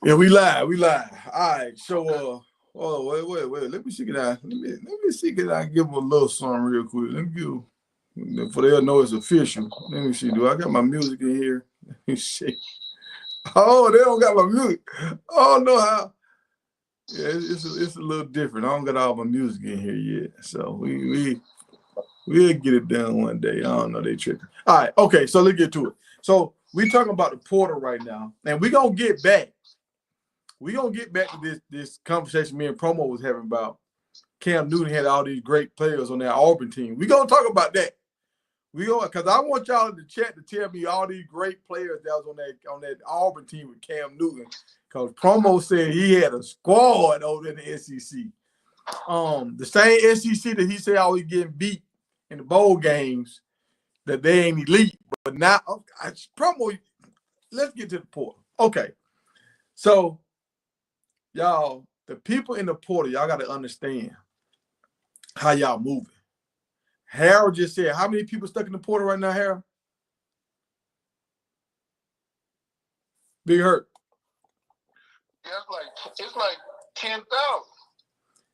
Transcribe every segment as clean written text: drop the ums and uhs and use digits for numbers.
Yeah, we live. All right. So wait. Let me see. Let me see. Can I give them a little song real quick? Let me give for they'll know it's official. Let me see. Do I got my music in here? Let me see. Oh, they don't got my music. Oh no, how? Yeah, it's a little different. I don't got all my music in here yet. So we'll get it done one day. I don't know, they tripping. All right, okay, so let's get to it. So we talking about the portal right now, and we're gonna get back. We're gonna get back to this conversation me and Promo was having about Cam Newton had all these great players on that Auburn team. We're gonna talk about that. Because I want y'all in the chat to tell me all these great players that was on that Auburn team with Cam Newton. Because Promo said he had a squad over in the SEC. The same SEC that he said always getting beat in the bowl games, that they ain't elite. But now, Promo, let's get to the portal. Okay. So, y'all, the people in the portal, y'all got to understand how y'all moving. Harold just said, how many people stuck in the portal right now, Harold? Big Hurt. Yeah, it's like 10,000.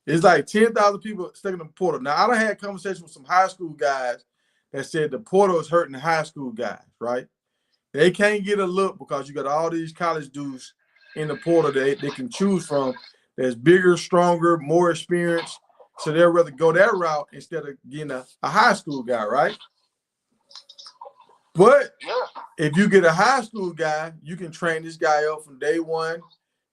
It's like 10,000 people stuck in the portal. Now, I done had conversations with some high school guys that said the portal is hurting the high school guys, right? They can't get a look because you got all these college dudes in the portal that they can choose from that's bigger, stronger, more experienced. So they'll rather go that route instead of getting a high school guy, right? But if you get a high school guy, you can train this guy up from day one,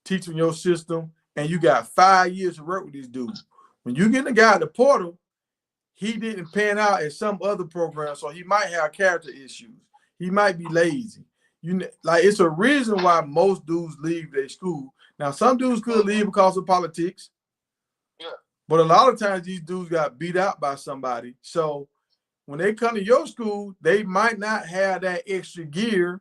teach him your system, and you got 5 years to work with these dudes. When you get a guy at the portal, he didn't pan out at some other program, so he might have character issues. He might be lazy. It's a reason why most dudes leave their school. Now, some dudes could leave because of politics. Yeah. But a lot of times these dudes got beat out by somebody. So when they come to your school, they might not have that extra gear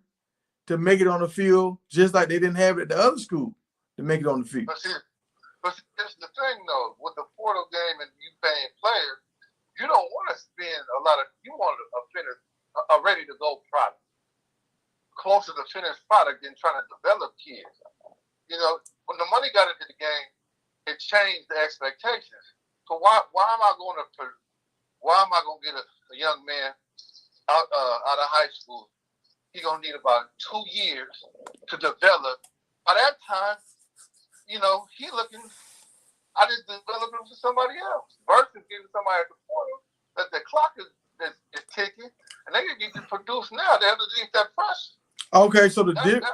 to make it on the field, just like they didn't have it at the other school to make it on the field. But it's the thing, though, with the portal game and you paying players, you don't want to spend a lot of – you want a ready-to-go product, closer to finished product than trying to develop kids. You know, when the money got into the game, it changed the expectations. So why am I going to get a young man out of high school? He's going to need about 2 years to develop. By that time, you know, I just developed him for somebody else versus getting somebody at the portal that the clock is ticking and they can get to produce now. They have to leave that pressure. Okay, so the difference.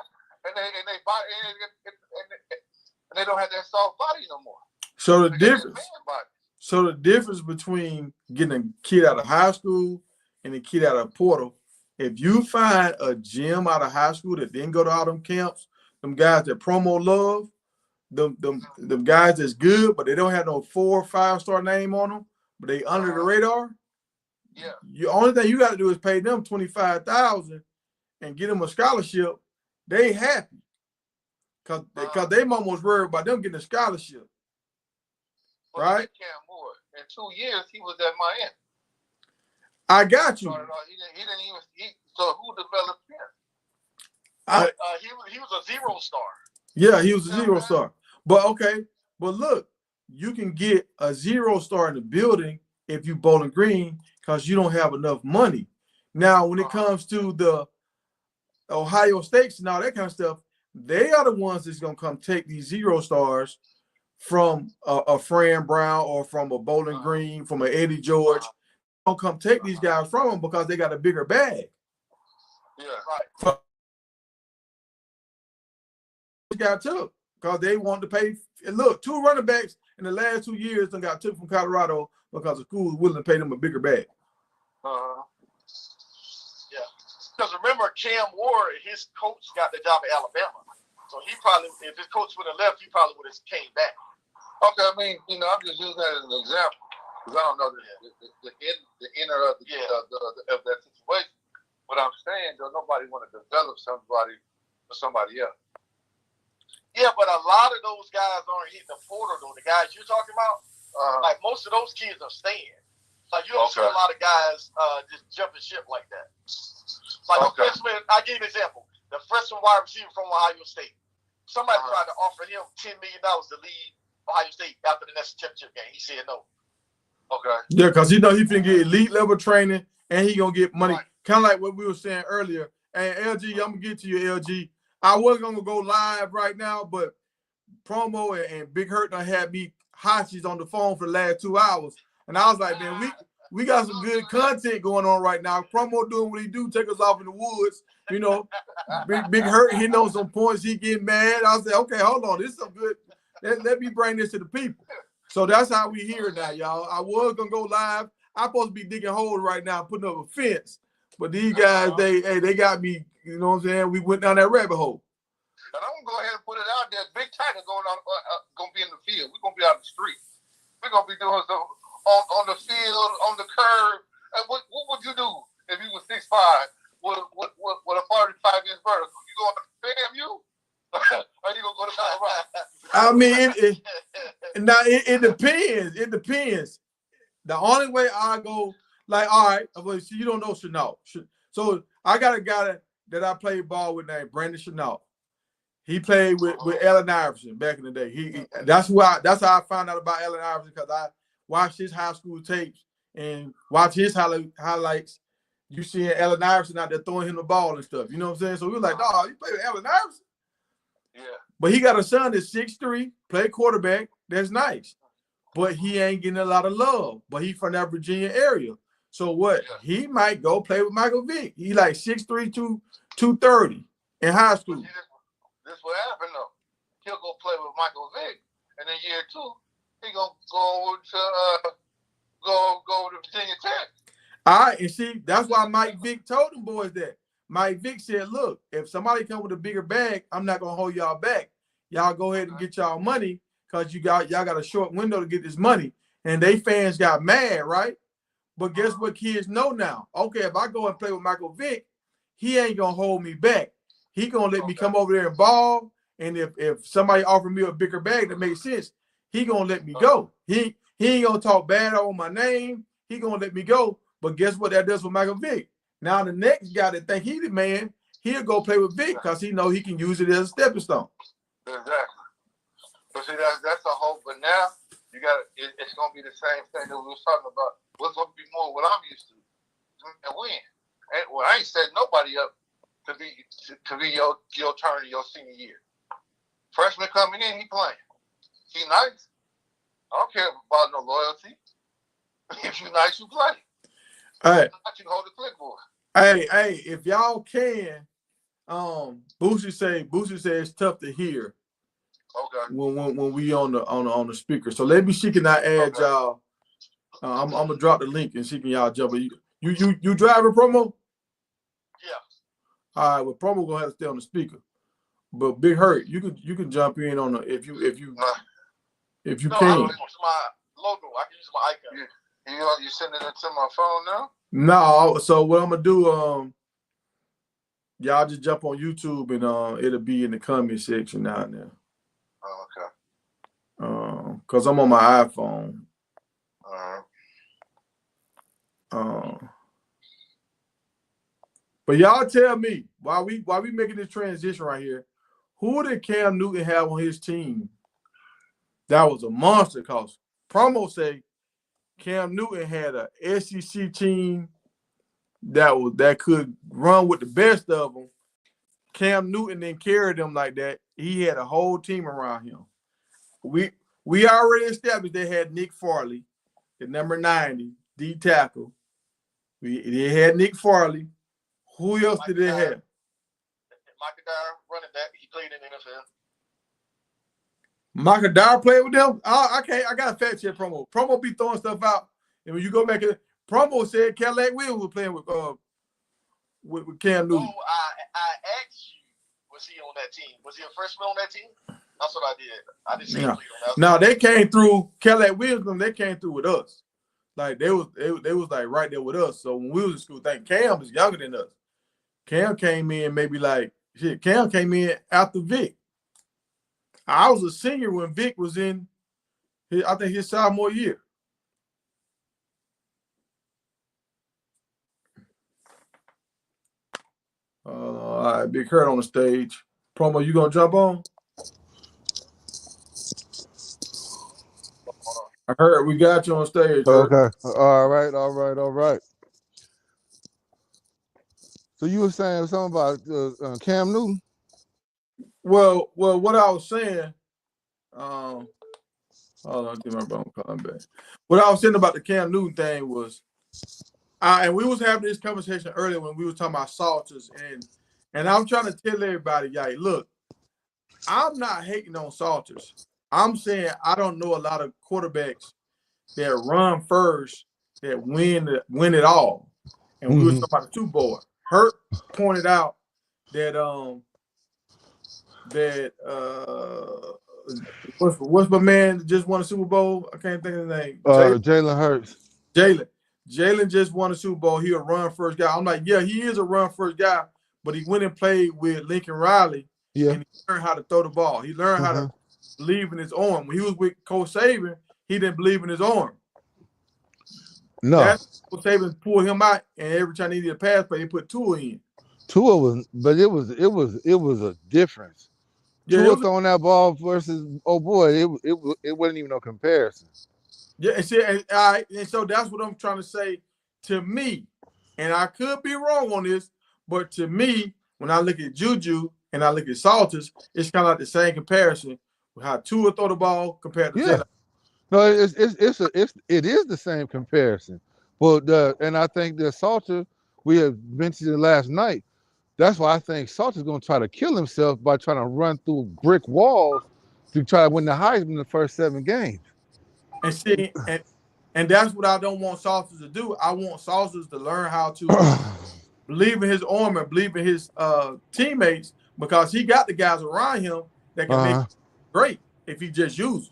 And they don't have that soft body no more. So the difference between getting a kid out of high school and a kid out of portal, if you find a gym out of high school that didn't go to all them camps, them guys that Promo love, them guys that's good, but they don't have no 4 or 5 star name on them, but they under the radar. Yeah. The only thing you got to do is pay them $25,000 and get them a scholarship. They happy because they almost worried about them getting a scholarship. Well, right? Cam Moore. In 2 years, he was at Miami. I got you. He didn't even. So who developed him? He was a 0 star. Yeah, he was a 0 star. But look, you can get a 0 star in the building if you Bowling Green because you don't have enough money. Now, when it comes to the Ohio States and all that kind of stuff, they are the ones that's gonna come take these 0 stars from a Fran Brown or from a Bowling Green, from an Eddie George. They'll come take these guys from them because they got a bigger bag. Yeah, right. This guy took because they wanted to pay. And look, 2 running backs in the last 2 years done got took from Colorado because the school was willing to pay them a bigger bag. Yeah. Because remember, Cam Ward, his coach got the job at Alabama. So he probably, if his coach would have left, he probably would have came back. Okay, I mean, you know, I'm just using that as an example because I don't know the inner of that situation. But I'm saying, though, nobody want to develop somebody for somebody else. Yeah, but a lot of those guys aren't hitting the portal, though. The guys you're talking about, like most of those kids are staying. Like you don't see a lot of guys just jumping ship like that. Like the freshman, I'll give you an example. The freshman wide receiver from Ohio State. Somebody tried to offer him $10 million to leave Ohio State after the national championship game. He said no. Okay. Yeah, because he know he finna get elite level training and he gonna get money. Right. Kind of like what we were saying earlier. And LG, I'm gonna get to you, LG. I was gonna go live right now, but Promo and Big Hurt done had me hostage on the phone for the last 2 hours. And I was like, man, we got some good content going on right now. Promo doing what he do, take us off in the woods. You know, Big Hurt, he knows some points. He get mad. I was like, okay, hold on. This is some good. Let me bring this to the people. So that's how we hear now, y'all. I was going to go live. I'm supposed to be digging holes right now, putting up a fence. But these guys, they got me, you know what I'm saying? We went down that rabbit hole. And I'm gonna go ahead and put it out there. Big Tiger gonna be in the field. We're gonna be out in the street. We're gonna be doing some on the field, on the curb. And what would you do if you was 6'5" with a 45-inch vertical? You going to FAMU? Or you gonna go to Colorado? I mean, it depends. It depends. The only way I go, like, all right, well, see, you don't know Chenault. So I got a guy that I played ball with named Brandon Chenault. He played with Allen Iverson back in the day. That's how I found out about Allen Iverson, because I watched his high school tapes and watched his highlights. You seeing Allen Iverson out there throwing him the ball and stuff. You know what I'm saying? So we were like, dog, you play with Allen Iverson? Yeah. But he got a son that's 6'3", play quarterback. That's nice. But he ain't getting a lot of love. But he from that Virginia area. So what? Yeah. He might go play with Michael Vick. He like 6'3", 230 in high school. This what happened though. He'll go play with Michael Vick, and in year 2, he gonna go to Virginia Tech. All right, and see, that's why Mike Vick told them boys that. Mike Vick said, look, if somebody come with a bigger bag, I'm not gonna hold y'all back. Y'all go ahead and get y'all money, because y'all got a short window to get this money. And they fans got mad, right? But guess what kids know now? Okay, if I go and play with Michael Vick, he ain't gonna hold me back. He gonna let me come over there and ball. And if somebody offer me a bigger bag that makes sense, he gonna let me go. He ain't gonna talk bad on my name. He gonna let me go. But guess what that does for Michael Vick? Now the next guy that think he the man, he'll go play with Vick because he know he can use it as a stepping stone. Exactly. But see, that's a hope. But now you got it's gonna be the same thing that we was talking about. What's gonna be more what I'm used to and win. And well, I ain't setting nobody up to be your turn in your senior year. Freshman coming in, he playing. He nice. I don't care about no loyalty. If you nice, you play. All right. You hold the clipboard. Hey, if y'all can, Boosie said it's tough to hear. Okay. When we on the speaker. So let me see, can I add y'all? I'm gonna drop the link and see can y'all jump. You driving Promo? Yeah. All right, well, Promo gonna have to stay on the speaker. But Big Hurt, you can jump in on the if you can. I don't use my logo. I can use my icon. You sending it to my phone now? No. So what I'm gonna do? Y'all just jump on YouTube and it'll be in the comment section down there. Oh, okay. Cause I'm on my iPhone. But y'all tell me while we making this transition right here, who did Cam Newton have on his team? That was a monster. Cause Promo say Cam Newton had a SEC team that could run with the best of them. Cam Newton didn't carry them like that. He had a whole team around him. We already established they had Nick Farley, the number 90, D tackle. They had Nick Farley. Who else did they have? Micah Dyer, running back. He played in the NFL. Micah Dyer played with them? I got a fact check Promo. Promo be throwing stuff out. And when you go back, Promo said Cadillac Williams was playing with Cam Newton. Oh, I asked you, was he on that team? Was he a freshman on that team? That's what I did. I didn't see him play on that. No, they came through. Cadillac Williams, they came through with us. Like they was like right there with us. So when we was in school, Cam is younger than us. Cam came in maybe like shit. Cam came in after Vick. I was a senior when Vick was in his sophomore year. All right, Big Hurt on the stage. Promo, you gonna jump on? I heard we got you on stage. Okay. All right. So you were saying something about Cam Newton? Well, what I was saying, hold on, get my phone calling back. What I was saying about the Cam Newton thing was, and we was having this conversation earlier when we was talking about Salters, and I'm trying to tell everybody, y'all, look, I'm not hating on Salters. I'm saying I don't know a lot of quarterbacks that run first that win it all. And we was talking about the two boy. Hurt pointed out that what's my man that just won a Super Bowl? I can't think of his name. Jalen Hurts. Jalen just won a Super Bowl. He a run first guy. I'm like, yeah, he is a run first guy, but he went and played with Lincoln Riley. Yeah. And he learned how to throw the ball. He learned how to believe in his arm. When he was with Coach Saban, he didn't believe in his arm. No. That's what Saban pulled him out, and every time he needed a pass play, he put Tua in. Tua was, but it was a difference. Yeah, Tua throwing that ball versus it wasn't even no comparison. Yeah, and so that's what I'm trying to say to me, and I could be wrong on this, but to me, when I look at Juju and I look at Salters, it's kind of like the same comparison with how Tua throw the ball compared to Jalen. No, it is the same comparison. Well, and I think the Salter, we have mentioned it last night. That's why I think Salter's going to try to kill himself by trying to run through brick walls to try to win the Heisman in the first 7 games. And see, and that's what I don't want Salters to do. I want Salters to learn how to believe in his arm and believe in his teammates, because he got the guys around him that can make it great if he just uses.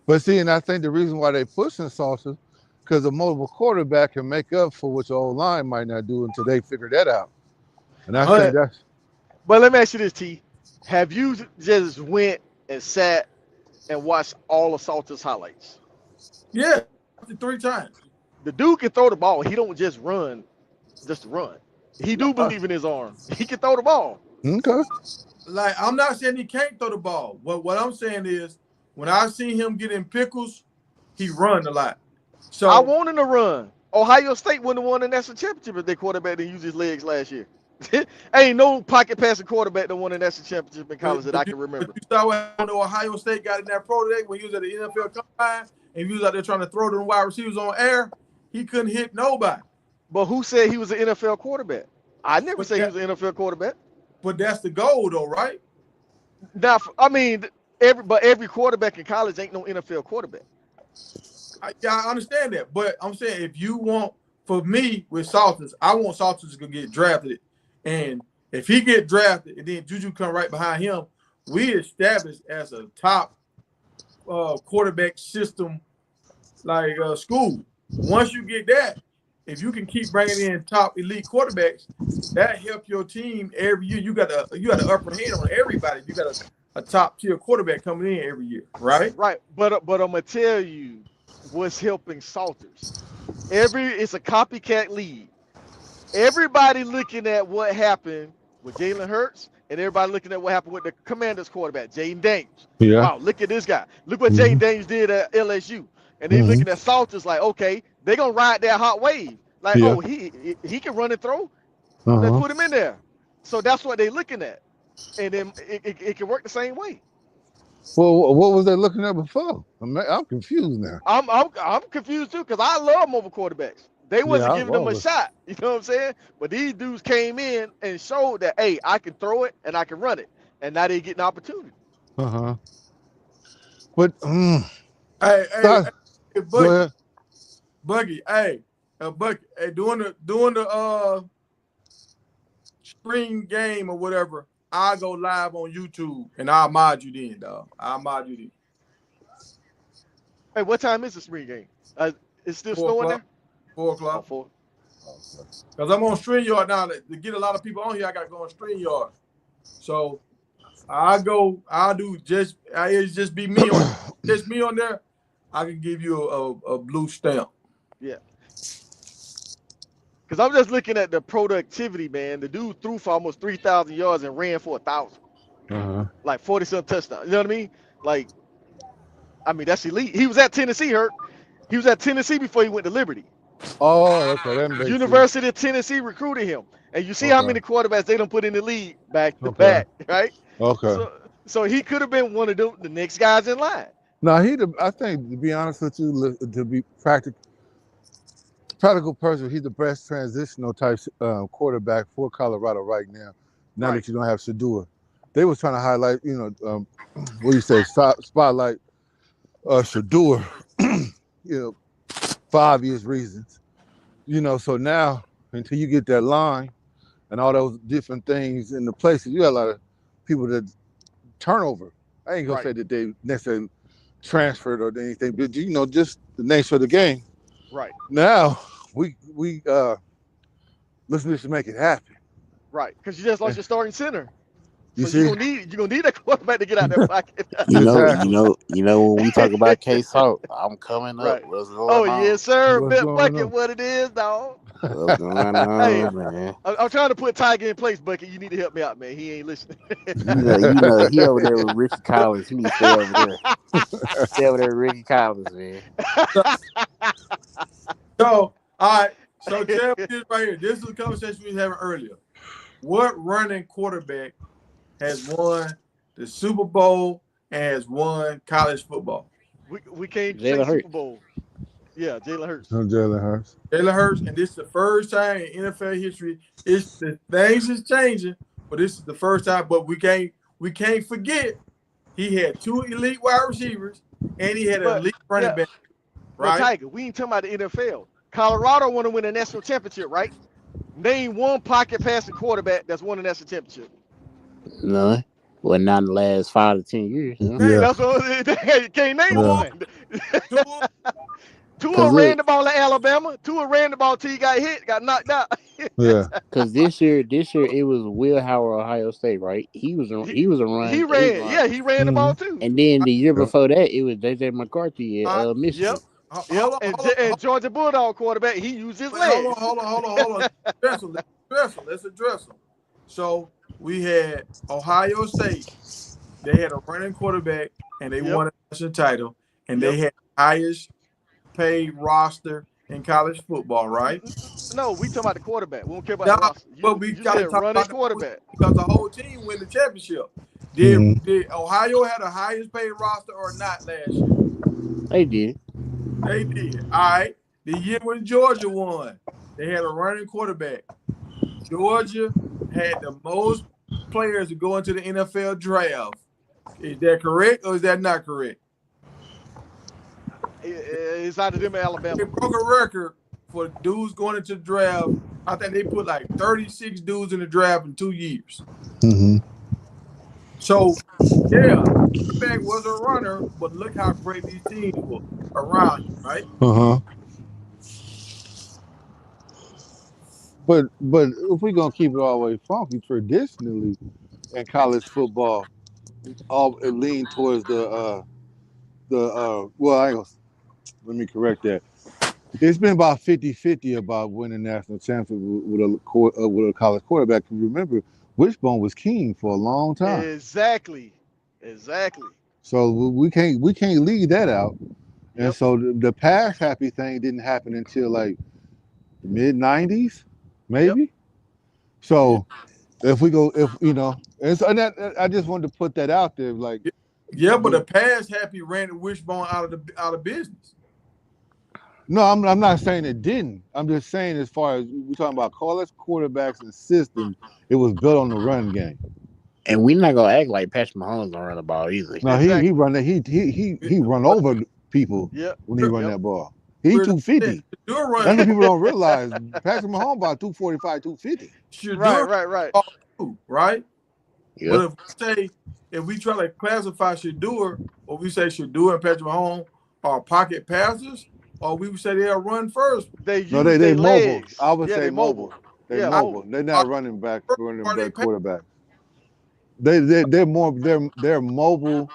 But see, and I think the reason why they pushing Salters, because a mobile quarterback can make up for what your old line might not do until they figure that out. And I think that's. But let me ask you this, T. Have you just went and sat and watched all of Salters' highlights? Yeah, 3 times. The dude can throw the ball. He don't just run, just to run. He do believe in his arm. He can throw the ball. Okay. Like, I'm not saying he can't throw the ball. What I'm saying is, when I see him get in pickles, he run a lot. So I want him to run. Ohio State wouldn't have won the national championship if their quarterback didn't use his legs last year. Ain't no pocket passing quarterback that won the national championship in college that I can remember. But you saw what Ohio State got in that pro day when he was at the NFL combine and he was out there trying to throw the wide receivers on air. He couldn't hit nobody. But who said he was an NFL quarterback? I never said he was an NFL quarterback. But that's the goal, though, right? Now, I mean, every quarterback in college ain't no NFL quarterback. I understand that, but I'm saying if you want, for me with Salters, I want Salters to get drafted, and if he get drafted and then Juju come right behind him, we established as a top quarterback system like school. Once you get that, if you can keep bringing in top elite quarterbacks, that help your team every year. You got an upper hand on everybody. You got a top tier quarterback coming in every year, right? Right, but I'm gonna tell you what's helping Salters. It's a copycat league. Everybody looking at what happened with Jalen Hurts, and everybody looking at what happened with the Commanders quarterback, Jaden Daniels. Yeah. Wow, look at this guy. Look what Jaden Daniels did at LSU. And they looking at Salters like, okay, they're gonna ride that hot wave. Like, oh, he can run and throw. Let's put him in there. So that's what they're looking at. And then it can work the same way. Well, what was they looking at before? I'm confused now. I'm confused too, because I love mobile quarterbacks. They wasn't giving them a shot. You know what I'm saying? But these dudes came in and showed that, hey, I can throw it and I can run it. And now they get an opportunity. But Hey, Buggy, doing the spring game or whatever, I'll go live on YouTube and I'll mod you then, dog. I'll mod you then. Hey, what time is the spring game? It's still 4 snowing o'clock. there? 4 o'clock. Oh, 4. Because I'm on StreamYard now. To get a lot of people on here, I got to go on StreamYard. So it's just be me on just me on there. I can give you a blue stamp. Yeah. Because I'm just looking at the productivity, man. The dude threw for almost 3,000 yards and ran for 1,000. Like 40-some touchdowns. You know what I mean? Like, I mean, that's elite. He was at Tennessee, Hurt. He was at Tennessee before he went to Liberty. Oh, okay. That makes University of Tennessee recruited him, and you see how many quarterbacks they don't put in the league back to back, right? Okay. So he could have been one of the next guys in line. No, I think, to be honest with you, to be practical person, he's the best transitional type quarterback for Colorado right now. Now that you don't have Shadua, they was trying to highlight, what do you say, spotlight Shadua, for obvious reasons, So now until you get that line and all those different things in the places, you got a lot of people that turnover. I ain't gonna say that they necessarily transferred or anything, but just the nature of the game. Right. Now we let's just make it happen. Right, because you just lost your starting center. You so see, you're gonna need that quarterback to get out that pocket. When we talk about K-Salt, I'm coming up. Right. What's going on? Yes, sir. What's Bet going Bucket, on? what it is, dog. What's going on, Hey, man? I'm trying to put Tiger in place, Bucket. You need to help me out, man. He ain't listening. He over there with Ricky Collins. He needs to stay over there. Stay over there with Ricky Collins, man. So, all right. So tell me this right here. This is a conversation we were having earlier. What running quarterback has won the Super Bowl and has won college football? We can't say Jalen Hurts. Super Bowl. Yeah, Jalen Hurts. Jalen Hurts. Jalen Hurts, and this is the first time in NFL history. The things is changing, but this is the first time. But we can't forget he had 2 elite wide receivers and he had an elite running back. Right, but Tiger, we ain't talking about the NFL. Colorado want to win a national championship, right? Name one pocket passing quarterback that's won a national championship. No. Well, not in the last 5 to 10 years. Hey, that's what can't name one. Tua ran the ball at Alabama. Tua ran the ball till he got hit, got knocked out. Yeah. Because this year it was Will Howard, Ohio State, right? He was a run. He ran the ball too. And then the year before that, it was J.J. McCarthy at Michigan. Yep. And Georgia Bulldog quarterback, he used his legs. Hold on. Let's address them. So we had Ohio State. They had a running quarterback, and they won a national title, and they had the highest paid roster in college football, right? No, we talking about the quarterback. We don't care about the roster. But we got to talk about the quarterback because the whole team win the championship. Did Ohio have the highest paid roster or not last year? They did. They did. All right. The year when Georgia won, they had a running quarterback. Georgia had the most players to go into the NFL draft. Is that correct or is that not correct? It's out of them in Alabama. They broke a record for dudes going into the draft. I think they put like 36 dudes in the draft in 2 years. Mm-hmm. So, yeah, quarterback was a runner, but look how great these teams were around him, right? Uh-huh. But if we're gonna keep it all the way funky, traditionally in college football, it leaned towards let me correct that. It's been about 50-50 about winning national championship with a college quarterback. Remember, Wishbone was king for a long time. Exactly. So we can't leave that out. And so the pass happy thing didn't happen until like mid-90s, maybe. Yep. So I just wanted to put that out there, like. Yeah, but the pass happy ran the Wishbone out of business. No, I'm not saying it didn't. I'm just saying as far as we're talking about college quarterbacks and systems, it was built on the run game. And we're not gonna act like Patrick Mahomes don't run the ball either. No, he run over people when he run that ball. He 250. That's what people don't realize. Patrick Mahomes about 245, 250. Right? Yep. But if we try to classify Shador, or we say Shador and Patrick Mahomes are pocket passers, or we would say they'll run first. They mobile. legs. I would say mobile. They're mobile. They're not running back quarterback. They're mobile,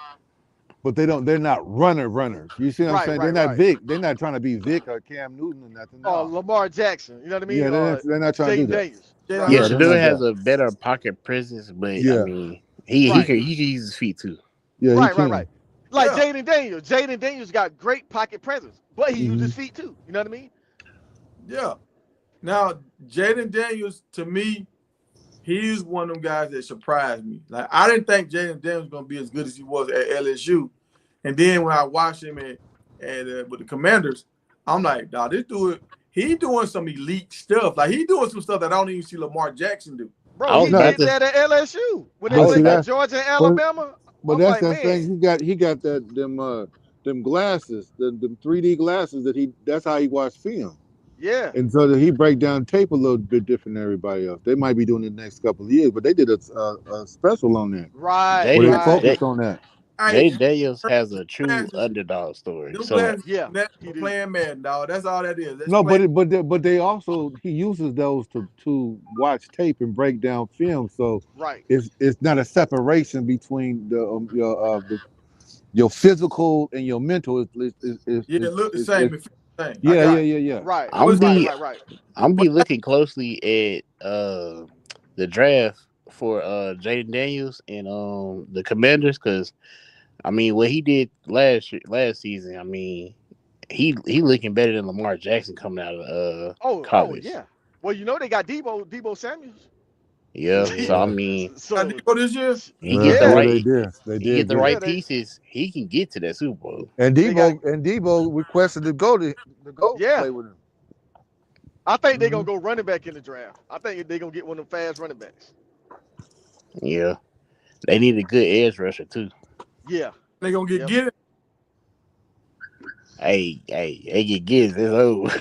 but they're not runners. You see what I'm saying? They're not Vick. They're not trying to be Vick or Cam Newton or nothing. Oh, Lamar Jackson. You know what I mean? Yeah, they're not trying to do that. Yeah, Shador has a better pocket presence, but I mean, he can use his feet too. Yeah, right. Like Yeah. Jaden Daniels. Jaden Daniels got great pocket presence, but he used his feet too. You know what I mean? Yeah. Now, Jaden Daniels, to me, he's one of them guys that surprised me. Like, I didn't think Jaden Daniels was going to be as good as he was at LSU. And then when I watched him with the Commanders, I'm like, nah, this dude, he doing some elite stuff. Like, he doing some stuff that I don't even see Lamar Jackson do. Bro, he did that at LSU when they played at Georgia and Alabama. But that's like, that thing. He got them glasses, them 3D glasses that's how he watched film. Yeah. And so that he break down tape a little bit different than everybody else. They might be doing it the next couple of years, but they did a special on that. Right. Where they focused on that. Jaden Daniels has a true underdog story. So playing Madden, dog. That's all that is. No, but they also he uses those to watch tape and break down film. So it's not a separation between your physical and your mental. It look the same. It the same. Yeah. Right. I'm be looking closely at the draft for Jaden Daniels and the Commanders, because I mean what he did last season. I mean he looking better than Lamar Jackson coming out of college. Oh yeah. Well, you know they got Debo Samuels. Yeah, so I mean, Debo this year, he get the right pieces. He can get to that Super Bowl. And Debo requested to go play with him. I think they're gonna go running back in the draft. I think they're gonna get one of them fast running backs. Yeah, they need a good edge rusher too. Yeah, they gonna get it. Hey, get Gibbs. It's over.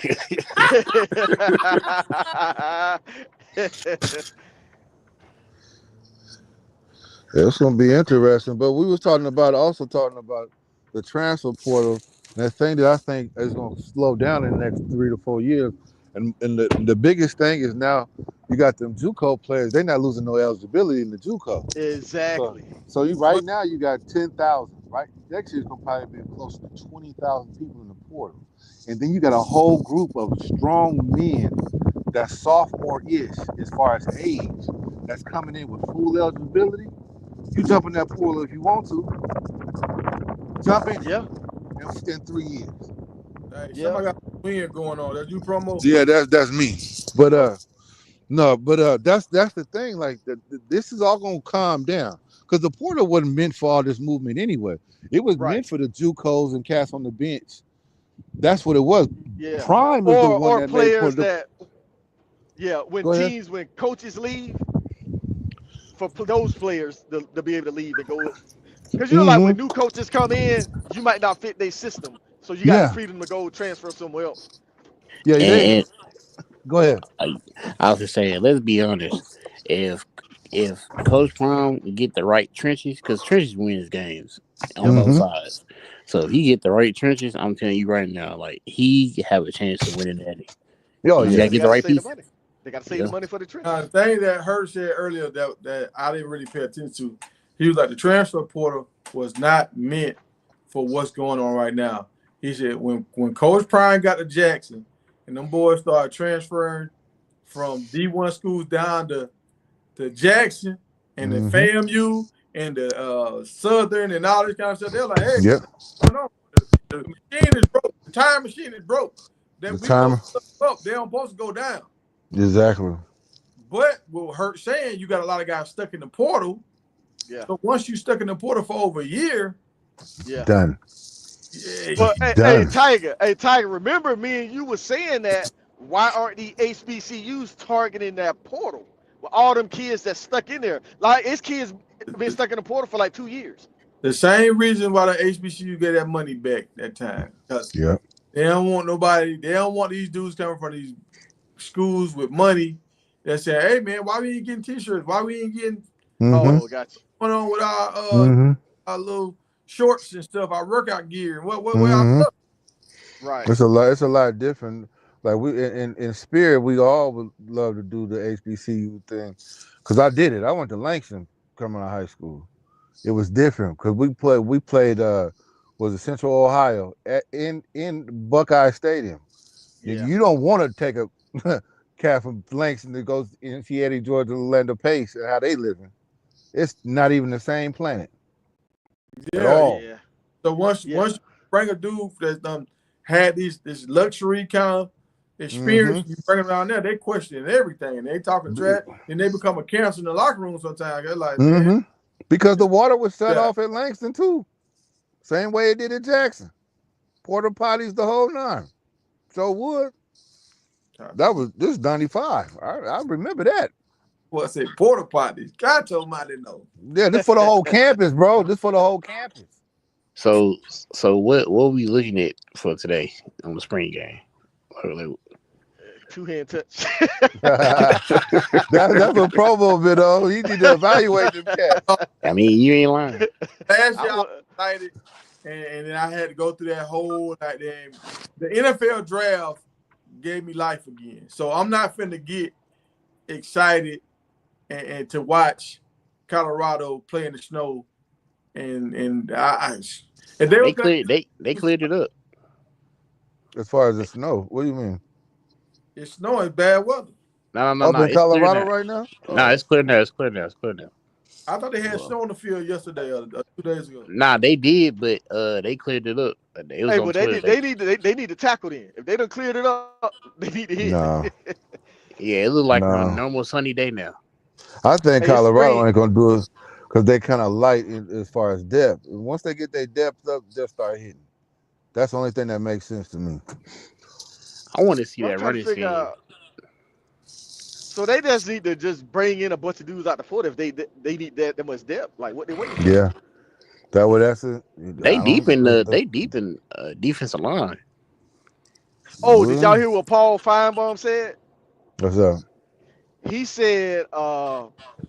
It's gonna be interesting. But we was talking about the transfer portal. That thing that I think is gonna slow down in the next 3 to 4 years. And the biggest thing is now you got them JUCO players. They're not losing no eligibility in the JUCO. Exactly. So right now you got 10,000. Right, next year's gonna probably be close to 20,000 people in the portal, and then you got a whole group of strong men that's sophomore-ish as far as age that's coming in with full eligibility. You jump in that portal if you want to. Jump in. Yeah. In 3 years. Hey, somebody got a win going on. That's you promo. Yeah, that's me. But that's the thing. Like this is all gonna calm down. Because the portal wasn't meant for all this movement anyway. It was meant for the JUCOs and cats on the bench. That's what it was. Yeah. Prime is the one that players when coaches leave, for those players to be able to leave and go. Because you know, like when new coaches come in, you might not fit their system, so you got the freedom to go transfer somewhere else. Yeah. Go ahead. I was just saying, let's be honest. If Coach Prime get the right trenches, because trenches wins games on both sides. So if he get the right trenches, I'm telling you right now, like he have a chance to win in that. You gotta get the right piece. They gotta save the money for the trenches. The thing that Hurt said earlier that I didn't really pay attention to, he was like the transfer portal was not meant for what's going on right now. He said when Coach Prime got to Jackson and them boys started transferring from D1 schools down to Jackson and the FAMU and the Southern and all this kind of stuff. They're like, hey, what's going on? The machine is broke. The time machine is broke. They don't supposed to go down. Exactly. But what Hurt saying, you got a lot of guys stuck in the portal. Yeah. So once you stuck in the portal for over a year, done. Yeah, but hey, Tiger, remember me and you were saying that why aren't the HBCUs targeting that portal? With all them kids that's stuck in there. Like, it's kids been stuck in the portal for like 2 years. The same reason why the HBCU get that money back that time. They don't want nobody, they don't want these dudes coming from these schools with money that say, hey, man, why we ain't getting T-shirts? Why we ain't getting gotcha. Going on with our little shorts and stuff, our workout gear, and what our stuff. Right. It's a lot different. Like we in spirit, we all would love to do the HBCU thing, because I did it. I went to Langston coming out of high school. It was different because we played was it Central Ohio in Buckeye Stadium. Yeah. You don't want to take a cat from Langston that goes in Eddie Georgia, Orlando Pace, and how they living. It's not even the same planet at all. So once you bring a dude that's had this luxury kind of experience, you bring them down there, they question everything and they talking trash, and they become a cancer in the locker room sometimes. They're like, man, because the water was shut off at Langston too. Same way it did at Jackson. Porta potties the whole nine. So would. This is 95. I remember that. What's it? Porta potties. God told me I didn't know. Yeah, this for the whole campus, bro. This for the whole campus. So what are we looking at for today on the spring game? Two-hand touch. That's a promo video. You need to evaluate them cats. I mean, you ain't lying. Last year I was excited, and then I had to go through that whole the NFL draft gave me life again. So I'm not finna get excited and to watch Colorado play in the snow and ice. And they cleared it up. As far as the snow, what do you mean? It's snowing, bad weather. No. Up in Colorado right now? No, it's clear now. It's clear now. I thought they had snow on the field yesterday or 2 days ago. Nah, they did, but they cleared it up. They need to tackle then. If they done cleared it up, they need to hit. No. Yeah, it looked like a normal sunny day now. I think Colorado ain't gonna do it because they kind of light as far as depth. Once they get their depth up, they'll start hitting. That's the only thing that makes sense to me. I want to see that running scheme. So they just need to just bring in a bunch of dudes out the foot if they need that much depth. Like what they waiting for? Yeah, that's it. They deep in defensive line. Oh, did y'all hear what Paul Feinbaum said? What's up? He said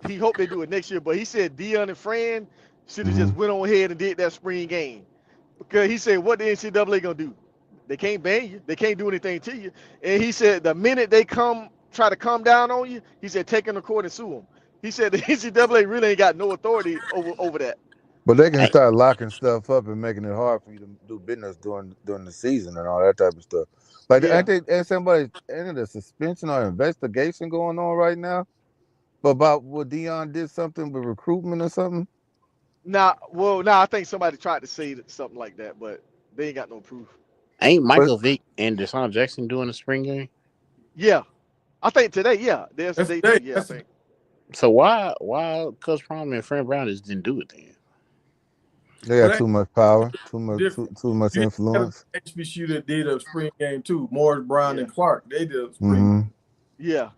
he hoped they do it next year, but he said Dion and Fran should have just went on ahead and did that spring game. Because he said, what the NCAA gonna do? They can't ban you. They can't do anything to you. And he said the minute they try to come down on you, he said take them to court and sue them. He said the NCAA really ain't got no authority over that. But they can start locking stuff up and making it hard for you to do business during the season and all that type of stuff. Like, ain't the suspension or investigation going on right now about what Dion did something with recruitment or something? I think somebody tried to say something like that, but they ain't got no proof. Ain't Michael Vick and Deshaun Jackson doing the spring game? Yeah, I think today. Yeah, I think. So why Coach Prom and Fran Brown just didn't do it then? They got too much power, too much influence. HBCU that did a spring game too. Morris, Brown, and Clark. They did a spring. Yeah.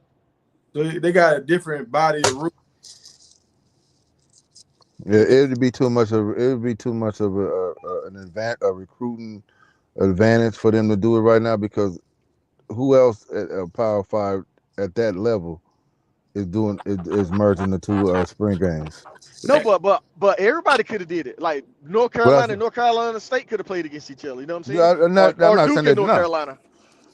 So they got a different body of rules. Yeah, it would be too much of a recruiting advantage for them to do it right now, because who else at Power 5 at that level is merging the two spring games? No, but everybody could have did it. Like North Carolina and North Carolina State could have played against each other. You know what I'm saying? Yeah, I'm not Duke saying and North Carolina.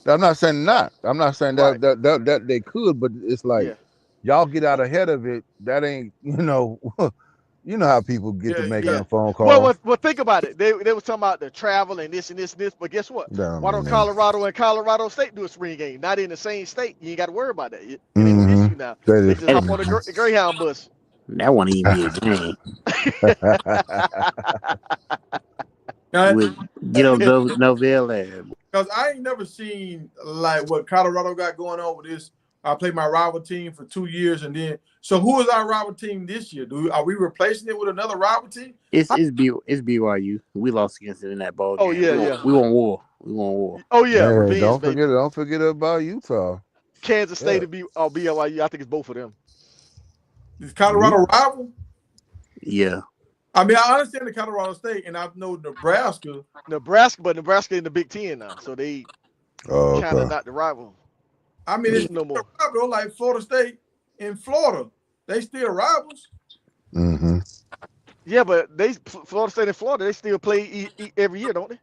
I'm not saying not. I'm not saying that they could, but it's like y'all get out ahead of it. That ain't you know how people get to making a phone call. Well, think about it. They were talking about the travel and this and this and this, but guess what? Why don't Colorado and Colorado State do a spring game? Not in the same state. You ain't got to worry about that. It ain't no issue now. They just hop on the Greyhound bus. That won't even be a game. Get on Novell. Because I ain't never seen like what Colorado got going on with this. I played my rival team for 2 years, and then who is our rival team this year? Are we replacing it with another rival team? It's BYU. We lost against it in that ball game. Oh yeah. We want war. Oh yeah. Don't forget about Utah. Kansas State and BYU. I think it's both of them. Is Colorado rival? Yeah. I mean, I understand the Colorado State, and I know Nebraska. But Nebraska in the Big Ten now, so they kind of not the rival. I mean, it's no more rival, like Florida State and Florida. They still rivals. Mm-hmm. Yeah, but Florida State and Florida, they still play every year, don't they?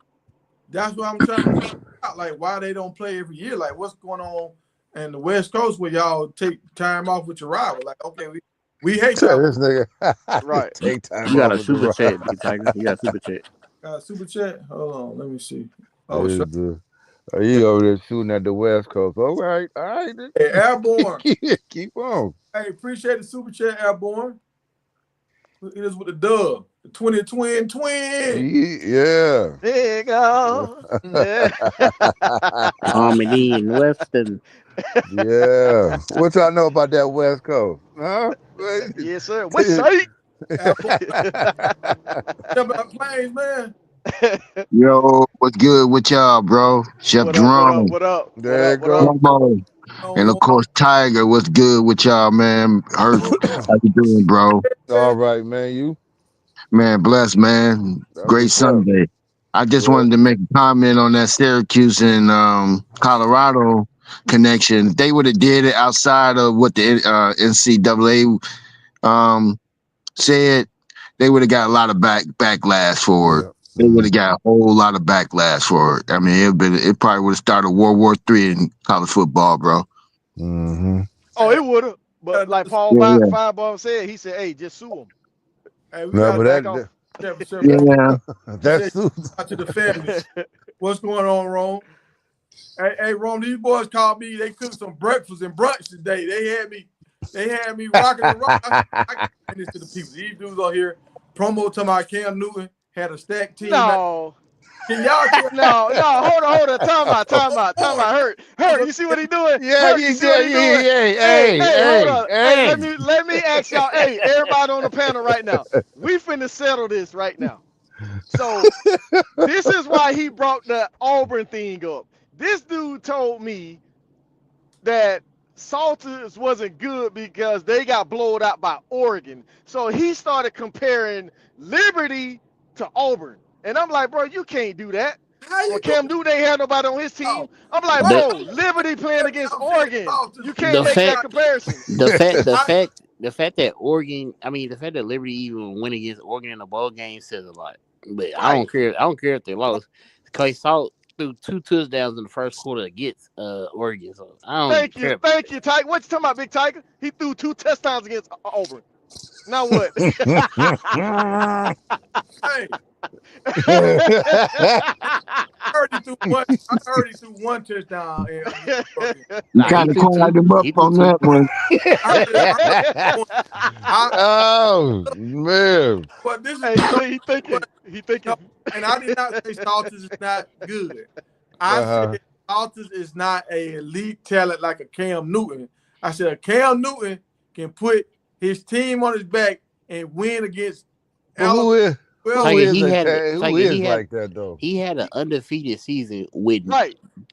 That's what I'm trying to figure out. Like, why they don't play every year? Like, what's going on in the West Coast where y'all take time off with your rival? Like, okay, we hate this nigga. Right. Take time. You got a super chat, Tiger. You got a super chat. Super chat? Hold on, let me see. Oh, sure. Are you over there shooting at the West Coast? All right. Hey, Airborne. Keep on. Hey, appreciate the super chat, Airborne. Look at this with the dub. The 20 twin. Yeah. There you go. Yeah. Harmony and Western. Yeah. What y'all know about that West Coast? Huh? Yes, sir. What side? About planes, man. Yo, what's good with y'all, bro? Chef What up? Drum, What up? There you What up? go. Promo, and of course Tiger. What's good with y'all, man? Hurt. How you doing, bro? All right, man. You? Man, blessed, man. That's Great what's up. Sunday. I just Well, wanted to make a comment on that Syracuse and Colorado connection. If they would have did it outside of what the NCAA said, they would have got a lot of backlash for it. yeah. They would have got a whole lot of backlash for it. I mean, it probably would have started World War III in college football, bro. Mm-hmm. Oh, it would have. But like Paul Yeah, yeah. Fireball said, he said, "Hey, just sue him." Hey, we No, got but Back off. Yeah. that's out to the family. What's going on, Rome? Hey, Rome, these boys called me. They cooked some breakfast and brunch today. They had me rocking and rocking. I can this to the people. These dudes on here, promo to my Cam Newton had a stack team. No. Can y'all tell No, hold on. Time out. Hurt. You see what he doing? yeah, Hurt, you see what he doing? Hold on. hey. Hey, let me ask y'all. Hey, everybody on the panel right now. We finna settle this right now. So this is why he brought the Auburn thing up. This dude told me that Salters wasn't good because they got blown out by Oregon. So he started comparing Liberty to Auburn. And I'm like, bro, you can't do that. Well, Cam Newton ain't had nobody on his team. I'm like, bro, Liberty playing against Oregon. You can't make that comparison. The fact that Oregon, I mean, the fact that Liberty even went against Oregon in a bowl game says a lot. But I don't care. I don't care if they lost. Clay Salt threw 2 touchdowns in the first quarter against Oregon. So I don't care. Thank you, Tiger. What you talking about, Big Tiger? He threw 2 touchdowns against Auburn. Now what? Hey. I heard he threw one touchdown. You kind of quiet him up on that one. Oh man! But this is he thinking. And I did not say Salters is not good. I said Salters is not a elite talent like a Cam Newton. I said Cam Newton can put his team on his back and win against Alabama. Who is like that though? He had an undefeated season with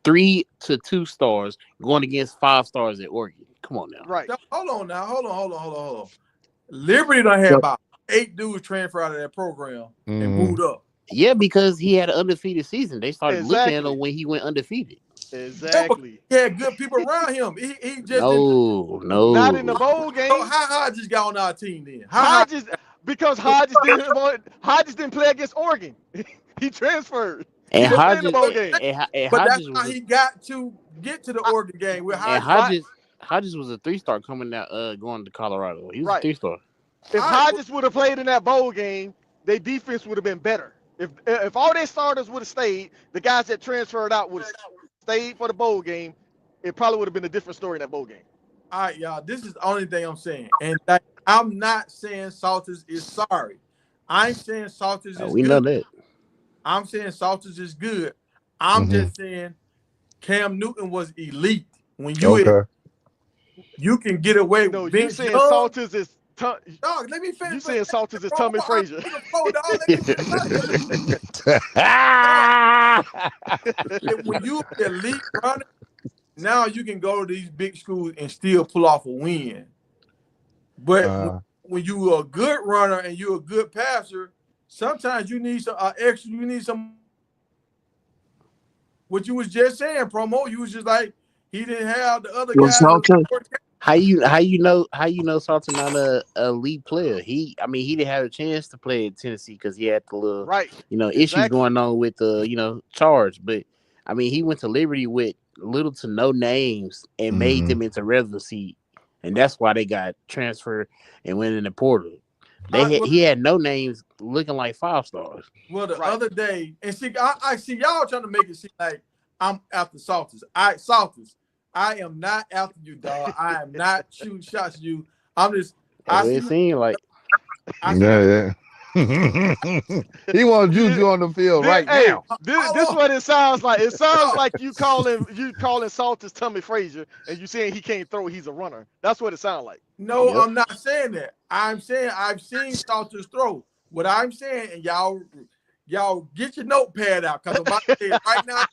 3 to 2 stars going against 5 stars at Oregon. Come on now. Right. Hold on. Liberty done had about 8 dudes transfer out of that program and moved up. Yeah, because he had an undefeated season. They started looking at him when he went undefeated. Exactly. He had good people around him. He just no, not in the bowl game. So how Hodges got on our team then? Because Hodges didn't play against Oregon. He transferred. And Hodges, but that's how he got to get to the Oregon game. With Hodges was a 3-star coming out, going to Colorado. He was a 3-star. If Hodges would have played in that bowl game, their defense would have been better. If all their starters would have stayed, the guys that transferred out would have stayed for the bowl game. It probably would have been a different story in that bowl game. All right, y'all. This is the only thing I'm saying, and I'm not saying Salters is sorry. I'm saying Salters is good. We know that. I'm saying Salters is good. I'm just saying Cam Newton was elite. When you can get away with. No, you saying Salters is dog, let me finish. You saying Salters is Tommy Frazier. When you elite runner, now you can go to these big schools and still pull off a win. But when you are a good runner and you're a good passer, sometimes you need some extra. You need some. What you was just saying, promo. You was just like he didn't have the other guys. How you know Salter not a elite player? He didn't have a chance to play at Tennessee because he had the little issues going on with the charge. But I mean, he went to Liberty with little to no names and made them into residency, and that's why they got transferred and went in the portal. He had no names looking like 5 stars. Well, the other day, and see, I see y'all trying to make it seem like I'm after Salters. Salters, I am not after you, dog. I am not shooting shots at you. I'm just. It seemed like. I He wants Juju on the field right now. This is what it sounds like. It sounds like you calling Salters Tommy Frazier, and you saying he can't throw. He's a runner. That's what it sounds like. No, yep. I'm not saying that. I'm saying I've seen Salters throw. What I'm saying, and y'all get your notepad out, because I'm about to say it right now.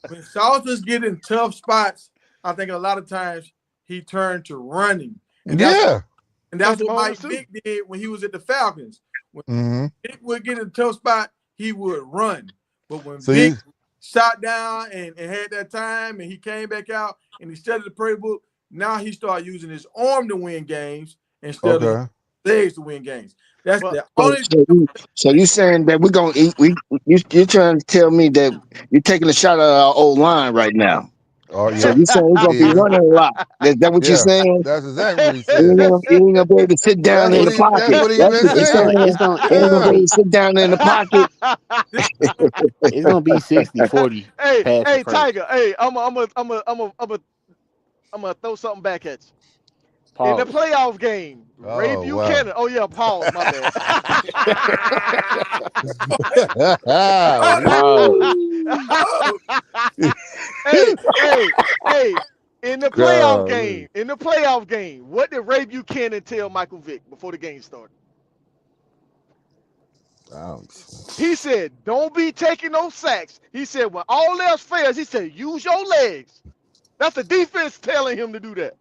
When Salters get in tough spots, I think a lot of times he turned to running. And that's what Mike Vick did when he was at the Falcons. When Vick would get in a tough spot, he would run. But when Vick shot down and had that time, and he came back out and he studied the playbook, now he started using his arm to win games instead of legs to win games. That's the only. So you saying that we're gonna eat? You're trying to tell me that you're taking a shot at our old line right now? Oh yeah. So you saying we're gonna be running a lot? Is that what you're saying? That's exactly what he said. You ain't gonna be able to sit down in the pocket. That's what he been saying. Ain't gonna be able to sit down in the pocket. It's gonna be 60-40. Hey, Tiger. Hey, I'm gonna throw something back at you. Pause. In the playoff game, Ray Buchanan. Wow. Oh yeah, pause. My bad. Hey. In the playoff game, what did Ray Buchanan tell Michael Vick before the game started? He said, "Don't be taking no sacks." He said, "When all else fails," he said, "use your legs." That's the defense telling him to do that.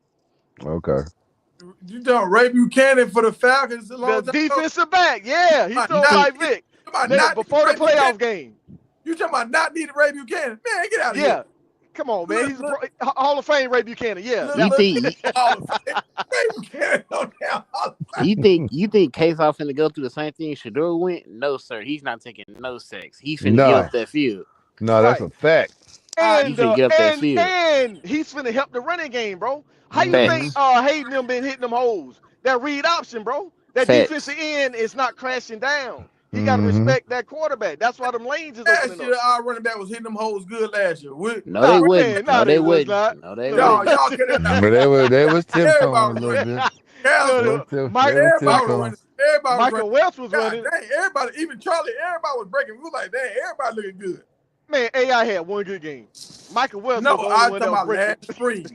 Okay. You done Ray Buchanan for the Falcons a long the time defensive back, yeah. He told Mike Vick before the playoff game. You talking about not needing Ray Buchanan? Man, get out of here. Come on, man. He's a Hall of Fame Ray Buchanan. Yeah. You think K-Soft finna go through the same thing Shador went? No, sir. He's not taking no sacks. He's finna give up that field. No, that's a fact. And he's finna help the running game, bro. How you think Hayden them been hitting them holes? That read option, bro. That defensive end is not crashing down. He got to respect that quarterback. That's why them lanes is opening up. Last year, our running back was hitting them holes good last year. No, they wouldn't. No, they wouldn't. Y'all couldn't. They was tiptoeing a little bit. Michael Welch was running. Dang, everybody, even Charlie, everybody was breaking. We was like, dang, everybody looking good. Man, AI had one good game. Michael Welch. No, I was talking about last spring.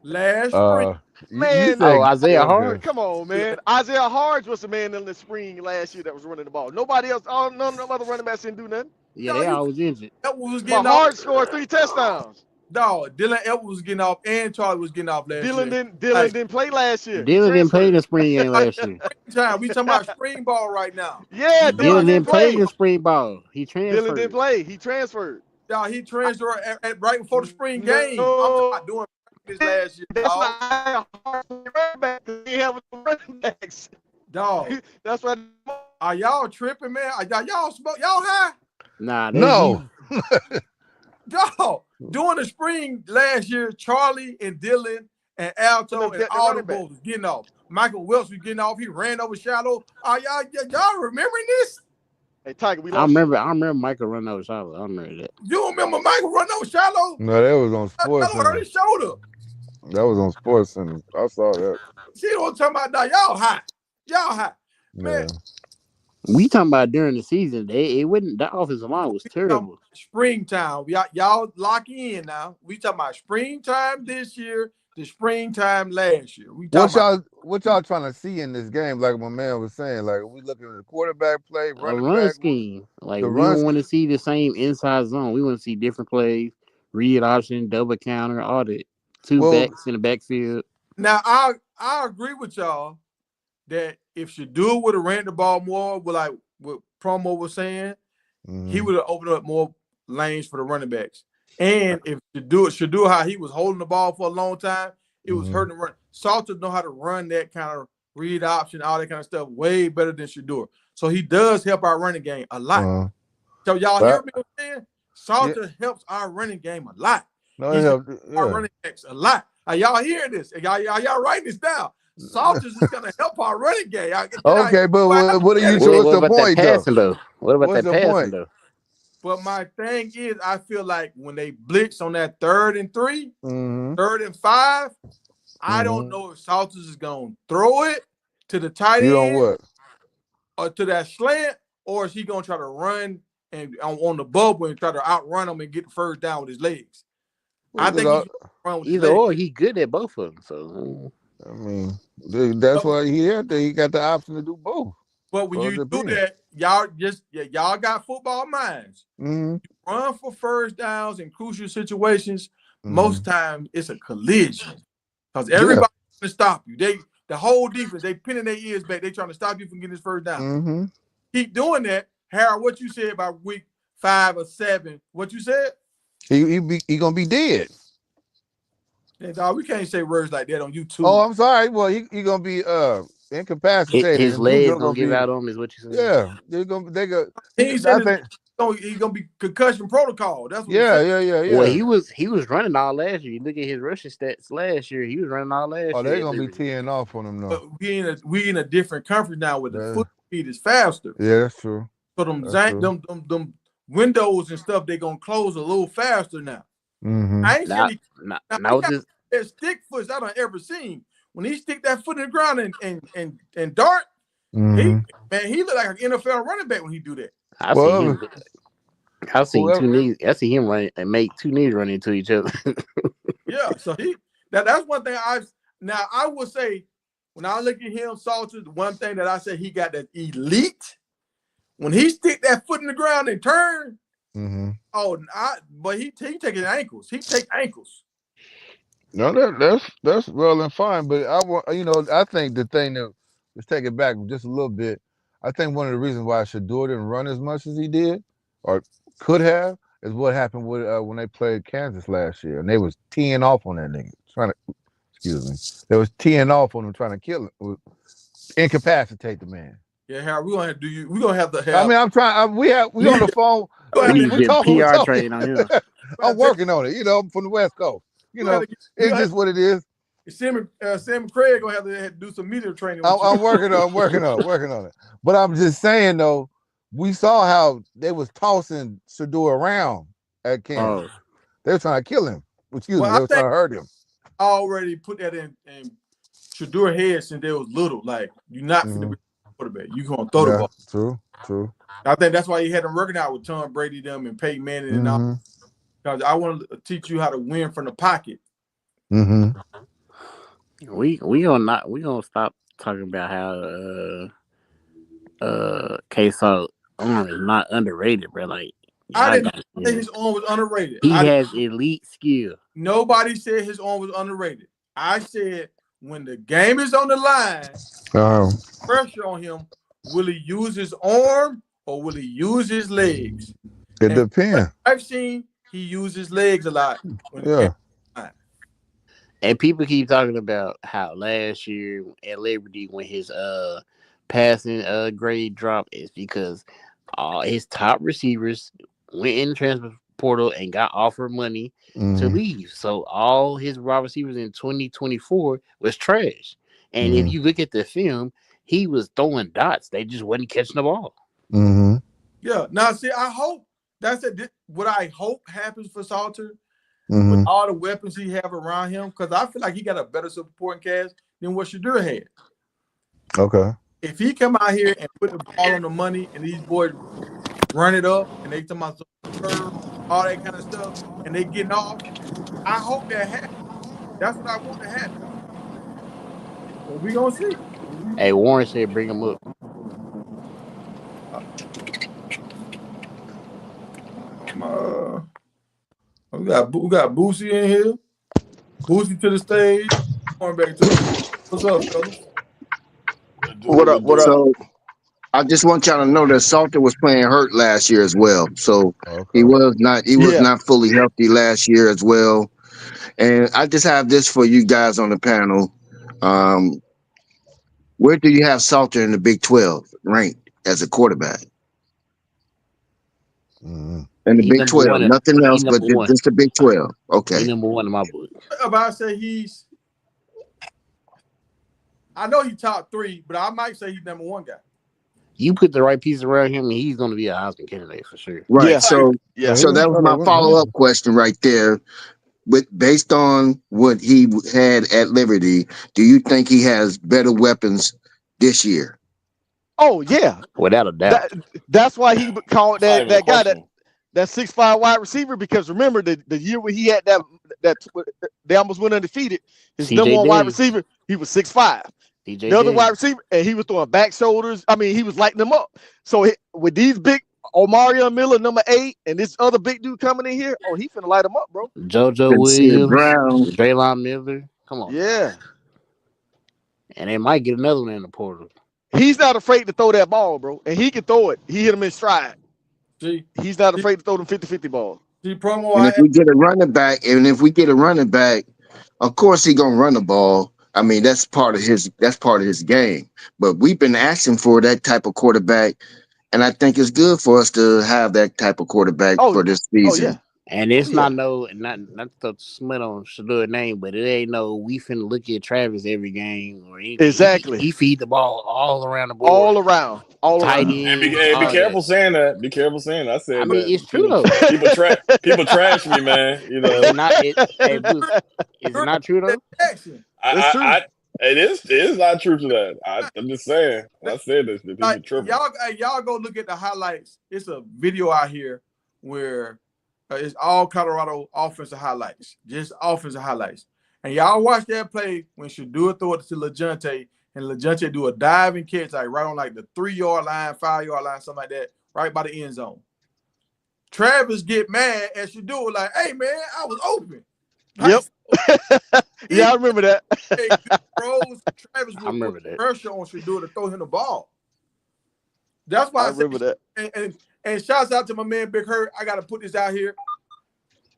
Last spring. Man, Isaiah Hard. Come on, man. Isaiah Hard was the man in the spring last year that was running the ball. Nobody else, none of them other running backs didn't do nothing. Yeah, they always injured. But Hard scored 3 touchdowns. No, Dylan Edwards was getting off and Charlie was getting off last year. Dylan didn't play last year. Dylan didn't play the spring game last year. We talking about spring ball right now. Yeah, Dylan didn't play the spring ball. He transferred. Dylan didn't play. He transferred. No, he transferred right before the spring game. I'm talking about doing this last year. That's why Hard running back. He have running backs. Dog. That's why. Are y'all tripping, man? Y'all high? Nah, no. Dog, during the spring last year, Charlie and Dylan and Alto and all the boys was getting off. Michael Welch was getting off. He ran over Shallow. Y'all remembering this? Hey, Tiger, I remember Michael running over Shallow. I remember that. You remember Michael running over Shallow? No, that was on Sports Center. Hurt his shoulder. That was on Sports Center. I saw that. See what I'm talking about? Y'all high. Man. We talking about during the season. It wouldn't. That offensive line was terrible. Springtime. Y'all lock in now. We talking about springtime this year, the springtime last year. What y'all trying to see in this game? Like my man was saying, like we looking at the quarterback play, run scheme. Like we don't want to see the same inside zone. We want to see different plays, read option, double counter, all that. Two backs in the backfield. Now I agree with y'all that if Shador would have ran the ball more, like what Promo was saying, he would have opened up more lanes for the running backs. And if Shador how he was holding the ball for a long time, it was hurting the run. Salters know how to run that kind of read option, all that kind of stuff way better than Shador. So he does help our running game a lot. So y'all hear me saying? Salters helps our running game a lot. No, he helps our running backs a lot. Y'all hearing this? Y'all writing this down? Salters is gonna help our running game. Okay, but what are you? What's the point though? What about that passing though? But my thing is, I feel like when they blitz on that 3rd and 3, 3rd and 5, I don't know if Salters is gonna throw it to the tight end. You know what? to that slant, or is he gonna try to run and on the bubble and try to outrun him and get the first down with his legs? I think he's run with either or. He good at both of them. So I mean, that's why he out there. He got the option to do both. But when you do that, y'all got football minds. You run for first downs in crucial situations. Most times it's a collision because everybody's trying to stop you. The whole defense, they pinning their ears back. They trying to stop you from getting this first down. Keep doing that. Harold, what you said about week 5 or 7? What you said? He gonna be dead. Yeah, dog, we can't say words like that on YouTube. Oh, I'm sorry. Well, he gonna be incapacitated. his legs gonna give out on him, is what you said. Yeah, he's gonna be concussion protocol. That's what yeah. Well, he was running all last year. You look at his rushing stats last year. He was running all last year. Oh, they're gonna be teeing off on him now. But we in a different conference now where the foot speed is faster. Yeah, that's true. So them windows and stuff, they gonna close a little faster now. I ain't saying there's stick foots I don't ever seen. When he stick that foot in the ground and dart, he look like an NFL running back when he do that. I see two knees. I see him run and make two knees run into each other. Yeah, so that's one thing I would say when I look at him, Salter, the one thing that I say he got that elite. When he stick that foot in the ground and turn, but he taking ankles. He take ankles. No, that's well and fine, but I think the thing that let's take it back just a little bit. I think one of the reasons why Shedeur didn't run as much as he did or could have is what happened with when they played Kansas last year, and they was teeing off on that nigga, they was teeing off on him, trying to kill him, incapacitate the man. Yeah, Harold, we're gonna have to have. I mean, I'm trying. We on the phone. We talking PR training on him. I'm working on it. From the West Coast. It's just what it is. Sam and Craig gonna have to do some media training. I'm working on it. But I'm just saying though, we saw how they was tossing Shedeur around at Kansas. They were trying to kill him. They were trying to hurt him. I already put that in Shedeur head since they was little. Like you're not gonna be quarterback. You gonna throw the ball. True. I think that's why he had him working out with Tom Brady, them, and Peyton Manning and all. Because I want to teach you how to win from the pocket. We gonna stop talking about how K-Salt arm is not underrated, bro. Like I didn't say his arm was underrated. He has elite skill. Nobody said his arm was underrated. I said when the game is on the line, pressure on him, will he use his arm or will he use his legs? It depends. I've seen he uses his legs a lot. And people keep talking about how last year at Liberty when his passing grade dropped is because his top receivers went in the transfer portal and got offered money to leave. So all his wide receivers in 2024 was trash. And if you look at the film, he was throwing dots. They just wasn't catching the ball. Yeah. Now, see, I hope what I hope happens for Salter with all the weapons he have around him, because I feel like he got a better supporting cast than what Shedeur had. Okay. If he come out here and put the ball on the money and these boys run it up and they talking about all that kind of stuff and they getting off, I hope that happens. That's what I want to happen. But we gonna see. Hey, Warren said bring him up. We got Boosie in here. Boosie to the stage. Going back to what's up, fellas? What up? So I just want y'all to know that Salter was playing hurt last year as well. So he was not fully healthy last year as well. And I just have this for you guys on the panel. Where do you have Salter in the Big 12 ranked as a quarterback? In the Big 12, nothing else but just the Big 12. Okay. He's number one in my book. About to say I know he's top 3, but I might say he's number 1 guy. You put the right piece around him, and he's going to be a Heisman candidate for sure. Right. Yeah. So that was my follow-up question right there. But based on what he had at Liberty, do you think he has better weapons this year? Oh yeah, without a doubt. That's why he called Not that even a guy question. that 6'5" wide receiver, because remember the year when he had that they almost went undefeated. His CJ number one wide Daniels. receiver, he was 6'5". DJ The other wide Daniels. receiver, and he was throwing back shoulders. I mean, he was lighting them up. So with these big Omarion Miller, number 8, and this other big dude coming in here, oh, he finna light them up, bro. JoJo And Sid Williams, Brown. Draylon Miller. Come on. Yeah. And they might get another one in the portal. He's not afraid to throw that ball, bro. And he can throw it. He hit him in stride. See, He's not afraid to throw them 50-50 balls. see promo. And if we get a running back, of course he gonna run the ball. I mean, that's part of his game. But we've been asking for that type of quarterback, and I think it's good for us to have that type of quarterback for this season. Oh, yeah. And it's not to smut on Shadur's name, but it ain't no we finna look at Travis every game or anything. Exactly. He feed the ball all around the board. All around. And be careful saying that. Be careful saying that. I said that. It's true though. People trash me, man. You know. Hey, Bruce, is it not true though? It's true. It is not true to that. I'm just saying. I said this. Like, y'all go look at the highlights. It's a video out here where it's all Colorado offensive highlights, just offensive highlights. And y'all watch that play when Shadeur throw it to LeJounte, and LeJounte do a diving catch like right on like the 3-yard line, 5-yard line, something like that, right by the end zone. Travis get mad at Shadeur like, "Hey man, I was open." Yep. Yeah, I remember that. Travis would put pressure on Shadeur to throw him the ball. That's why I remember that. And shouts out to my man Big Hurt. I got to put this out here.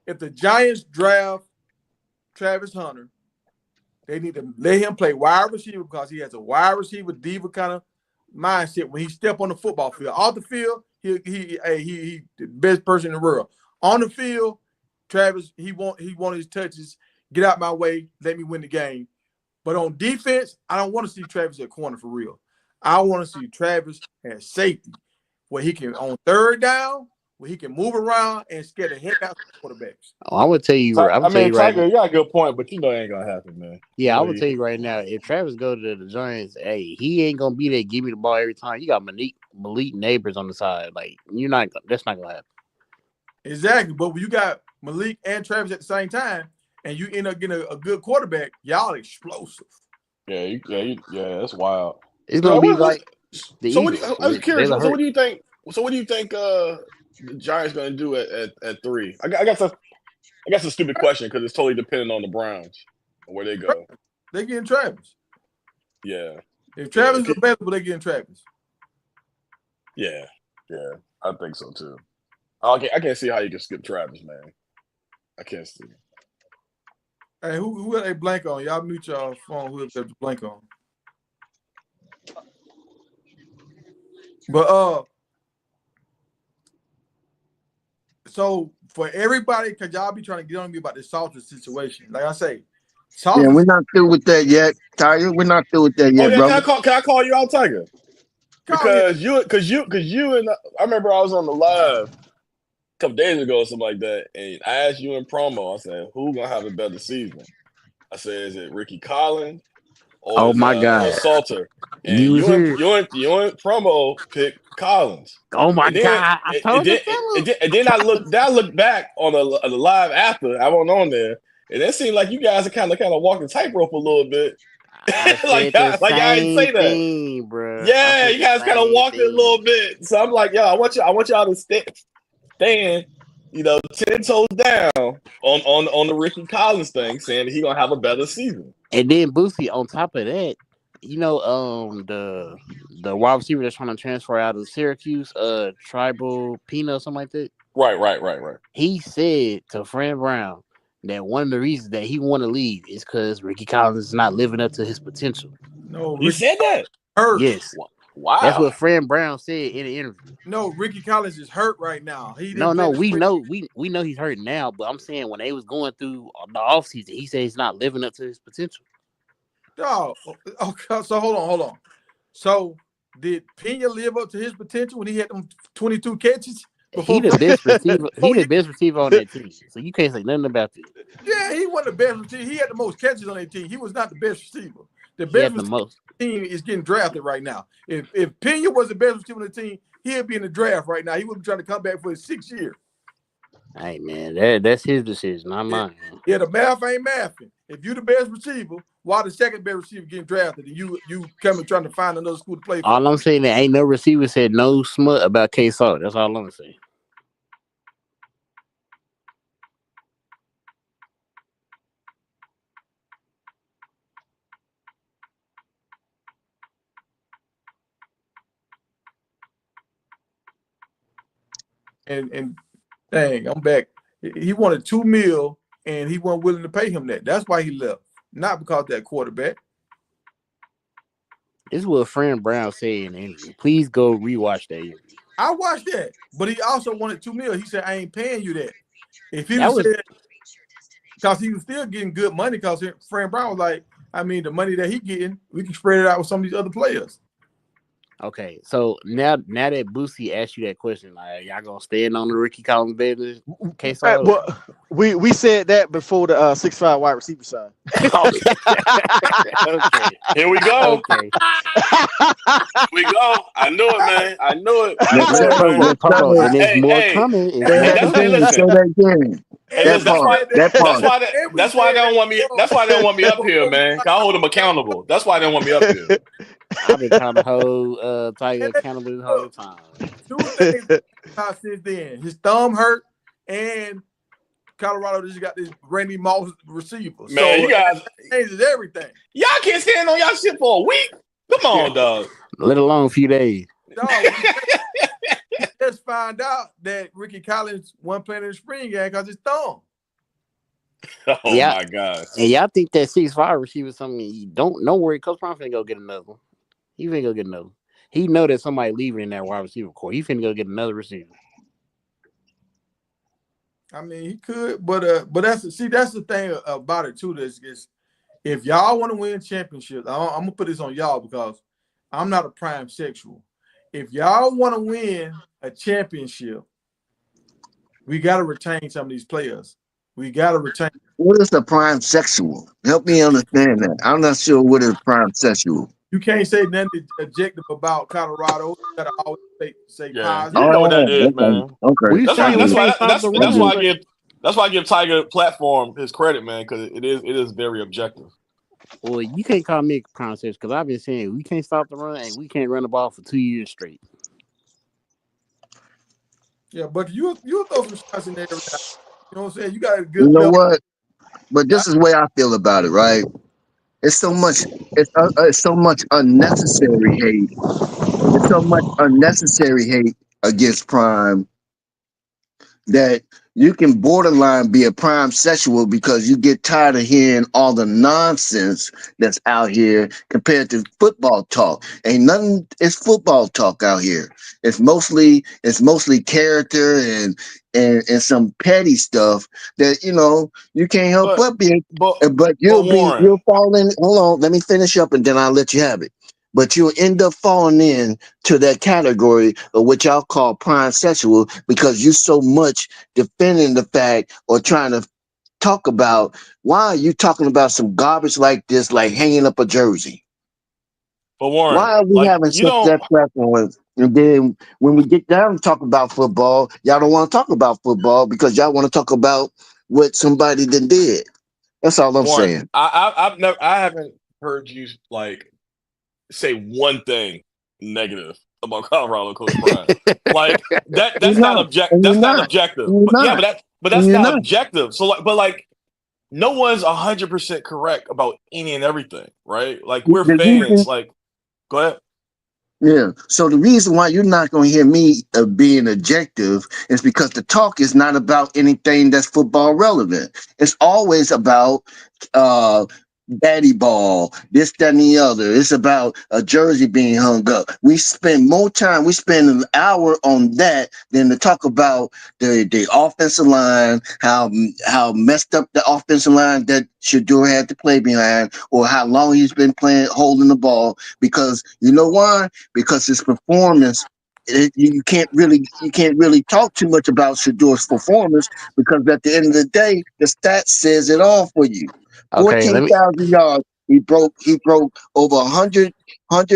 If the Giants draft Travis Hunter, they need to let him play wide receiver because he has a wide receiver diva kind of mindset. When he step on the football field, off the field, he the best person in the world. On the field, Travis, he want his touches. Get out my way. Let me win the game. But on defense, I don't want to see Travis at corner for real. I want to see Travis at safety, where he can on third down, where he can move around and scare the heck out of quarterbacks. Oh, I would tell you. Tiger, you got a good point, but you know it ain't gonna happen, man. Yeah, I would tell you right now. If Travis go to the Giants, hey, he ain't gonna be there. Give me the ball every time. You got Malik Neighbors on the side. Like that's not gonna happen. Exactly, but when you got Malik and Travis at the same time, and you end up getting a good quarterback, y'all explosive. Yeah, that's wild. It's gonna be like. So I was curious. So what do you think? The Giants gonna do at 3? I guess a stupid question because it's totally dependent on the Browns where they go. They getting Travis. Yeah. If Travis is available, they getting Travis. Yeah, I think so too. I can't see how you can skip Travis, man. I can't see. Hey, who got a blank on? Y'all mute y'all phone. Who got the blank on? But so for everybody, because y'all be trying to get on me about this Salter situation. Like I say, yeah, we're not through with that yet, Tiger. We're not through with that yet, bro. Can I call you out, Tiger? Because you and I remember I was on the live a couple days ago or something like that, and I asked you in promo. I said, "Who gonna have a better season?" I said, "Is it Ricky Collins or God, Salter?" And you in promo pick Collins. Oh my God! And then I looked back on the live after I wasn't on there, and it seemed like you guys are kind of walking tightrope a little bit. like I didn't say that, bro. Yeah, you guys kind of walking a little bit. So I'm like, yo, I want y'all to stand, 10 toes down on the Ricky Collins thing, saying that he's gonna have a better season. And then Boosie, on top of that, the wide receiver that's trying to transfer out of Syracuse, Tribal Peanut or something like that. Right. He said to Fran Brown that one of the reasons that he want to leave is because Ricky Collins is not living up to his potential. No, you said that? Hurt. Yes. Wow. That's what Fran Brown said in the interview. No, Ricky Collins is hurt right now. We know he's hurt now, but I'm saying when they was going through the offseason, he said he's not living up to his potential. Oh, okay. So hold on. So did Pena live up to his potential when he had them 22 catches? He the best receiver. He the best receiver on that team. So you can't say nothing about that. Yeah, he wasn't the best receiver. He had the most catches on that team. He was not the best receiver. The best the most. team is getting drafted right now. If Pena was the best receiver on the team, he'd be in the draft right now. He would be trying to come back for his 6th year. Hey man, that's his decision, not mine. Yeah, the math ain't mathing. If you the best receiver, why the second best receiver getting drafted and you coming trying to find another school to play for? All I'm saying, there ain't no receiver said no smut about K-Salt. That's all I'm saying. And dang, I'm back. He wanted $2 million and he wasn't willing to pay him that. That's why he left. Not because of that quarterback. This is what Fran Brown said in the interview. Please go rewatch that interview. I watched that, but he also wanted $2 million. He said, "I ain't paying you that." If he said, because he was still getting good money, because Fran Brown was like, I mean, the money that he getting, we can spread it out with some of these other players. Okay, so now that Boosie asked you that question, like, y'all gonna stand on the Ricky Collins business case? Well, we said that before the 6'5" wide receiver sign. Okay. Here we go. Okay. We go. I knew it, man. I knew it. And there's more coming. That's why they don't want me. That's why they don't want me up here, man. I hold them accountable. That's why they don't want me up here. I've been trying to hold Tiger accountable the whole time. 2 things since then. His thumb hurt, and Colorado just got this Randy Moss receiver. Man, so you guys changes everything. Y'all can't stand on y'all shit for a week. Come on, dog. Let alone a few days. Dog, just find out that Ricky Collins wasn't playing in the spring game because his thumb. Oh my God. And y'all think that 6'5" receiver something you don't worry, Coach Brown finna go get another one. He finna go get another one. He know that somebody leaving in that wide receiver core. He finna go get another receiver. I mean, he could, but that's the thing about it too. Is if y'all want to win championships, I'm gonna put this on y'all because I'm not a prime sexual. If y'all want to win a championship, we got to retain some of these players. We got to retain. What is a prime sexual? Help me understand that. I'm not sure what is prime sexual. You can't say nothing objective about Colorado. You gotta always say positive. You know what that is, man. Okay. That's why I give Tiger platform his credit, man, because it is very objective. Well, you can't call me a prime sexual because I've been saying we can't stop the run and we can't run the ball for 2 years straight. Yeah, but you throw some shots in there. You know what I'm saying? You got a good. You know what? But this is the way I feel about it, right? It's so much. It's so much unnecessary hate. It's so much unnecessary hate against Prime that you can borderline be a prime sexual because you get tired of hearing all the nonsense that's out here compared to football talk. Ain't nothing. It's football talk out here. It's mostly character and some petty stuff that you can't help but be. But you'll fall in. Hold on, let me finish up and then I'll let you have it. But you'll end up falling in to that category of what y'all call prime sexual because you so much defending the fact or trying to talk about why are you talking about some garbage like this, like hanging up a jersey? But Warren, why are we having such that platform? And then when we get down to talk about football, y'all don't want to talk about football because y'all want to talk about what somebody did. That's all I'm saying. I haven't heard you say one thing negative about Colorado Coach Prime. Like that's not objective. That's not objective. But that's not objective. So no one's 100% correct about any and everything, right? Like we're fans. Go ahead. Yeah. So the reason why you're not going to hear me being objective is because the talk is not about anything that's football relevant. It's always about daddy ball, this, that, and the other. It's about a jersey being hung up. We spend more time, we spend an hour on that than to talk about the offensive line, how messed up the offensive line that Shedeur had to play behind, or how long he's been holding the ball. Because you know why? Because his performance. You can't really talk too much about Shedeur's performance because at the end of the day, the stats says it all for you. 14,000 yards, He broke over 100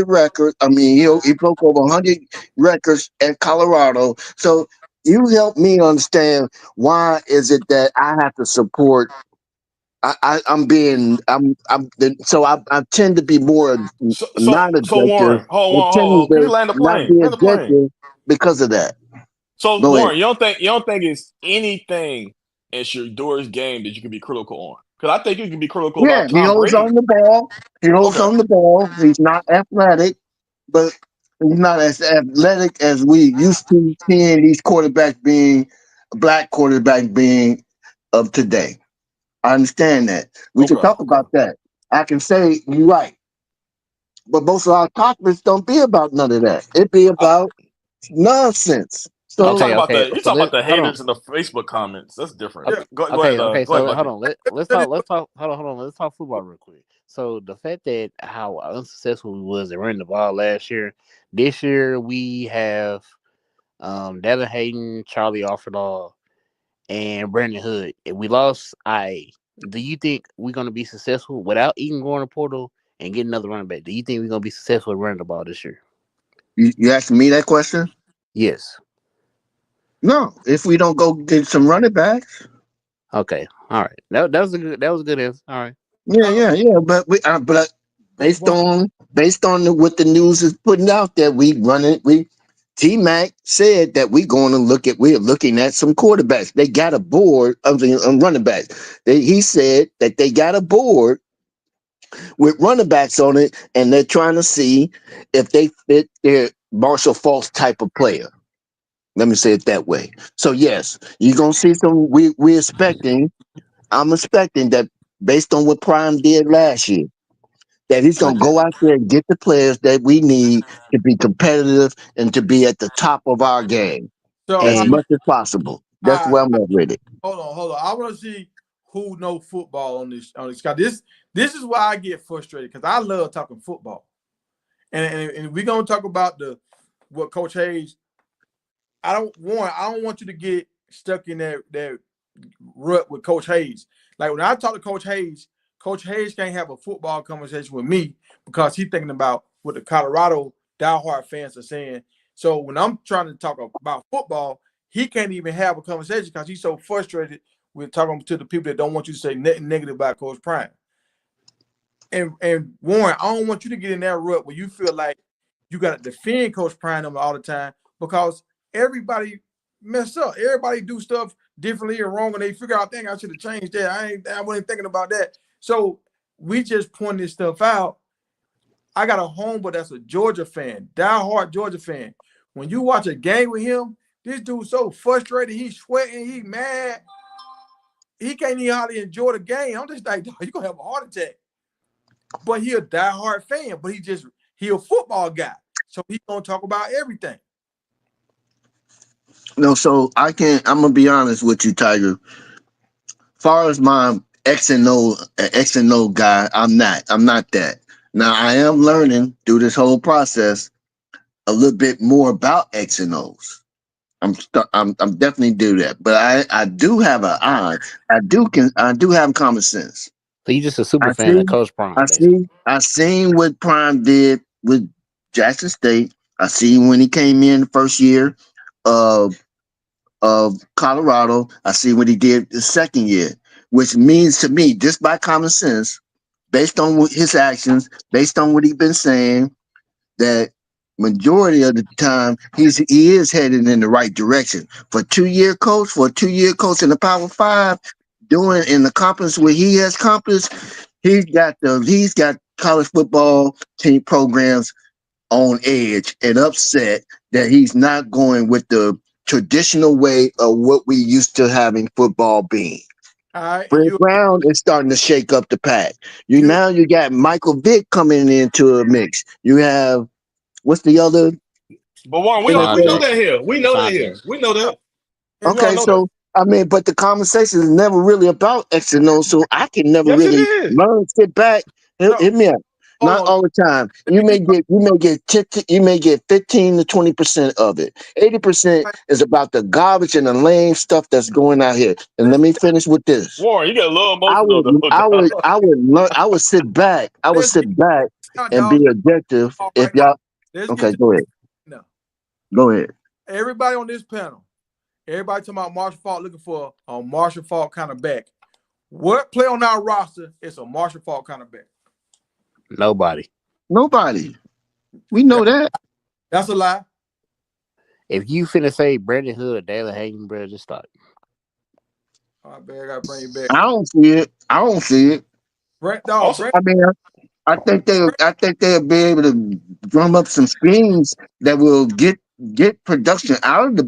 records. I mean, he broke over 100 records at Colorado. So you help me understand why is it that I have to support. I tend to be more not So objective. Warren, hold I on, tend hold on. Can we to land the not plane? be Land the plane. objective because of that. So Go ahead. Warren, you don't think it's anything in Shador's game that you can be critical on? Because I think you can be critical about He Tom holds Brady. on the ball. He holds on the ball. He's not athletic, but he's not as athletic as we used to seeing these quarterbacks being black quarterback being of today. I understand that. We can talk about that. I can say you're right. But most of our topics don't be about none of that. It be about nonsense. So I'm talking about okay. you So talking about the hold on. haters in the Facebook comments. That's different. Okay, Go okay, ahead. okay. Go ahead, So hold Bucky. on. Let's talk. Hold on. Let's talk football real quick. So the fact that how unsuccessful we was at running the ball last year, this year we have Devin Hayden, Charlie Offerdahl, and Brandon Hood. If we lost, do you think we're gonna be successful without even going to portal and getting another running back? Do you think we're gonna be successful at running the ball this year? you asking me that question? Yes. No. If we don't go get some running backs. Okay. All right. That was a good answer. All right. Yeah. But based on what the news is putting out there, T Mac said that we're looking at some quarterbacks. They got a board of running backs. He said that they got a board with running backs on it, and they're trying to see if they fit their Marshall Falk type of player. Let me say it that way. So yes, you're gonna see some. I'm expecting that based on what Prime did last year, that he's gonna go out there and get the players that we need to be competitive and to be at the top of our game as much as possible. That's where I'm at with it. Hold on. I want to see who know football on this guy. This is why I get frustrated because I love talking football, and we're gonna talk about what Coach Hayes. I don't want you to get stuck in that rut with Coach Hayes. Like when I talk to Coach Hayes can't have a football conversation with me because he's thinking about what the Colorado diehard fans are saying. So when I'm trying to talk about football, he can't even have a conversation because he's so frustrated with talking to the people that don't want you to say nothing negative about Coach Prime. And Warren, I don't want you to get in that rut where you feel like you got to defend Coach Prime all the time because everybody mess up. Everybody do stuff differently or wrong, and they figure out, dang, I should have changed that. I wasn't thinking about that. So we just point this stuff out. I got a homeboy that's a Georgia fan, diehard Georgia fan. When you watch a game with him, this dude's so frustrated. He's sweating. He's mad. He can't even hardly enjoy the game. I'm just like, you're going to have a heart attack. But he a diehard fan, but he a football guy. So he's going to talk about everything. No, so I'm going to be honest with you, Tiger. Far as my X and O guy, I'm not that. Now I am learning through this whole process a little bit more about X and O's. I'm definitely do that, but I do have an eye. I do have common sense. So you just a super fan of Coach Prime. I seen what Prime did with Jackson State. I seen when he came in the first year of Colorado. I see what he did the second year, which means to me, just by common sense, based on his actions, based on what he's been saying, that majority of the time he is heading in the right direction. For a two-year coach in the Power 5, doing and accomplish what he has accomplished, he's got college football team programs on edge and upset that he's not going with the traditional way of what we used to having football being. Brett Brown is starting to shake up the pack. You got Michael Vick coming into a mix. You have what's the other? But Warren, we know that here. We know that. Okay, so I mean, but the conversation is never really about X and O, so I can never really learn. Sit back, hit me up. Not all the time. You may get 15 to 20% of it. 80% is about the garbage and the lame stuff that's going out here. And let me finish with this. Warren, you get a little emotional though. I would sit back. I would sit back and be objective. If y'all okay, go ahead. No. Go ahead. Everybody on this panel, everybody talking about Marshall Faulk looking for a Marshall Faulk kind of back. What play on our roster is a Marshall Faulk kind of back? Nobody. We know that. That's a lie. If you finna say Brandon Hood, Daylon Hayden, bro, just stop. I gotta bring you back. I don't see it. I think they'll be able to drum up some schemes that will get production out of the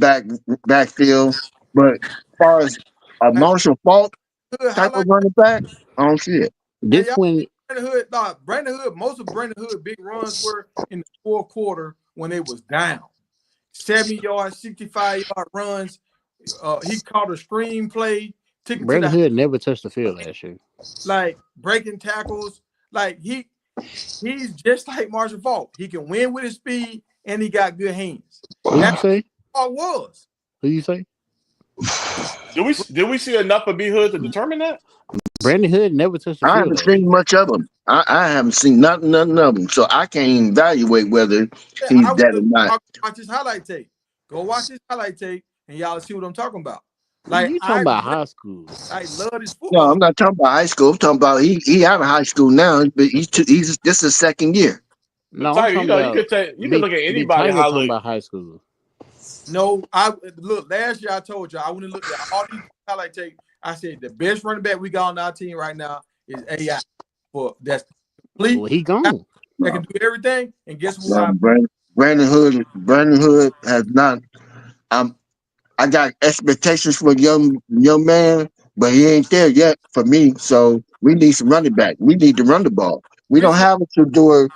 backfield. But as far as a Marshall Faulk type of running back, I don't see it. Brandon Hood, most of Brandon Hood big runs were in the fourth quarter when it was down. 70-yard, 65-yard runs. He caught a screen play. Brandon Hood never touched the field last year. Like breaking tackles. Like he's just like Marshall Faulk. He can win with his speed and he got good hands. Who you say? Who you say? Did we see enough of B Hood to determine that? Brandon Hood never touched the field. I haven't seen much of him. I haven't seen nothing of him, so I can't even evaluate whether he's that or not. Watch his highlight tape. Go watch his highlight tape, and y'all see what I'm talking about. Like you talking about high school? I love his football. No, I'm not talking about high school. I'm talking about he out of high school now, but this is his second year. No, Tiger, you can look at anybody talking about high school. No, look. Last year I told you I went and looked at all these highlight tape. I said the best running back we got on our team right now is AI. That's complete. Well, he gone. That can do everything. And guess what? Brandon Hood has not. I got expectations for a young man, but he ain't there yet for me. So we need some running back. We need to run the ball. We don't have a Shador.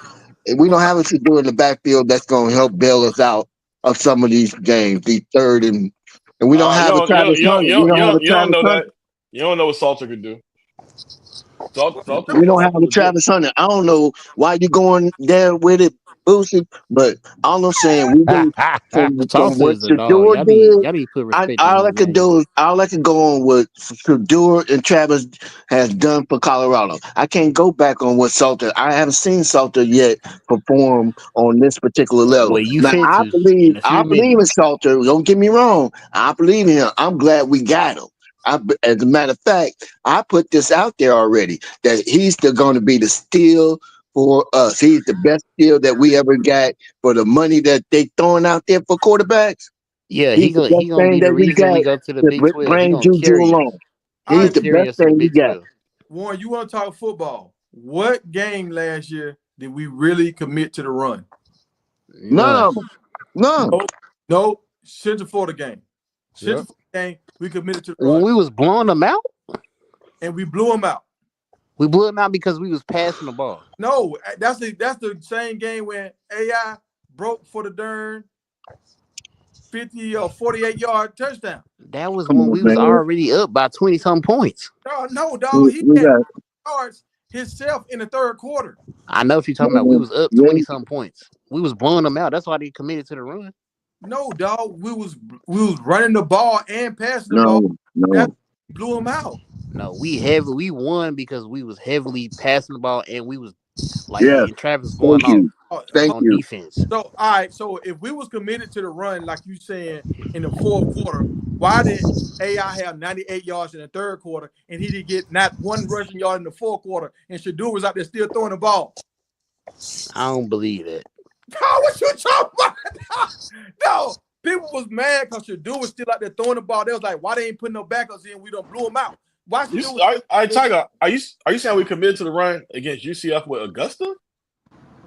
We don't have a Shador in the backfield that's going to help bail us out of some of these games. The third and we don't have a Travis Hunter. You don't know that. You don't know what Salter could do. We don't have a Travis Hunter. I don't know why you going there with it, Boosie, but all I'm saying, we do from what Shador did. All I could go on what Shador and Travis has done for Colorado. I can't go back on what Salter. I haven't seen Salter yet perform on this particular level. Well, I believe in Salter. Don't get me wrong. I believe in him. I'm glad we got him. As a matter of fact, I put this out there already that he's still going to be the steal for us. He's the best steal that we ever got for the money that they throwing out there for quarterbacks. Yeah, he's gonna be the reason we go to the Big 12. Bring Juju along. He's the best thing we got. Warren, you want to talk football? What game last year did we really commit to the run? None. No. Central Florida game. Central Florida game, we committed to the run. When we was blowing them out? And we blew them out. We blew them out because we was passing the ball. No, that's the same game when AI broke for the darn 50 or 48-yard touchdown. That was when we was already up by 20-some points. No, dog. He had yards himself in the third quarter. I know what you're talking about. We was up 20-some points. We was blowing them out. That's why they committed to the run. No, dog. We was running the ball and passing the ball. That blew them out. No, we won because we was heavily passing the ball and we was and Travis going off on defense. So all right, so if we was committed to the run, like you saying in the fourth quarter, why did AI have 98 yards in the third quarter and he didn't get not one rushing yard in the fourth quarter and Shador was out there still throwing the ball? I don't believe that. What you talking about? No, people was mad because Shador was still out there throwing the ball. They was like, why they ain't putting no backups in? We don't blew them out. Tiger, are you saying we committed to the run against UCF with Augusta?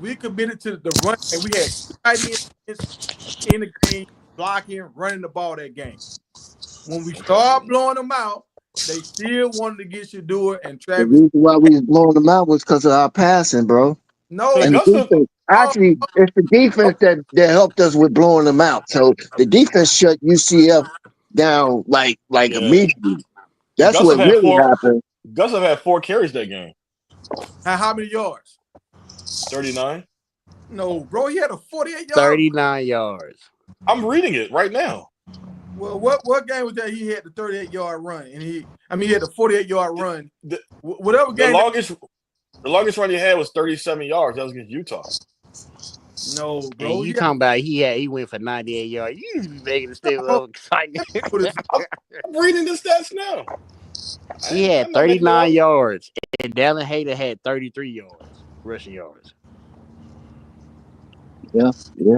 We committed to the run, and we had tight ends in the game, blocking, running the ball that game. When we started blowing them out, they still wanted to get Shador and Travis. The reason why we was blowing them out was because of our passing, bro. No, and actually, it's the defense that helped us with blowing them out. So the defense shut UCF down like immediately. That's what really happened. Gus have had 4 carries that game. How many yards? 39. No, bro, he had a 48-yard. 39 yards. I'm reading it right now. Well, what game was that? He had the 38-yard run, and he had a 48-yard run. Whatever game. The longest run he had was 37 yards. That was against Utah. No, bro. And you talking about he went for 98 yards. You used to be making the state so excited. I'm reading the stats now. He had 39 yards, and Dallin Hayter had 33 yards, rushing yards. Yeah.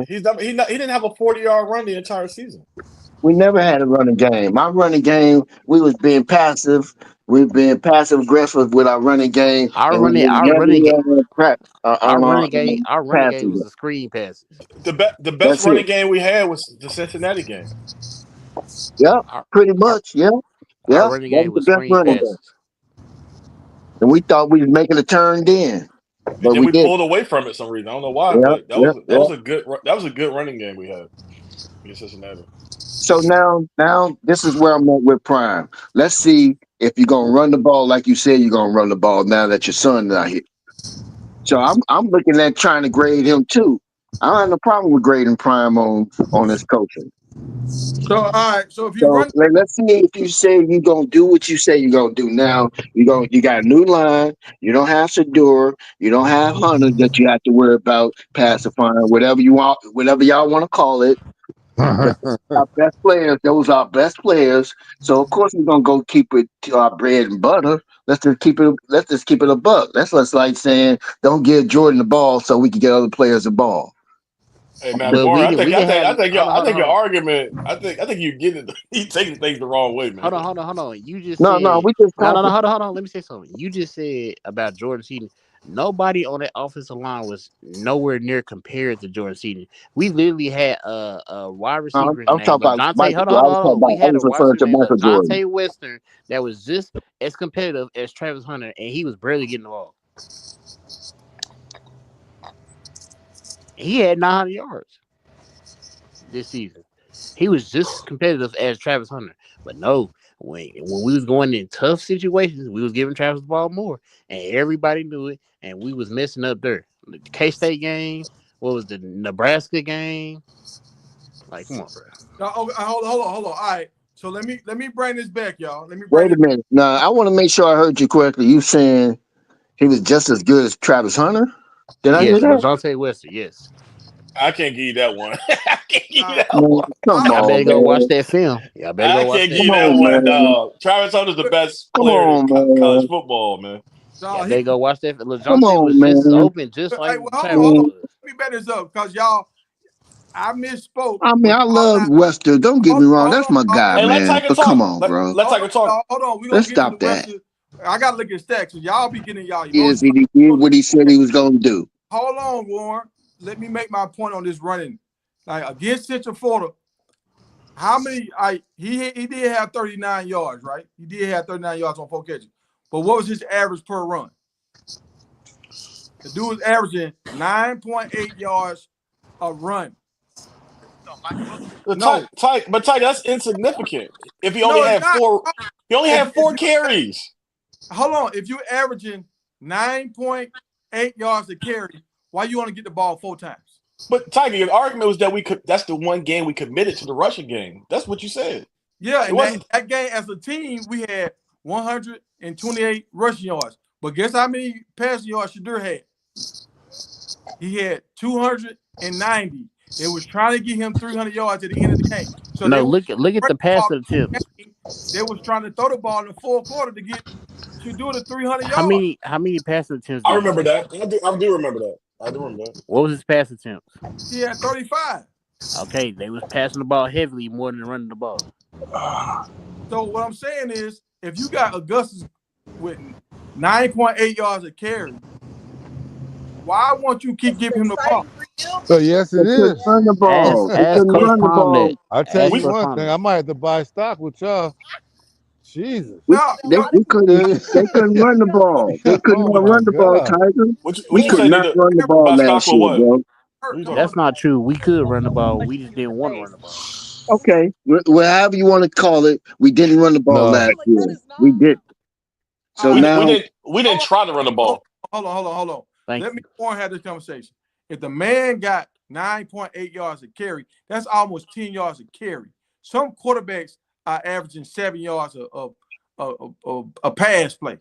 He didn't have a 40-yard run the entire season. We never had a running game. My running game, we was being passive. We've been passive aggressive with our running game. Our running game was a screen passes. The best running game we had was the Cincinnati game. Yeah, pretty much. Yeah. Our running game was screen passes. And we thought we was making a turn then. But then we pulled away from it for some reason. I don't know why, but that was a good running game we had against Cincinnati. So now this is where I'm at with Prime. Let's see if you're gonna run the ball like you said you're gonna run the ball now that your son's not here. So I'm looking at trying to grade him too. I don't have no problem with grading Prime on his coaching. So all right, so if you let's see if you say you're gonna do what you say you're gonna do. Now you got a new line, you don't have Shedeur, you don't have Hunter that you have to worry about pacifying, whatever y'all want to call it. Our best players, those are our best players. So of course we're gonna go keep it to our bread and butter. Let's just keep it a buck. That's like saying don't give Jordan the ball so we can get other players the ball. Hey man, I think your argument. I think you get it. You taking things the wrong way, man. Hold on. You just hold on. Let me say something. You just said about Jordan Seaton. Nobody on that offensive line was nowhere near compared to Jordan Seaton. We literally had a wide receiver. I'm talking about Dante. We had a wide receiver named Dante Western that was just as competitive as Travis Hunter, and he was barely getting the ball. He had 900 yards this season. He was just as competitive as Travis Hunter. But no, when we was going in tough situations, we was giving Travis the ball more. And everybody knew it. And we was messing up there. The K-State game, what was the Nebraska game? Like, come on, bro. Hold on. All right. So let me bring this back, y'all. Wait a minute. Now, I want to make sure I heard you correctly. You saying he was just as good as Travis Hunter? Did I hear that? Dante Western, yes. I can't give you that one. I can't give you that one. Y'all better go watch that film. Y'all better go watch that. I can't give you that one, dog. Travis Hunter's the best player in college football, man. Y'all better go watch that. Dante was just as open, just like Travis was. Let me bet this up, because y'all, I misspoke. I mean, I love Western. Don't get me wrong. That's my guy, man. But come on, bro. Let's talk. Hold on. Let's stop that. I got to look at stats. So y'all be getting y'all. Yes, he did what he said he was going to do. Hold on, Warren. Let me make my point on this running. Like against Central Florida, how many? He did have 39 yards, right? He did have 39 yards on 4 catches. But what was his average per run? The dude was averaging 9.8 yards a run. But that's insignificant. If he only had 4 carries. Hold on. If you're averaging 9.8 yards a carry, why you want to get the ball 4 times? But Tiger, your argument was that that's the one game we committed to the rushing game. That's what you said. Yeah, and that game as a team, we had 128 rushing yards. But guess how many passing yards Shedeur had? He had 290. They was trying to get him 300 yards at the end of the game. So look at the pass attempts. They was trying to throw the ball in the fourth quarter to get Shedeur to 300 yards. How many pass attempts? I remember that. I do remember that. What was his pass attempts? He had 35. Okay, they was passing the ball heavily more than running the ball. So what I'm saying is, if you got Augustus with 9.8 yards a carry, why won't you keep giving him the ball? So yes, it is. Run the ball. I'll tell you one thing. I might have to buy stock with y'all. Jesus. They couldn't run the ball. They couldn't run the ball, Tiger. We could not run the ball last year, bro. That's not true. We could run the ball. We just didn't want to run the ball. Okay. Well, however you want to call it, we didn't run the ball last year. We did. So we didn't try to run the ball. Hold on. Let me have this conversation. If the man got 9.8 yards a carry, that's almost 10 yards a carry. Some quarterbacks are averaging 7 yards of a pass play.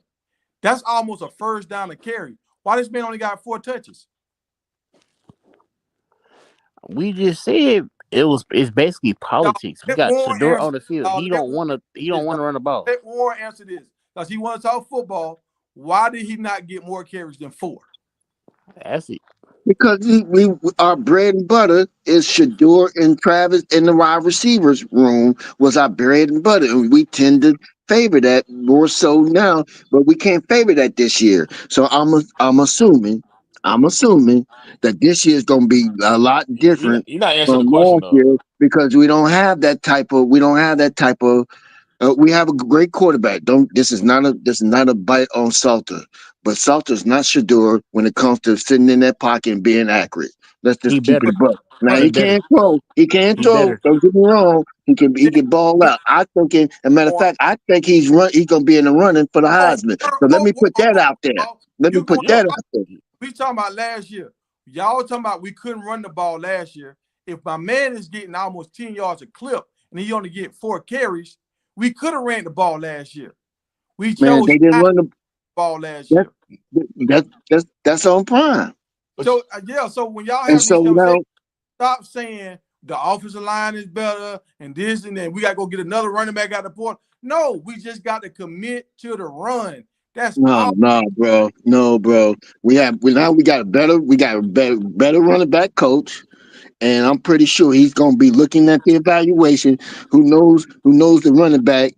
That's almost a first down a carry. Why this man only got 4 touches? We just said it's basically politics. We got Shador on the field. He don't want to run the ball. Let Warren answer this. Because he wants to talk football. Why did he not get more carries than 4? That's it. Because we our bread and butter is Shador and Travis in the wide receivers room was our bread and butter, and we tend to favor that more so now, but we can't favor that this year. So I'm assuming that this year is going to be a lot different You're not answering from the question last year because we don't have that type of we have a great quarterback. This is not a bite on Salter, but Salter's not Shador when it comes to sitting in that pocket and being accurate. Let's just keep it above. Now he can't throw. He can't throw. Don't get me wrong. He can ball out. As a matter of fact, I think he's gonna be in the running for the Heisman. So let me put that out there. We talking about last year. Y'all talking about we couldn't run the ball last year. If my man is getting almost 10 yards a clip and he only get 4 carries, we could have ran the ball last year. We chose they didn't run the ball last year. That's on Prime. So so when y'all have these conversations, stop saying the offensive line is better and this and then we gotta go get another running back out of the port. No, we just got to commit to the run. That's no, bro. We got a better running back coach. And I'm pretty sure he's going to be looking at the evaluation. Who knows the running back?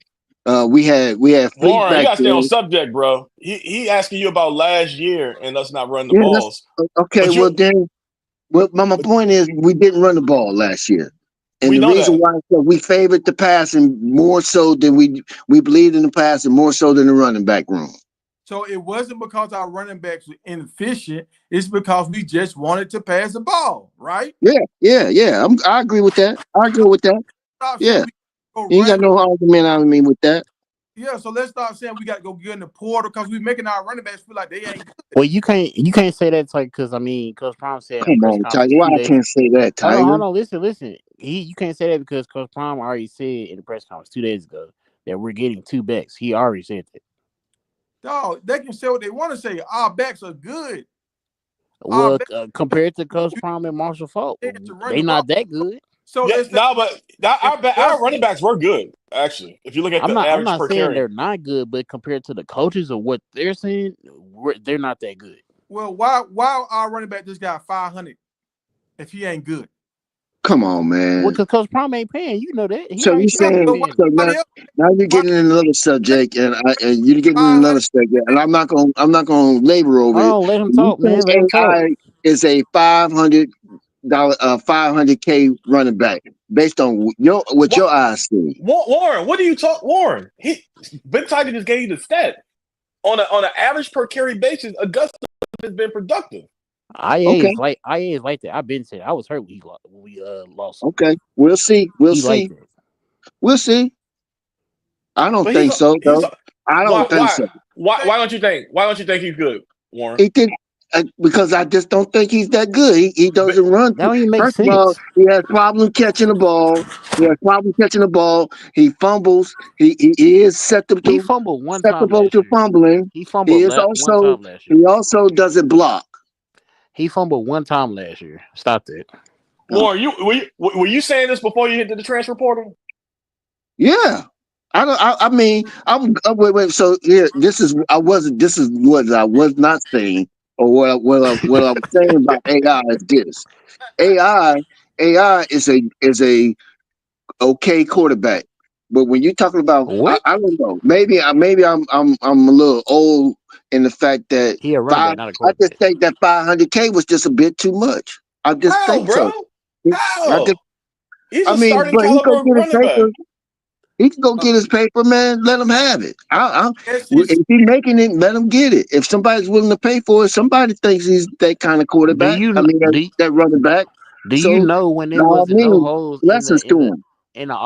We had Warren, you gotta stay on subject, bro. He asking you about last year and us not running the balls. Okay, my point is we didn't run the ball last year, and the reason why is that we favored the passing more so than we believed in the passing more so than the running back room. So it wasn't because our running backs were inefficient. It's because we just wanted to pass the ball, right? Yeah. I agree with that. Yeah. You ain't got no argument out of me with that. Yeah, so let's start saying we got to go get in the portal because we're making our running backs feel like they ain't good. Well, you can't say that, like, because Coach Prime said. Come on, Tiger. Why I can't say that, Tiger? Hold on. Listen. You can't say that because Coach Prime already said in the press conference 2 days ago that we're getting 2 backs. He already said that. No, they can say what they want to say. Our backs are good. Well, compared to Coach Prime and Marshall Faulk, they not that good. So our running backs were good, actually. If you look at the average per carry. I'm not saying they're not good, but compared to the coaches or what they're saying, they're not that good. Well, why our running back just got 500 if he ain't good? Come on, man. Well, because Coach Prime ain't paying. You know that. So you saying now you're getting in another subject, and you're getting in another subject, and I'm not gonna labor over it. Oh, let him talk, man. Let him talk. Is a $500 $500K running back based on your eyes see. Warren, what do you talk? Warren, Ben Tiger just gave you the stat on an average per carry basis. Augusta has been productive. IA is like that. I've been saying I was hurt when we lost. Okay, we'll see. We'll see. I don't think so, though. I don't think so. Why don't you think? Why don't you think he's good, Warren? He did because I just don't think he's that good. He doesn't run. Now he makes sense. First of all, he has problems catching the ball. He fumbles. He is susceptible. He fumbled one time to fumbling. He fumbled one time last year. He also doesn't block. He fumbled one time last year. Stop that. Warren, were you saying this before you hit the transfer portal? Yeah. Wait. So here, this is what I was not saying, or what I'm saying about AI is this: AI is a okay quarterback, but when you're talking about, I don't know, maybe I'm a little old in the fact that he a running back, not a quarterback. I just think that 500K was just a bit too much. I just think bro? So. How? He's a starting caliber running back. He can go get his paper, man. Let him have it. If he's making it, let him get it. If somebody's willing to pay for it, somebody thinks he's that kind of quarterback. That running back. Do you know when there was no holes in the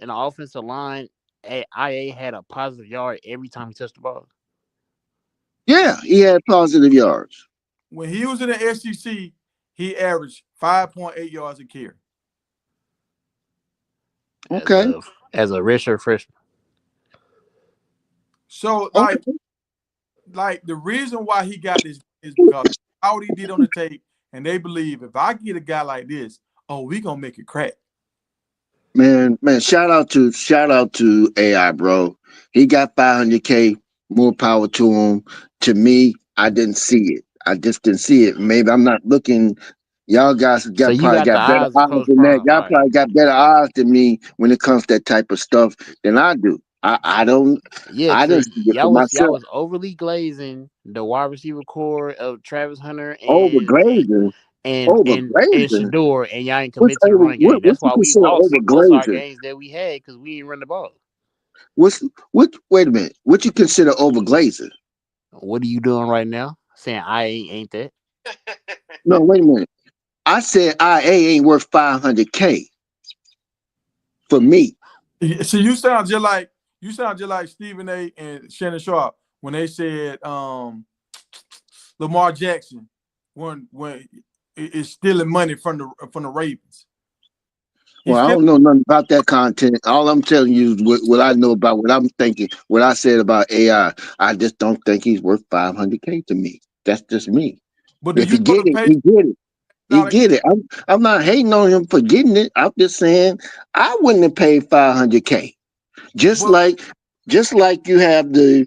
offensive line, IA had a positive yard every time he touched the ball? Yeah, he had positive yards. when he was in the SEC, he averaged 5.8 yards a carry. Okay. As a redshirt freshman. So like the reason why he got this is because how what he did on the tape, and they believe if I get a guy like this, we gonna make it crack. Man, shout out to AI, bro. He got 500K, more power to him. To me, I didn't see it. I just didn't see it. Maybe I'm not looking. Y'all guys probably got better eyes than that. Y'all probably got better eyes than me when it comes to that type of stuff than I do. I don't. Yeah, I didn't see it for myself. Y'all was overly glazing the wide receiver core of Travis Hunter Over glazing. and Shador, and y'all ain't commit to the run game. That's why we lost most of our games that we had because we didn't run the ball. Wait a minute. What you consider over glazing? What are you doing right now? Saying I ain't that? No, wait a minute. I said IA ain't worth 500K for me. So you sound just like Stephen A. and Shannon Sharp when they said Lamar Jackson when is stealing money from the Ravens. Well, I don't know nothing about that content. All I'm telling you is what I know about what I'm thinking, what I said about AI. I just don't think he's worth 500K to me. That's just me. But if he get it, he get it. He get it. I'm not hating on him for getting it. I'm just saying I wouldn't have paid 500K. Just like you have the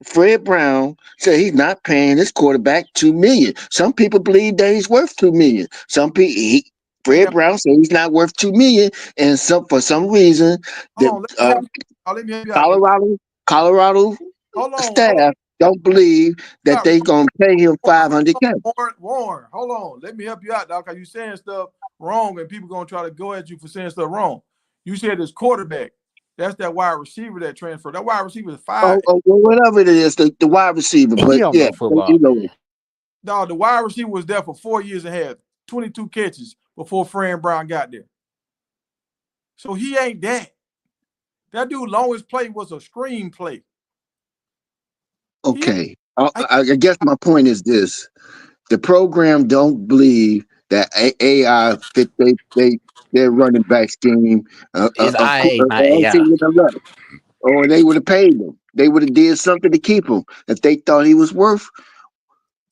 Fred Brown say he's not paying his quarterback $2 million. Some people believe that he's worth $2 million. Some people Fred Brown said he's not worth $2 million, and for some reason, Colorado staff don't believe that they're gonna pay him 500K. Warren, hold on. Let me help you out, dog. Cause you saying stuff wrong, and people gonna try to go at you for saying stuff wrong. You said this quarterback. That's that wide receiver that transferred. That wide receiver is 5. Well, whatever it is, the wide receiver. But yeah, football, no, the wide receiver was there for 4 years and had 22 catches before Fred Brown got there. So he ain't that. That dude longest play was a screen play. Okay. I guess my point is this. The program don't believe that AI fit their running back scheme. It's IA, not AI. Or they would have paid him. They would have did something to keep him if they thought he was worth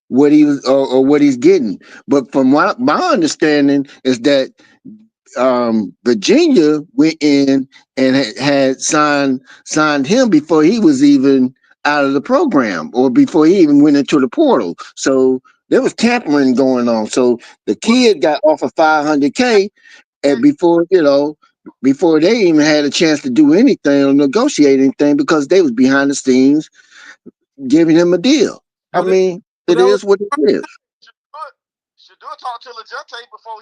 what he was or what he's getting. But from my understanding is that Virginia went in and had signed him before he was even out of the program or before he even went into the portal. So there was tampering going on. So the kid got offered 500K, and before they even had a chance to do anything or negotiate anything because they was behind the scenes giving him a deal. I mean, it is what it is. Shador talked to LeJante before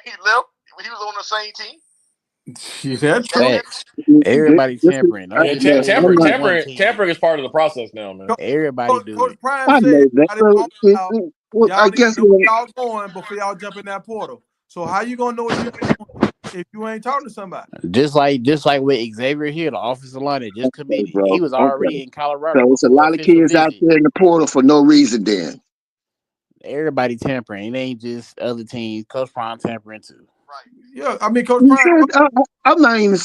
he left. He was on the same team. That's true. Everybody tampering. Tampering is part of the process now, man. Everybody do Coach it. Prime said, I guess y'all going before y'all jump in that portal. So how you gonna know what you're doing if you ain't talking to somebody? Just like with Xavier Hill, the offensive line that just committed. He was already in Colorado. So it's a lot of kids out there in the portal for no reason then. Everybody tampering. It ain't just other teams. Coach Prime tampering too. Right. Yeah, I mean, Coach Prime. I'm not even.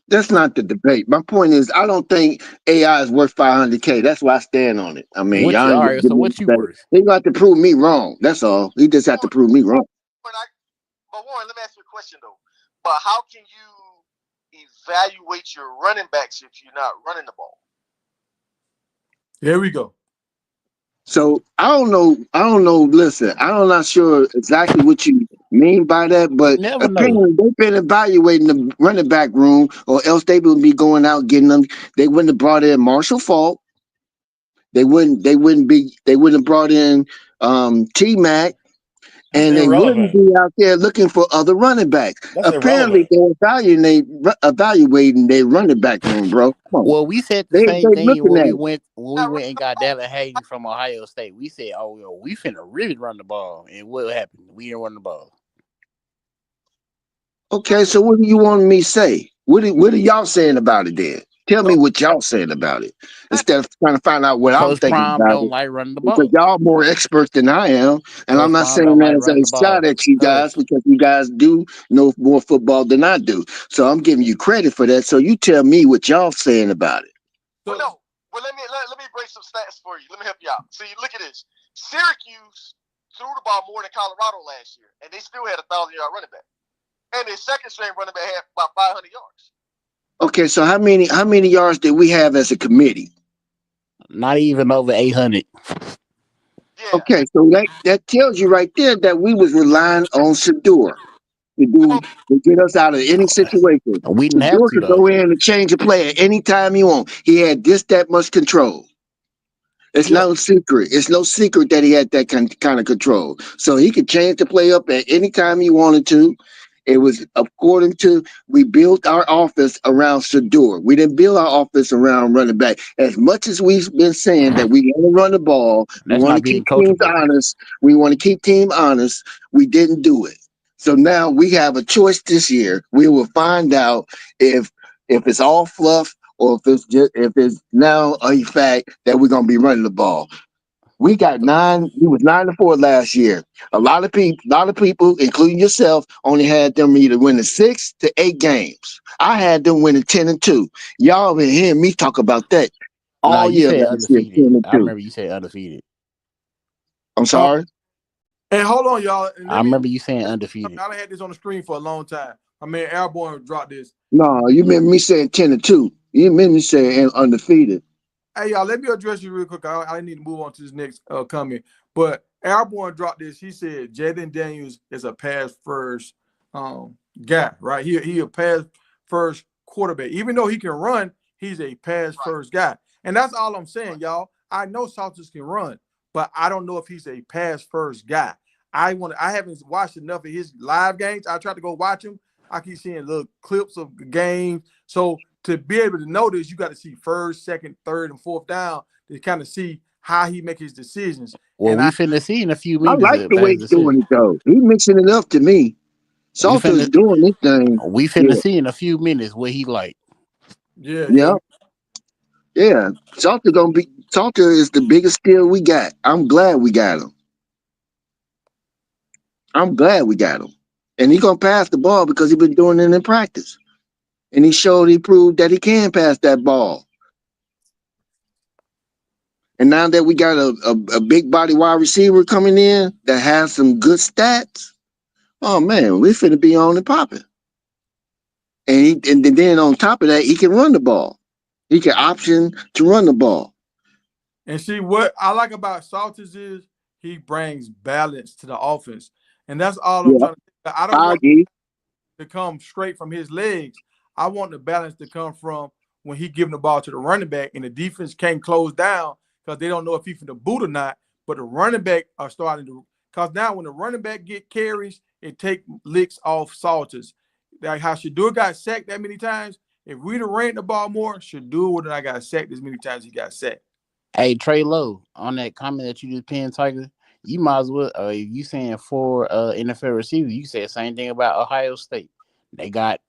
That's not the debate. My point is, I don't think AI is worth 500K. That's why I stand on it. I mean, so what you worth? He got to prove me wrong. That's all. He just have to prove me wrong. But Warren, let me ask you a question though. But how can you evaluate your running backs if you're not running the ball? Here we go. So I don't know. Listen, I'm not sure exactly what you mean by that, but apparently they've been evaluating the running back room, or else they would be going out getting them. They wouldn't have brought in Marshall Faulk. They wouldn't have brought in T-Mac, and they wouldn't be out there looking for other running backs. Apparently they're evaluating their running back room, bro. Well, we said the same thing when we went and got Dallas Hayden from Ohio State. We said, we finna really run the ball. And what happened? We didn't run the ball. Okay, so what do you want me to say? What are y'all saying about it then? Tell me what y'all saying about it instead of trying to find out what I'm Coach thinking Prime about don't it. like running the Because ball. y'all more experts than I am, and I'm Coach not Prime saying don't like that as running the a shot ball. at you guys because you guys do know more football than I do. So I'm giving you credit for that. So you tell me what y'all saying about it. Well, no. Well, let me break some stats for you. Let me help you out. See, look at this. Syracuse threw the ball more than Colorado last year, and they still had a 1,000-yard running back. And their second string running back had about 500 yards. Okay, so how many yards did we have as a committee? Not even over 800. Yeah. Okay, so that tells you right there that we was relying on Shador to get us out of any situation. We didn't have Shador to, could though. go in and change a play at any time he want. He had that much control. It's no secret. It's no secret that he had that kind of control. So he could change the play up at any time he wanted to. It was according to we built our offense around Shador. We didn't build our offense around running back. As much as we've been saying that we want to run the ball, we That's want to not being keep teams coachable. honest. We want to keep team honest. We didn't do it. So now we have a choice this year. We will find out if it's all fluff or if it's now a fact that we're gonna be running the ball. We got 9. We was 9-4 last year. A lot of people, including yourself, only had them either winning 6 to 8 games. I had them winning 10-2. Y'all been hearing me talk about that Nah, all you year said last year. undefeated. I 10-2. remember you said undefeated. I'm sorry. And hold on, y'all. And I remember you saying undefeated. I had this on the screen for a long time. I mean, Airborne dropped this. No, you remember me saying 10-2. You remember me saying undefeated. Hey, y'all, let me address you real quick. I need to move on to this next comment. But Airborne dropped this. He said Jaden Daniels is a pass first guy, right? He a pass first quarterback. Even though he can run, he's a pass first guy. And that's all I'm saying, y'all. I know Salters can run, but I don't know if he's a pass first guy. I haven't watched enough of his live games. I tried to go watch him. I keep seeing little clips of the games. So to be able to know this, you got to see first, second, third, and fourth down to kind of see how he make his decisions. Well, and we finna see in a few I minutes. like the way he's doing it though. He mixing it up to me. Salter's doing this thing. We finna see in a few minutes what he like. Yeah. Salter is the biggest skill we got. I'm glad we got him. And he's gonna pass the ball because he's been doing it in practice. And he proved that he can pass that ball. And now that we got a big body wide receiver coming in that has some good stats, oh man, we finna be on and popping. And then on top of that, he can run the ball. He can option to run the ball. And see, what I like about Salters is he brings balance to the offense. And that's all I'm trying to say. I don't want it to come straight from his legs. I want the balance to come from when he giving the ball to the running back and the defense can't close down because they don't know if he's finna boot or not. But the running back are starting to, because now when the running back get carries, it take licks off Salters. Like how Shador got sacked that many times. If we'd have ran the ball more, Shador would have got sacked as many times he got sacked. Hey, Trey Lowe, on that comment that you just pinned, Tiger, you might as well, if you saying 4 NFL receivers, you said the same thing about Ohio State. They got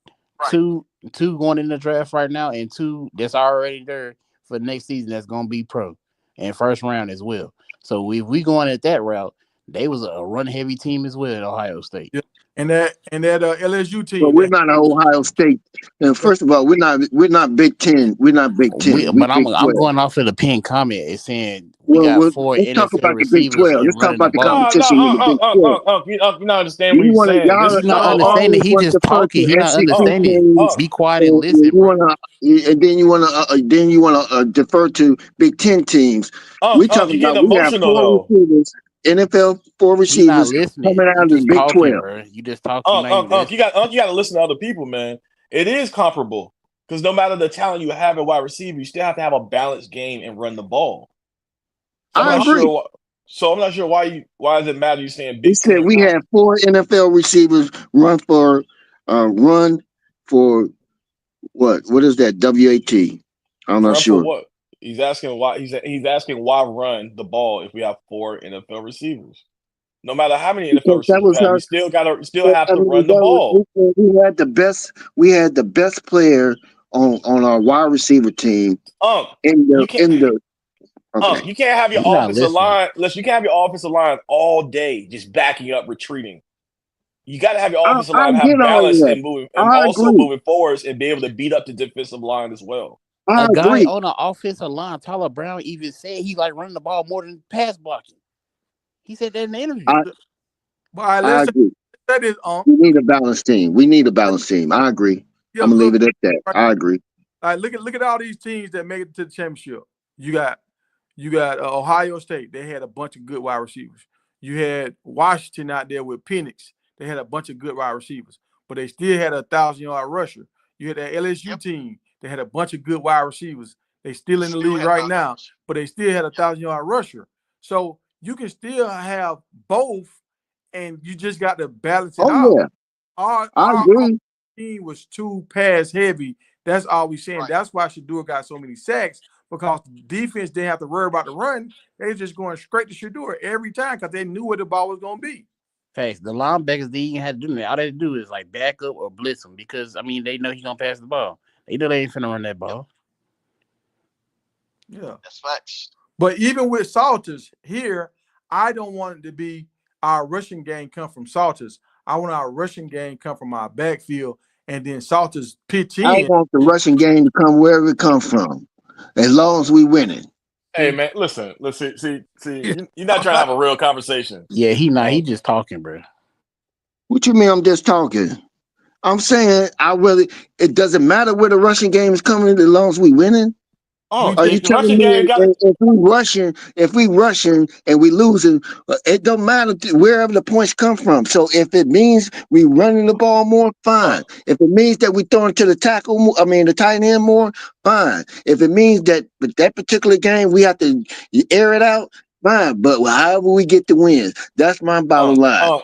two going in the draft right now and 2 that's already there for next season that's going to be pro and first round as well. So if we going at that route, they was a run-heavy team as well at Ohio State. Yeah. And that LSU team. But we're not Ohio State. And first of all, we're not Big Ten. We're not Big 10. But I'm going off of the pin comment. It's saying we got 4 let's talk NFL about the Big receivers 12. and Let's talk running the about the ball. competition in the Big 12. You not understand what he's saying. He's not understanding. He just talking. He not understanding. Be quiet and listen, bro. And then you want to defer to Big 10 teams. We talking about we have 4 receivers, NFL 4 receivers coming out of the Big 12. Bro. You just talking. You got to listen to other people, man. It is comparable because no matter the talent you have at wide receiver, you still have to have a balanced game and run the ball. So I agree. I'm not sure why does it matter? You're saying Big 10. We have 4 NFL receivers run for what is that? WAT? I'm not sure. What? He's asking why he's asking why run the ball if we have 4 NFL receivers. No matter how many NFL receivers we have, you still have to run the ball. We had the best player on our wide receiver team you can't okay. you can't have your offensive line. Listen, you can't have your offensive line all day just backing up, retreating. You got to have your offensive line have balance and moving, and also moving forwards and be able to beat up the defensive line as well. A guy on the offensive line, Tyler Brown, even said he like running the ball more than pass blocking. He said that in the interview. I agree. We need a balanced team. I agree. Yeah, I'm gonna leave it at that. I agree. All right, look at all these teams that make it to the championship. You got Ohio State. They had a bunch of good wide receivers. You had Washington out there with Penix. They had a bunch of good wide receivers, but they still had a 1,000-yard rusher. You had that LSU team. They had a bunch of good wide receivers. They still in the league right now, but they still had a 1,000-yard rusher. So you can still have both, and you just got to balance it out. Yeah. Our team was too pass heavy. That's all we're saying. That's why Shedeur got so many sacks, because the defense didn't have to worry about the run. They were just going straight to Shedeur every time because they knew where the ball was going to be. Facts. The linebackers didn't have to do that. All they had to do is like back up or blitz him, because I mean they know he's gonna pass the ball. They know they ain't finna run that ball. Yeah, that's facts. But even with Salters here, I don't want it to be our rushing game come from Salters. I want our rushing game come from our backfield, and then Salters pitch in. I want the rushing game to come wherever it comes from, as long as we winning. Hey man, listen. See. You're not trying to have a real conversation. Yeah, he just talking, bro. What you mean? I'm just talking. I'm saying it doesn't matter where the rushing game is coming, as long as we winning. Are you telling me if we rushing and we losing, it don't matter wherever the points come from. So if it means we running the ball more, fine. If it means that we throwing to the the tight end more, fine. If it means that with that particular game we have to air it out, fine. But however we get the wins, that's my bottom line.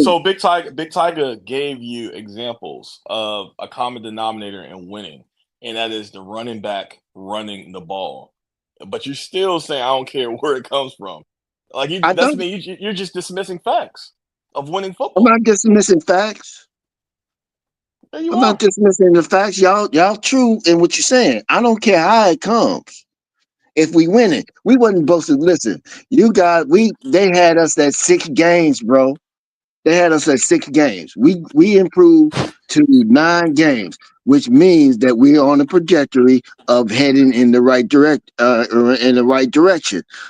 So Big Tiger gave you examples of a common denominator in winning, and that is the running back running the ball. But you're still saying I don't care where it comes from. Like you're just dismissing facts of winning football. I'm not dismissing facts. I'm not dismissing the facts. Y'all true in what you're saying. I don't care how it comes. If we win it, we wasn't supposed to listen. They had us at 6 games, bro. They had us at 6 games. We improved to 9 games, which means that we're on a trajectory of heading in the right direction.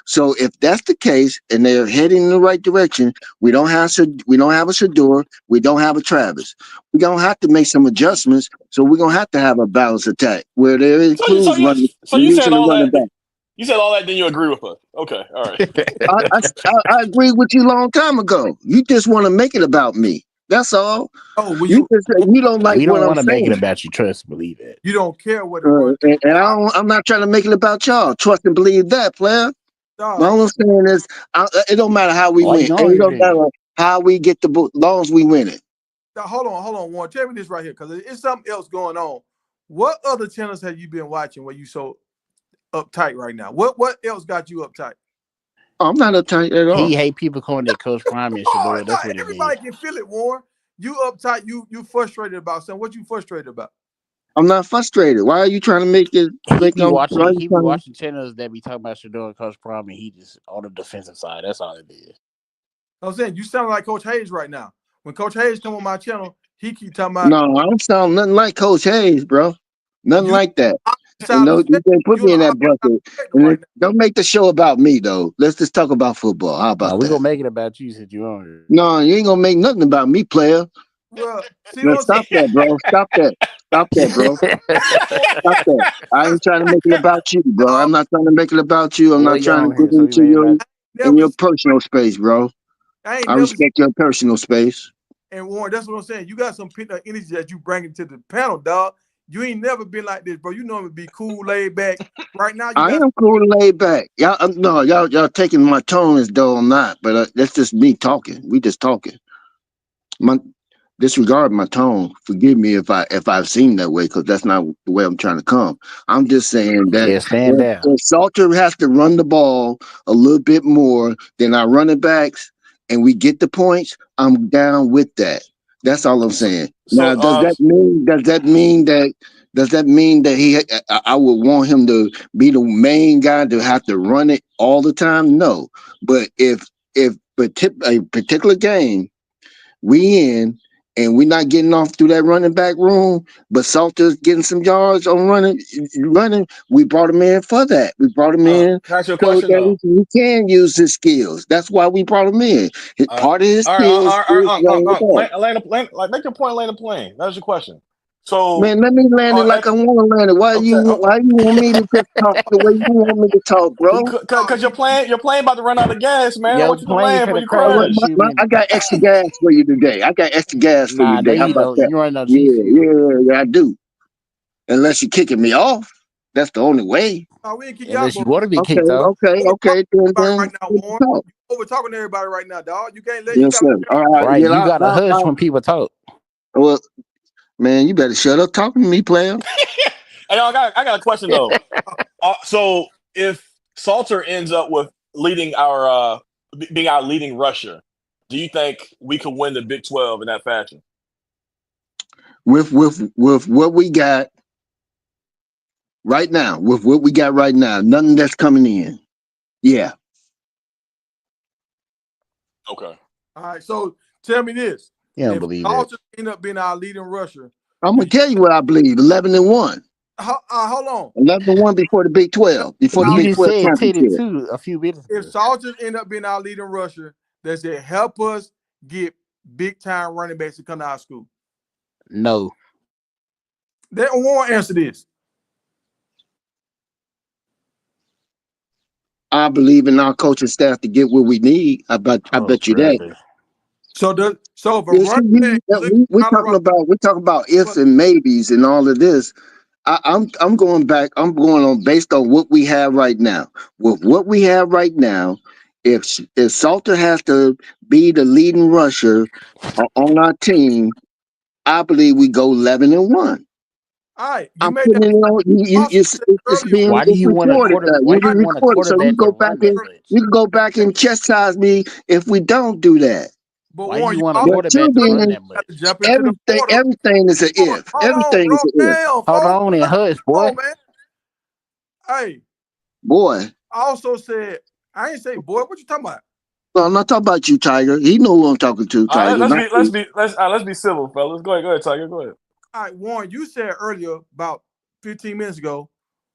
So if that's the case, and they're heading in the right direction, we don't have a Shedeur, we don't have a Travis. We're gonna have to make some adjustments. So we're gonna have to have a balanced attack where there includes running. So you said all that. Back. You said all that, then you agree with us. Okay, all right. I agree with you a long time ago. You just want to make it about me. That's all. You don't like we don't what I'm want to saying. make it about you. Trust, believe it. You don't care what it was. And I'm not trying to make it about y'all. Trust and believe that, player. All I'm saying is, it don't matter how we win. It don't matter how we get the book, as long as we win it. Now, hold on, Warren. Tell me this right here, because it's something else going on. What other channels have you been watching where you so uptight right now? What else got you uptight? I'm not uptight at all. He hate people calling that Coach Prime and Shedeur. That's what everybody can feel it, Warren. You uptight. You frustrated about something. What you frustrated about? I'm not frustrated. Why are you trying to make it? He be watching channels that be talking about Shedeur and Coach Prime, and he just on the defensive side. That's all it is. I was saying you sound like Coach Hayes right now. When Coach Hayes come on my channel, he keep talking about. No, I don't sound nothing like Coach Hayes, bro. Nothing like that. You can't put me in that bucket. Don't make the show about me, though. Let's just talk about football. How about that? We're going to make it about you since you're on here. No, you ain't going to make nothing about me, player. Well, stop that, bro. Stop that. Stop that, bro. Stop that. I ain't trying to make it about you, bro. I'm not trying to make it about you. I'm not trying to get into your personal space, bro. I respect your personal space. And Warren, that's what I'm saying. You got some energy that you bring into the panel, dog. You ain't never been like this, bro. You know me be cool, laid back. Right now, I am cool and laid back. Y'all taking my tone as though I'm not, but that's just me talking. We just talking. Disregard my tone. Forgive me if I've seemed that way, because that's not the way I'm trying to come. I'm just saying that if Salter has to run the ball a little bit more than our running backs, and we get the points, I'm down with that. That's all I'm saying. Now, does that mean that Does that mean that I would want him to be the main guy to have to run it all the time? No. But if a particular game we in and we're not getting off through that running back room, but Salter's getting some yards on running, we brought him in for that. We brought him in Can I ask you a so question, that though? he can use his skills. That's why we brought him in. Part of his skills is running the ball. Make your point, land the plane. That was your question. So, Man, let me land it like I want to land it. Why you want me to just talk the way you want me to talk, bro? Because you're playing about to run out of gas, man. I Yo, want you to plane land for before the you crash a crash. few minutes. I got extra gas for you today. How Nah, no, about you don't. that? You running on G fuel. Yeah, I do. Unless you're kicking me off. That's the only way. No, we ain't kick Unless y'all, you want to be Okay. kicked off. Then right now, Warren. talk. You over talking to everybody right now, dog. You can't let Yes, sir. All right. Right, Yeah, you got to hush when people talk. Well, man, you better shut up talking to me, player. Hey, I got a question though. So if Salter ends up with leading our being our leading rusher, do you think we could win the Big 12 in that fashion? With what we got right now, nothing that's coming in. Yeah. Okay. All right, so tell me this. You don't if believe Salter it. end up being our leading rusher, I'm gonna tell you what I believe. 11-1. Hold on. 11-1 before the Big 12. Before the You Big just 12 said championship. 10-2 a few minutes ago. If Salter end up being our leading rusher, does it help us get big time running backs to come to our school? No. They won't answer this. I believe in our coaching staff to get what we need. I bet you that. So if a running back we're talking about if and maybes and all of this. I'm going back. I'm going on based on what we have right now. With what we have right now, if Salter has to be the leading rusher on our team, I believe we go 11-1. All right, I'm putting it on you. Why do you want a quarterback So you can go back and chastise me if we don't do that. But why do you want a quarterback to run that much? Everything is an if. Everything is an if. Hold on and hush, boy. Man. Hey, boy. I also said I ain't say boy. What you talking about? Well, I'm not talking about you, Tiger. He know who I'm talking to, Tiger. Let's be civil, fellas. Go ahead, Tiger. Go ahead. All right, Warren, you said earlier about 15 minutes ago,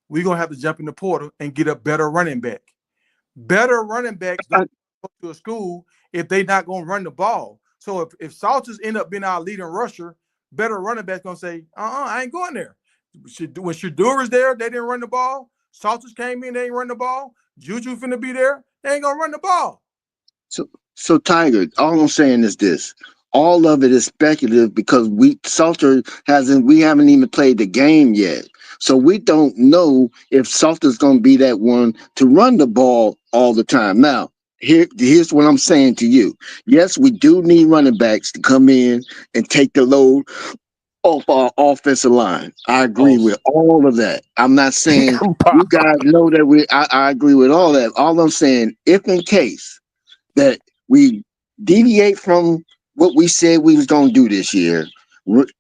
we're gonna have to jump in the portal and get a better running back. Better running backs don't go to a school if they're not gonna run the ball. So if Salters end up being our leading rusher, better running backs gonna say, I ain't going there. When Shadura's there, they didn't run the ball. Salters came in, they ain't run the ball. Juju finna be there, they ain't gonna run the ball. So Tiger, all I'm saying is this. All of it is speculative because Salter we haven't even played the game yet. So we don't know if Salter's gonna be that one to run the ball all the time. Now, here's what I'm saying to you. Yes, we do need running backs to come in and take the load off our offensive line. I agree with all of that. I'm not saying you guys know that I agree with all that. All I'm saying, if in case that we deviate from what we said we was going to do this year,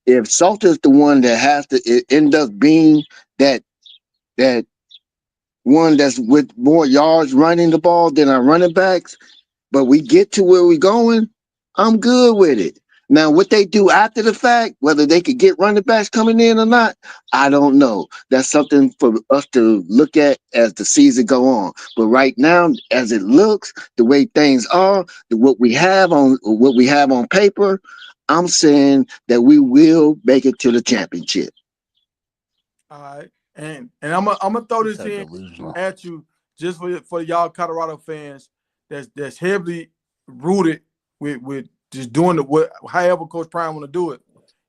if Salter's the one that has to end up being that one that's with more yards running the ball than our running backs, but we get to where we're going, I'm good with it. Now, what they do after the fact, whether they could get running backs coming in or not, I don't know. That's something for us to look at as the season go on. But right now, as it looks, the way things are, what we have on paper, I'm saying that we will make it to the championship. All right, and I'm gonna throw this in at you just for y'all Colorado fans that's heavily rooted with just doing however Coach Prime want to do it.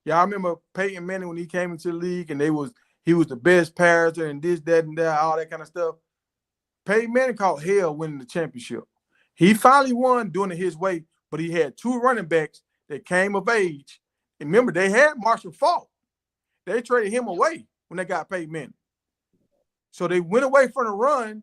Y'all remember Peyton Manning when he came into the league and he was the best passer and this, that, and that, all that kind of stuff. Peyton Manning caught hell winning the championship. He finally won doing it his way, but he had two running backs that came of age. And remember, they had Marshall Faulk. They traded him away when they got Peyton Manning. So they went away from the run,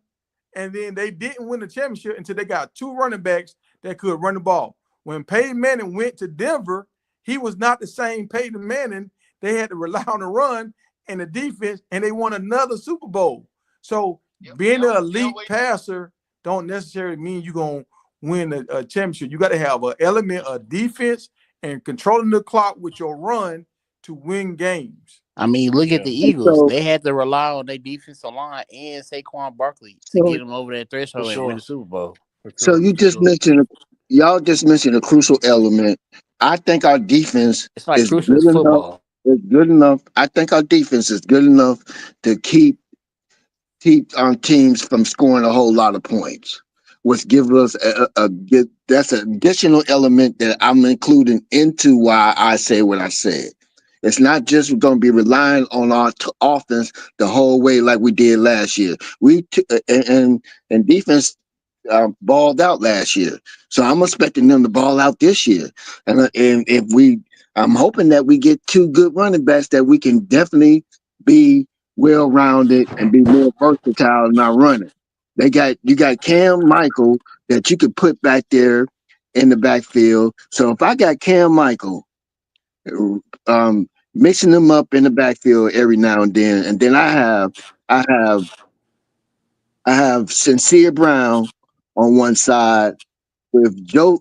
and then they didn't win the championship until they got two running backs that could run the ball. When Peyton Manning went to Denver, he was not the same Peyton Manning. They had to rely on the run, and the defense, and they won another Super Bowl. So being an elite passer don't necessarily mean you're going to win a championship. You got to have an element of defense and controlling the clock with your run to win games. I mean, look at the Eagles. They had to rely on their defensive line and Saquon Barkley to get them over that threshold and win the Super Bowl. So you just mentioned, y'all just mentioned a crucial element. I think our defense it's like is crucial good football. enough. It's good enough. I think our defense is good enough to keep our teams from scoring a whole lot of points, which gives us that's an additional element that I'm including into why I say what I said. It's not just going to be relying on our offense the whole way like we did last year. And defense balled out last year, so I'm expecting them to ball out this year. And I'm hoping that we get 2 good running backs that we can definitely be well-rounded and be more versatile in our running. You got Cam Michael that you could put back there in the backfield. So if I got Cam Michael, mixing them up in the backfield every now and then I have Sincere Brown on one side with Joe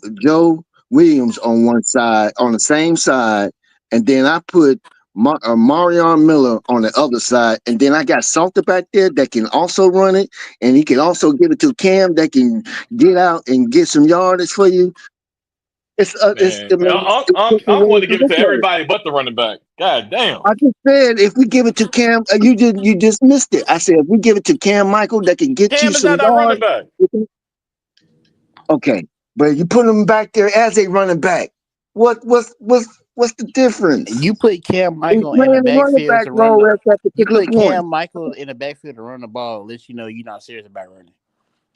Williams on one side, on the same side, and then I put Marion Miller on the other side, and then I got Salter back there that can also run it, and he can also give it to Cam that can get out and get some yardage for you. I want to give it to everybody but the running back. God damn! I just said if we give it to Cam, you just missed it. I said if we give it to Cam Michael that can get Cam you is some not that running yards. back. Okay, but you put him back there as a running back. What's the difference? You put Cam Michael in the backfield to run. You put Cam Michael in the backfield to run the ball. Let you know you're not serious about running.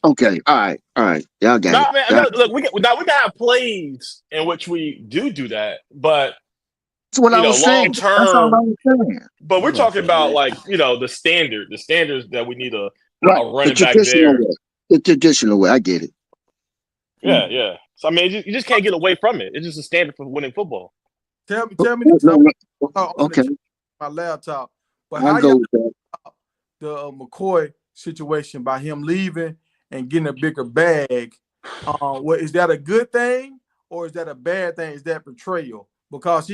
Okay, all right. Y'all got it. Man, look, we can have plays in which we do that, but that's what I was saying. Long term. That's all I was saying. But we're talking about the standards that we need a running the back there. Way. The traditional way. I get it. Yeah. So I mean, you just can't get away from it. It's just a standard for winning football. Tell me. Okay. My laptop. But I'll go with that. The McCoy situation by him leaving and getting a bigger bag. Is that a good thing or is that a bad thing? Is that betrayal? Because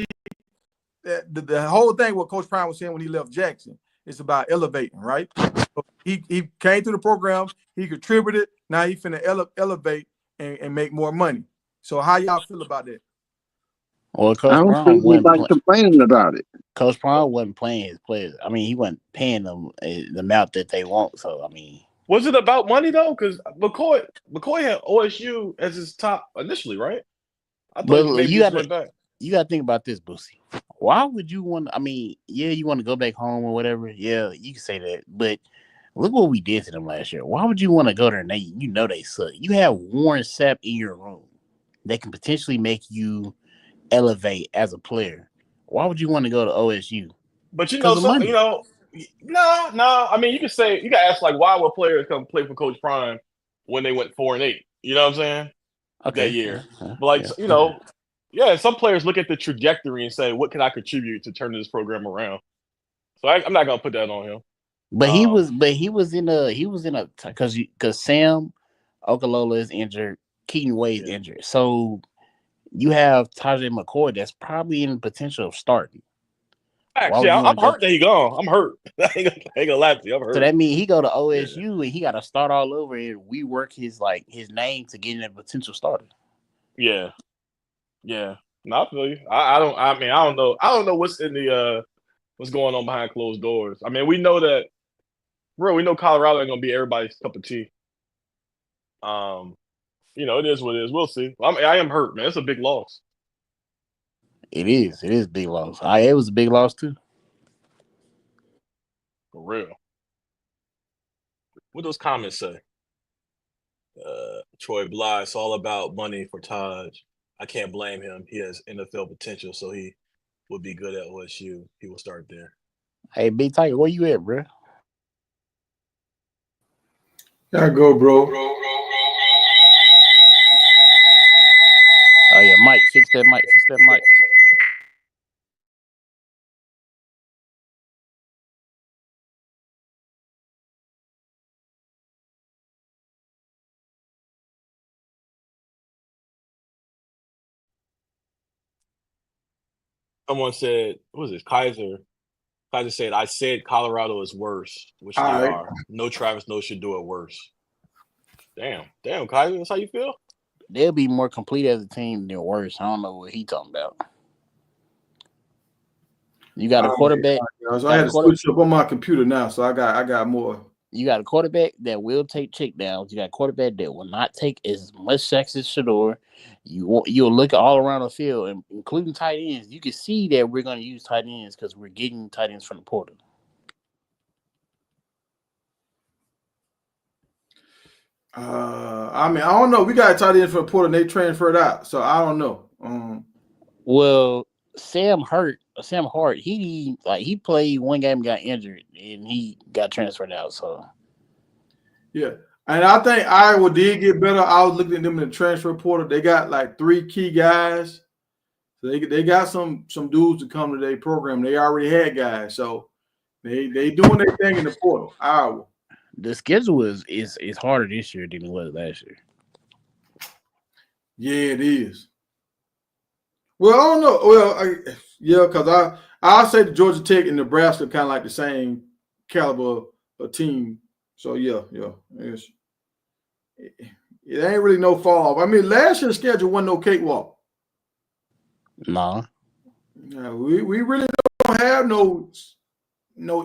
the whole thing what Coach Prime was saying when he left Jackson is about elevating, right? So he came through the program, he contributed. Now he finna elevate and make more money. So how y'all feel about that? Well, I don't think anybody complaining about it. Coach Prime wasn't playing his players. I mean, he wasn't paying them the amount that they want. So I mean, was it about money though? Because McCoy had OSU as his top initially, right? I thought maybe you went back. You got to think about this, Boosie. Why would you want? I mean, yeah, you want to go back home or whatever. Yeah, you can say that. But look what we did to them last year. Why would you want to go there and they suck? You have Warren Sapp in your room that can potentially make you elevate as a player. Why would you want to go to OSU? But no. I mean, you can ask why would players come play for Coach Prime when they went 4-8? You know what I'm saying? Okay, that year, but some players look at the trajectory and say, "What can I contribute to turn this program around?" So I'm not gonna put that on him. But he was in a because Sam Okolala is injured, Keaton Wade is injured, so you have Tajay McCoy that's probably in the potential of starting. Actually, I'm hurt that he gone. I'm hurt. I ain't gonna lie to you. I'm hurt. So that means he go to OSU and he got to start all over and rework his name to get in a potential starter. Yeah. No, I feel you. I don't know. I don't know what's in the what's going on behind closed doors. I mean, we know Colorado ain't gonna be everybody's cup of tea. It is what it is. We'll see. I am hurt, man. It's a big loss. It is a big loss. It was a big loss too. For real. What those comments say? Troy Bly, it's all about money for Taj. I can't blame him. He has NFL potential, so he would be good at OSU. He will start there. Hey, Big Tiger, where you at, bro? Gotta go, bro. Oh yeah, Mike, fix that mic. Someone said, what was it? Kaiser said, I said Colorado is worse, which they are. No Travis Noah should do it worse. Damn, Kaiser, that's how you feel? They'll be more complete as a team than worse. I don't know what he talking about. You got a quarterback. So I had to switch up on my computer now, so I got more. You got a quarterback that will take checkdowns. You got a quarterback that will not take as much sacks as Shedeur. You'll look all around the field, including tight ends. You can see that we're going to use tight ends because we're getting tight ends from the portal. I mean, I don't know. We got a tight end from the portal, and they transferred out, so I don't know. Well, Sam Hart, he played one game, got injured, and he got transferred out. So, yeah, and I think Iowa did get better. I was looking at them in the transfer portal. They got like 3 key guys. So they got some dudes to come to their program. They already had guys, so they doing their thing in the portal. Iowa. The schedule is harder this year than it was last year. Yeah, it is. Well, I don't know. Well, because I'll say the Georgia Tech and Nebraska kind of like the same caliber of team. So yeah, it ain't really no fall off. I mean, last year's schedule wasn't no cakewalk. No. We really don't have no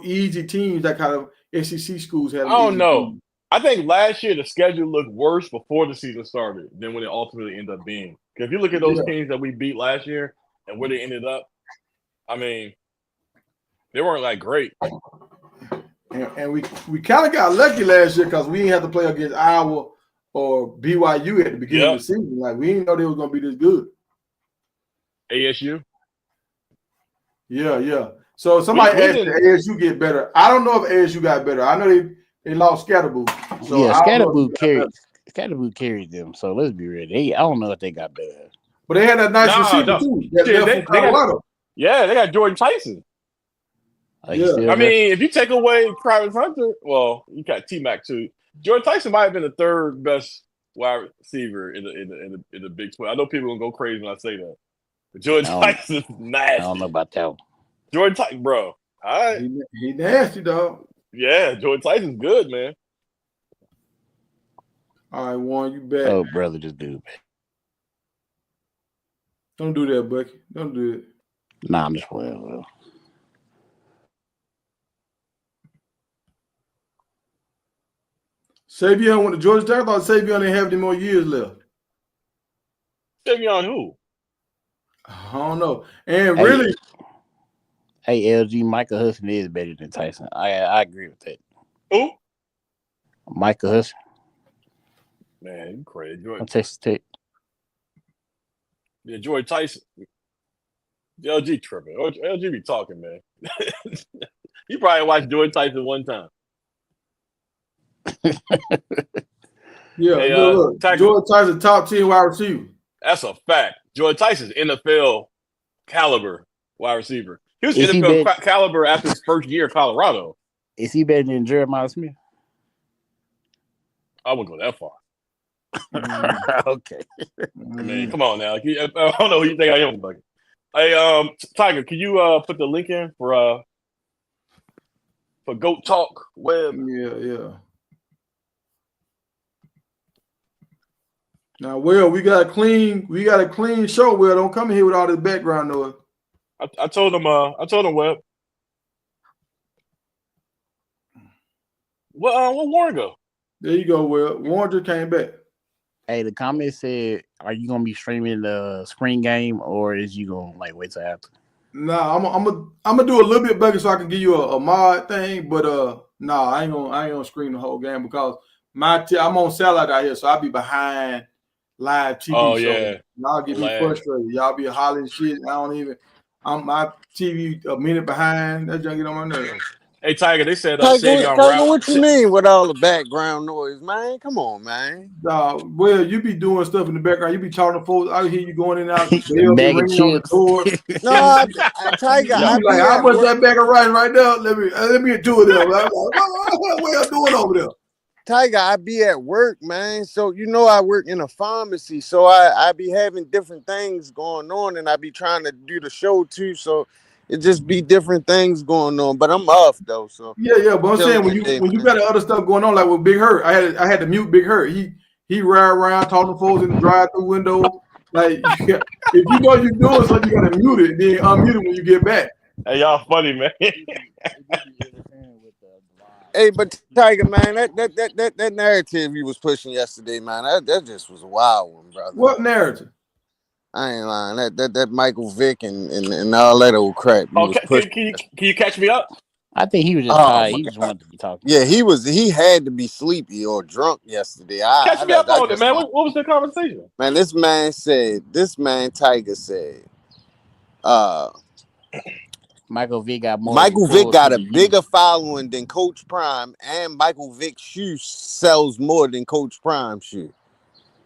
easy teams that kind of SEC schools have. I don't know. Teams. I think last year the schedule looked worse before the season started than when it ultimately ended up being. Because if you look at those teams that we beat last year and where they ended up, I mean, they weren't like great. And we kind of got lucky last year because we didn't have to play against Iowa or BYU at the beginning of the season. Like, we didn't know they were going to be this good. ASU? Yeah. So somebody asked if ASU get better. I don't know if ASU got better. I know they lost Scatterboo. So yeah, Scatterboo carried them. So let's be real. I don't know if they got better. But they had that nice receiver too. They got Jordan Tyson. I mean, if you take away Travis Hunter, well, you got T-Mac too. Jordan Tyson might have been the third best wide receiver in the Big 12. I know people are gonna go crazy when I say that. But Jordan Tyson is nasty. I don't know about that one. Jordan Tyson, bro. All right. He nasty, dog. Yeah, Jordan Tyson's good, man. All right, Warren, you back. Oh, brother, just do it. Don't do that, Bucky. Don't do it. Nah, I'm just playing, bro. Savion went to Georgia Tech. I thought Savion didn't have any more years left. Savion who? I don't know. And really, hey, LG, Michael Hudson is better than Tyson. I agree with that. Who? Michael Hudson. Man, you crazy. On Texas Tech. Yeah, Jordan Tyson. LG tripping. LG be talking, man. You probably watched Jordan Tyson one time. Yeah, hey, look, Jordan Tyson, top 10 wide receiver. That's a fact. Jordan Tyson's NFL caliber wide receiver. He was NFL caliber after his first year at Colorado. Is he better than Jeremiah Smith? I wouldn't go that far. Okay. I mean, come on now. I don't know who you think I am. Like, hey, Tiger, can you put the link in for Goat Talk Web? Yeah. Now, Will, we got a clean show. Will, don't come in here with all this background noise. I told him, Webb. Where Warren go? There you go, Will. Warren just came back. Hey, the comment said, "Are you gonna be streaming the spring game, or is you gonna wait till after?" Nah, I'm gonna do a little bit better so I can give you a mod thing, but I ain't gonna stream the whole game because I'm on satellite out here, so I'll be behind live TV. Oh, so yeah. Y'all get me frustrated. Y'all be hollering shit. My TV a minute behind. That's just get on my nerves. Hey, Tiger, they said Tiger, what you mean with all the background noise, man? Come on, man. Well, you be doing stuff in the background. You be talking to folks. I hear you going in and out. Bag of chips. No, Tiger. I'm like, how much that bag of rice right now? Let me get two of them. What y'all doing over there? Tiger, I be at work, man. So I work in a pharmacy, so I be having different things going on, and I be trying to do the show too. So it just be different things going on. But I'm off though, so Yeah. But I'm saying when you got other stuff going on, like with Big Hurt, I had to mute Big Hurt. He ride around talking to folks in the drive-through window. Like if you know you're doing something, you gotta mute it, then unmute it when you get back. Hey, y'all funny, man. Hey, but Tiger, man, that narrative you was pushing yesterday, man, that just was a wild one, brother. What narrative? I ain't lying. That Michael Vick and all that old crap. Can you catch me up? I think he was just tired. He just wanted to be talking. Yeah, he had to be sleepy or drunk yesterday. Catch me up on it, man. What was the conversation? Man, this man Tiger said, Michael Vick got a bigger following than Coach Prime, and Michael Vick's shoe sells more than Coach Prime's shoe.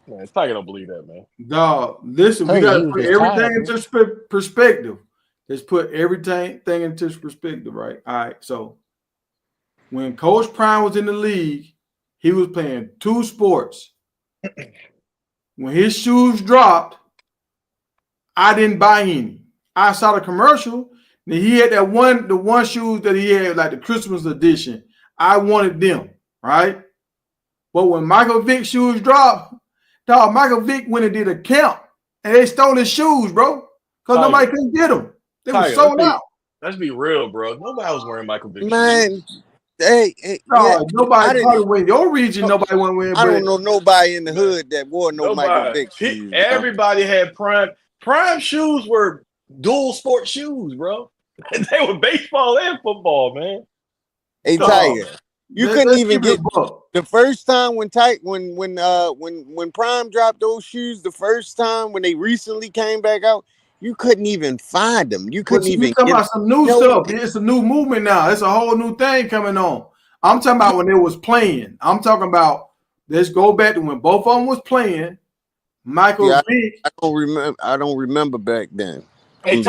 Man, Tiger don't believe that, man. Dog, listen, we got to put everything into perspective. Let's put everything into perspective, right? All right, so when Coach Prime was in the league, he was playing 2 sports. When his shoes dropped, I didn't buy any. I saw the commercial. Then he had the one shoes that he had, like the Christmas edition. I wanted them, right? But when Michael Vick's shoes dropped, dog, Michael Vick went and did a camp, and they stole his shoes, bro, because nobody couldn't get them. They were sold out. Let's be real, bro. Nobody was wearing Michael Vick shoes. Man, hey, nobody probably in your region. Nobody want to wear. I don't know nobody in the hood that wore Michael Vick shoes. Everybody had Prime. Prime shoes were dual sport shoes, bro. They were baseball and football, man. Hey, Tiger, you couldn't even get the first time when Prime dropped those shoes. The first time when they recently came back out, you couldn't even find them. You couldn't even. Talking about some new stuff. It's a new movement now. It's a whole new thing coming on. I'm talking about when they was playing. I'm talking about. Let's go back to when both of them was playing. Michael Vick. I don't remember back then. Hey,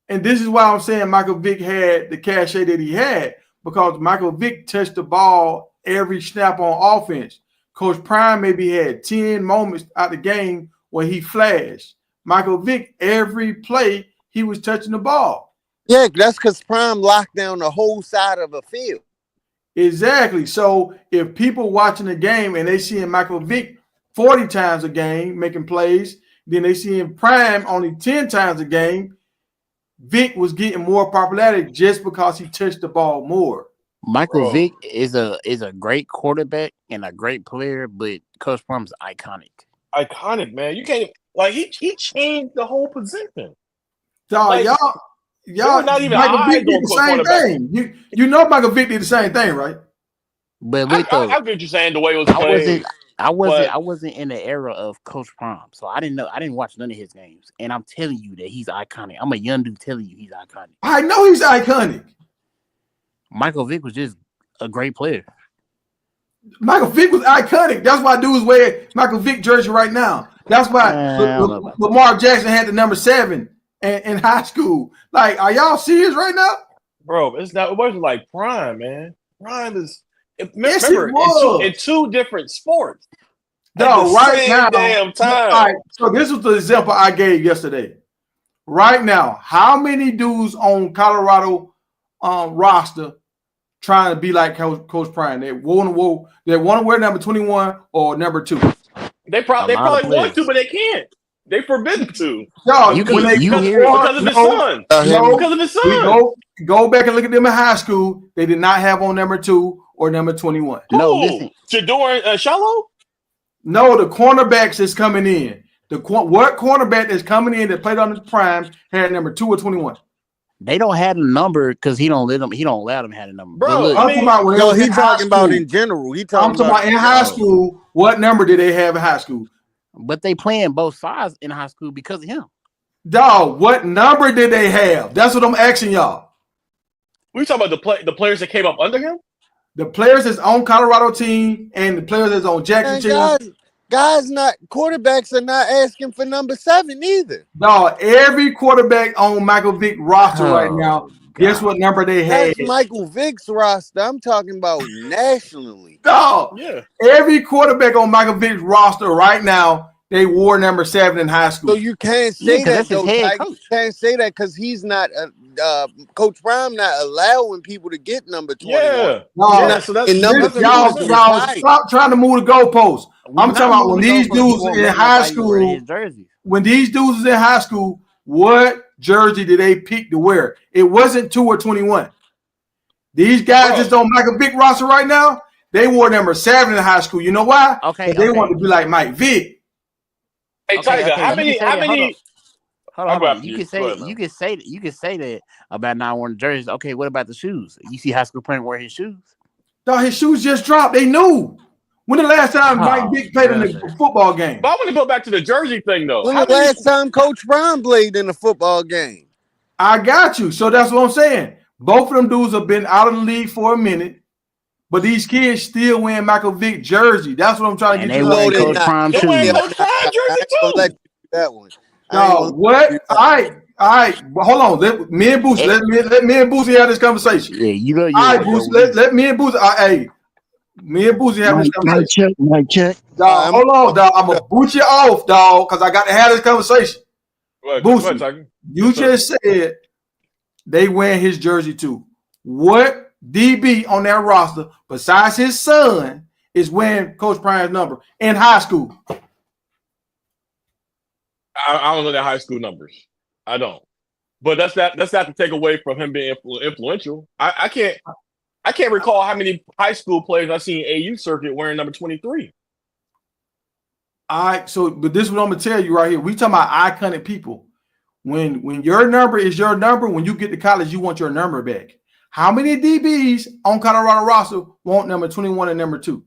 and this is why I'm saying Michael Vick had the cachet that he had, because Michael Vick touched the ball every snap on offense. Coach Prime maybe had 10 moments out the game where he flashed. Michael Vick, every play, he was touching the ball. Yeah, that's because Prime locked down the whole side of the field. Exactly. So if people watching the game and they seeing Michael Vick 40 times a game making plays, then they seeing Prime only 10 times a game, Vick was getting more popularity just because he touched the ball more. Michael Vick is a great quarterback and a great player, but Coach Prime's iconic. Iconic, man. You can't he changed the whole position. Dog, y'all not even Michael Vick did the same thing. You know Michael Vick did the same thing, right? But I get what you're saying, the way it was played. I wasn't in the era of Coach Prime, so I didn't know. I didn't watch none of his games, and I'm telling you that he's iconic. I'm a young dude telling you he's iconic. I know he's iconic. Michael Vick was just a great player. Michael Vick was iconic. That's why dudes wear Michael Vick jersey right now. That's why Lamar Jackson had the number 7 in high school. Like, are y'all serious right now? Bro, it wasn't like Prime, man. Prime is remember in 2 different sports. No, right now. Damn time. All right, so this was the example I gave yesterday. Right now, how many dudes on Colorado roster trying to be like Coach Prime? They want to wear number 21 or number 2. They probably want to, but they can't. They forbidden to. No, because of his son. Because of his son. Go back and look at them in high school. They did not have on number 2 or number 21. No, listen. Jador Shallow? No, the cornerbacks that's coming in. What cornerback that's coming in that played on his Prime had number 2 or 21? They don't have a number because he don't allow them to have a number. Bro, he's talking about in general. I'm talking about in high school. What number did they have in high school? But they playing both sides in high school because of him. Dog, what number did they have? That's what I'm asking y'all. We talking about the players that came up under him? The players that's on Colorado team and the players that's on Jackson team. Quarterbacks are not asking for number 7 either. No, every quarterback on Michael Vick roster right now Guess what number they had? That's Michael Vick's roster. I'm talking about nationally. Dog. Yeah. Every quarterback on Michael Vick's roster right now, they wore number 7 in high school. So you can't say that, though. You can't say that because he's not Coach Prime not allowing people to get number 21. Yeah. No, so that's y'all stop trying to move the goalposts. I'm talking about when these dudes in high school. When these dudes was in high school, what jersey did they pick to wear? It wasn't 2 or 21. These guys just on Michael Vick roster right now, they wore number 7 in high school. You know why? Okay. They wanted to be like Mike Vick. Hey, Tiger, how many? Hold on. You can say that about not wearing jerseys. Okay, what about the shoes? You see high school player wear his shoes? No, his shoes just dropped. They knew. When the last time Mike Vick played in a football game? But I want to go back to the jersey thing, though. When the last time Coach Prime played in a football game? I got you. So that's what I'm saying. Both of them dudes have been out of the league for a minute, but these kids still wearing Michael Vick jersey. That's what I'm trying to get you. They Coach Prime shoes. Coach Prime jersey too. Let you do that one. No, what? All right. Hold on. Let me and Boosie have this conversation. Yeah, you know. All right, Boosie. Let me and Boosie. Hey, me and Boosie have this conversation. Mic check. Dog, hold on, dog. I'm gonna boot you off, dog, because I got to have this conversation. Boosie, you just said they wearing his jersey too. What DB on that roster, besides his son, is wearing Coach Prime's number in high school? I don't know their high school numbers. I don't. But that's not to take away from him being influential. I can't recall how many high school players I've seen AU circuit wearing number 23. All right, but this is what I'm gonna tell you right here. We talking about iconic people. When your number is your number, when you get to college, you want your number back. How many DBs on Colorado roster want number 21 and number 2?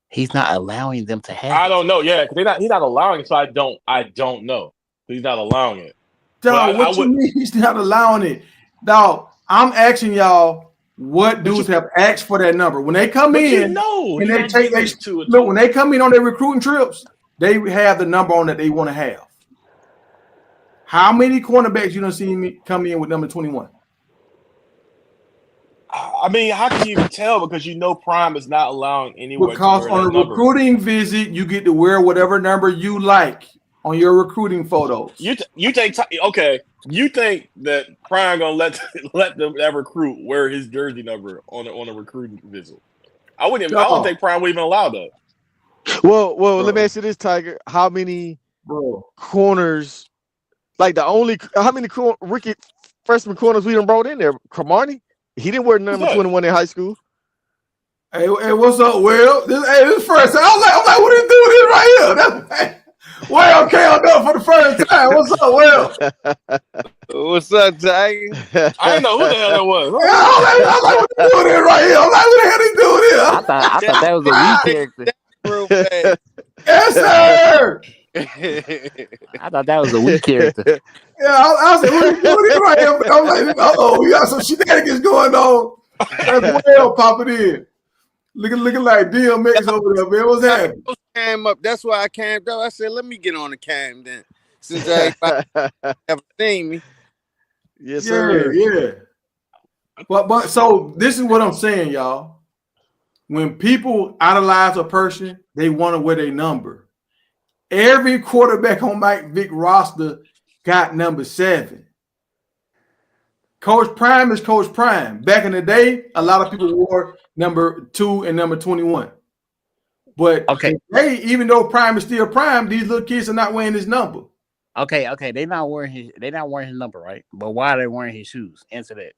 He's not allowing them to have. I don't know. Yeah, because he's not allowing it, so I don't know. He's not allowing it. Dog, what you mean he's not allowing it? Dog, I'm asking y'all what dudes have asked for that number. When they come in, when they come in on their recruiting trips, they have the number on that they want to have. How many cornerbacks you don't see me come in with number 21? I mean, how can you even tell? Because you know Prime is not allowing anyone. Because on a recruiting visit, you get to wear whatever number you like on your recruiting photos. You think that Prime gonna let that recruit wear his jersey number on a recruiting visit? I don't think Prime would even allow that. Well, let me ask you this, Tiger. How many corners? Like how many rookie freshman corners we done brought in there? Cromartie? He didn't wear number 21 in high school. Hey, what's up, Will? This first time. I'm like, what are you doing here right here? Well, okay, I'm done for the first time. What's up, Will? What's up, Tiger? I didn't know who the hell that was. I'm like, what are you doing here right here? I'm like, what the hell are you doing here? I thought that was a weak character. Yes, sir. I thought that was a weak character. Yeah, I said, what are you doing here right here? I'm like, we got some shenanigans going on. That's Will popping in. Looking like DMX over there, man. What's happening? Cam up. That's why I camped up. I said, let me get on the cam then. Since everybody haven't seen me. Yes, sir. Yeah. But so this is what I'm saying, y'all. When people idolize a person, they want to wear their number. Every quarterback on Mike Vick roster got number 7. Coach Prime is Coach Prime. Back in the day, a lot of people wore number 2 and number 21. But today, even though Prime is still Prime, these little kids are not wearing his number. Okay. They're not wearing his number, right? But why are they wearing his shoes? Answer that.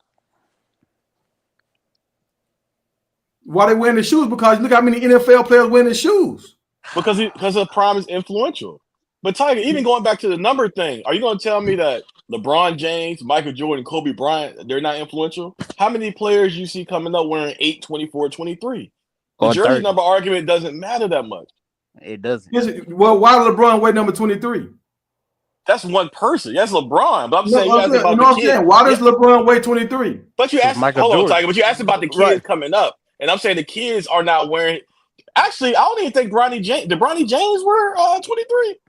Why they wearing the shoes? Because look how many NFL players wearing the shoes. Because of Prime is influential. But Tiger, even going back to the number thing, are you going to tell me that LeBron James, Michael Jordan, Kobe Bryant, they're not influential? How many players you see coming up wearing 8, 24, 23? The jersey number argument doesn't matter that much. It doesn't. Well, why did LeBron wear number 23? That's one person. That's LeBron. But I'm saying why does LeBron wear 23? But you asked, hold on, Tiger. But you asked about the kids coming up, and I'm saying the kids are not wearing. Actually, I don't even think Bronny James. Did Bronny James wear 23?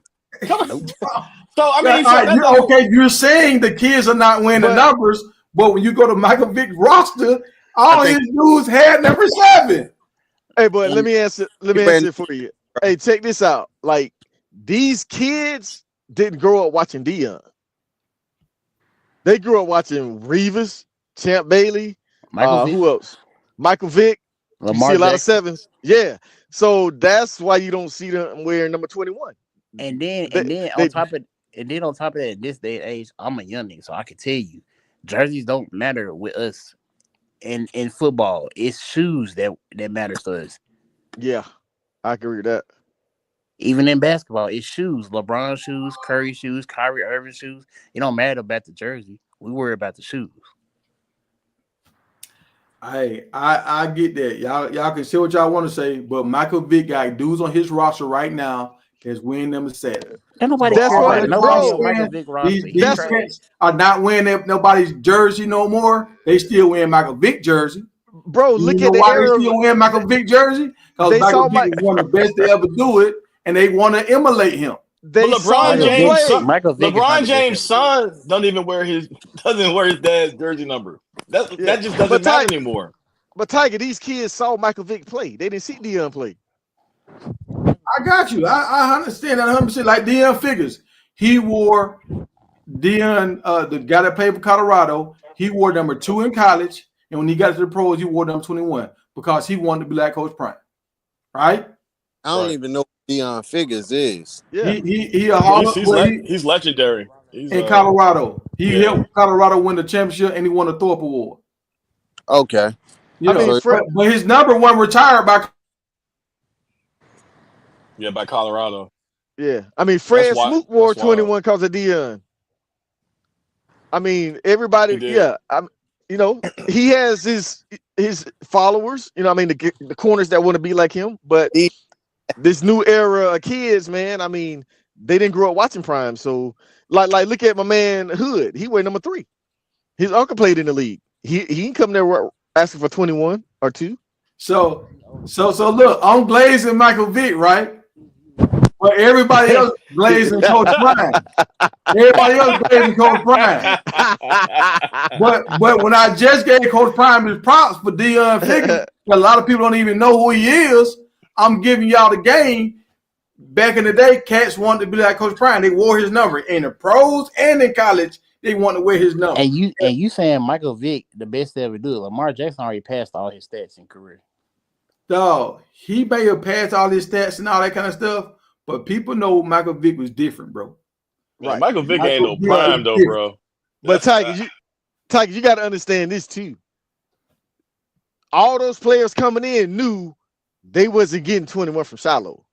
So I mean, you're saying the kids are not wearing the numbers, But when you go to Michael Vick roster, all his dudes had number 7. Hey, but let me answer it for you. Hey, check this out. Like, these kids didn't grow up watching Deion. They grew up watching Revis, Champ Bailey, who else? Michael Vick. Lamar you see a lot Jackson. of 7s. Yeah. So that's why you don't see them wearing number 21. And then on top of that, at this day and age, I'm a young nigga, so I can tell you, jerseys don't matter with us. In football, it's shoes that matters to us. Yeah, I agree with that. Even in basketball, it's shoes. LeBron shoes, Curry shoes, Kyrie Irving shoes. It don't matter about the jersey. We worry about the shoes. Hey, I get that. Y'all can say what y'all want to say, but Michael Vick got dudes on his roster right now that's wearing number 7. Nobody That's cares what- about nobody bro, on Michael Vick roster. These cats are not wearing nobody's jersey no more. They still wearing Michael Vick jersey. Bro, You look know at the why era. they still wearing Michael Vick jersey? Because They Michael saw Vick is one of the best to ever do it, and they want to emulate him. They But saw LeBron him James, play. Michael Vick is not LeBron the James' best son doesn't wear his dad's jersey number. That just doesn't matter anymore. But Tiger, these kids saw Michael Vick play. They didn't see Deion play. I got you. I understand that 100%. Like Deion figures, he wore Deion, the guy that played for Colorado. He wore number 2 in college, and when he got to the pros, he wore number 21 because he wanted to be like Coach Prime, right? I don't even know what Deion Figures is. Yeah, He's legendary. He's in Colorado. He helped Colorado win the championship, and he won the Thorpe Award. Okay. You know, but his number 1 retired by Colorado. Yeah. I mean, Fred Smoot wore 21 because of Deion. I mean, everybody, he has his followers, I mean, the corners that want to be like him, but this new era of kids, man, I mean, they didn't grow up watching Prime. So like look at my man Hood. He wear number 3. His uncle played in the league. He didn't come there asking for 21 or 2. So look, I'm glazing Michael Vick, right? But everybody else glazing Coach Prime. Everybody else glazing Coach Prime. But when I just gave Coach Prime his props for Deion Figures, a lot of people don't even know who he is. I'm giving y'all the game. Back in the day, cats wanted to be like Coach Prime. They wore his number in the pros and in college. They want to wear his number. And you saying Michael Vick the best to ever do it? Lamar Jackson already passed all his stats in career. Dog, he may have passed all his stats and all that kind of stuff, but people know Michael Vick was different, bro. Right. Michael Vick ain't no Prime though, bro. But Tiger, you got to understand this too. All those players coming in knew they wasn't getting 21 from Shiloh.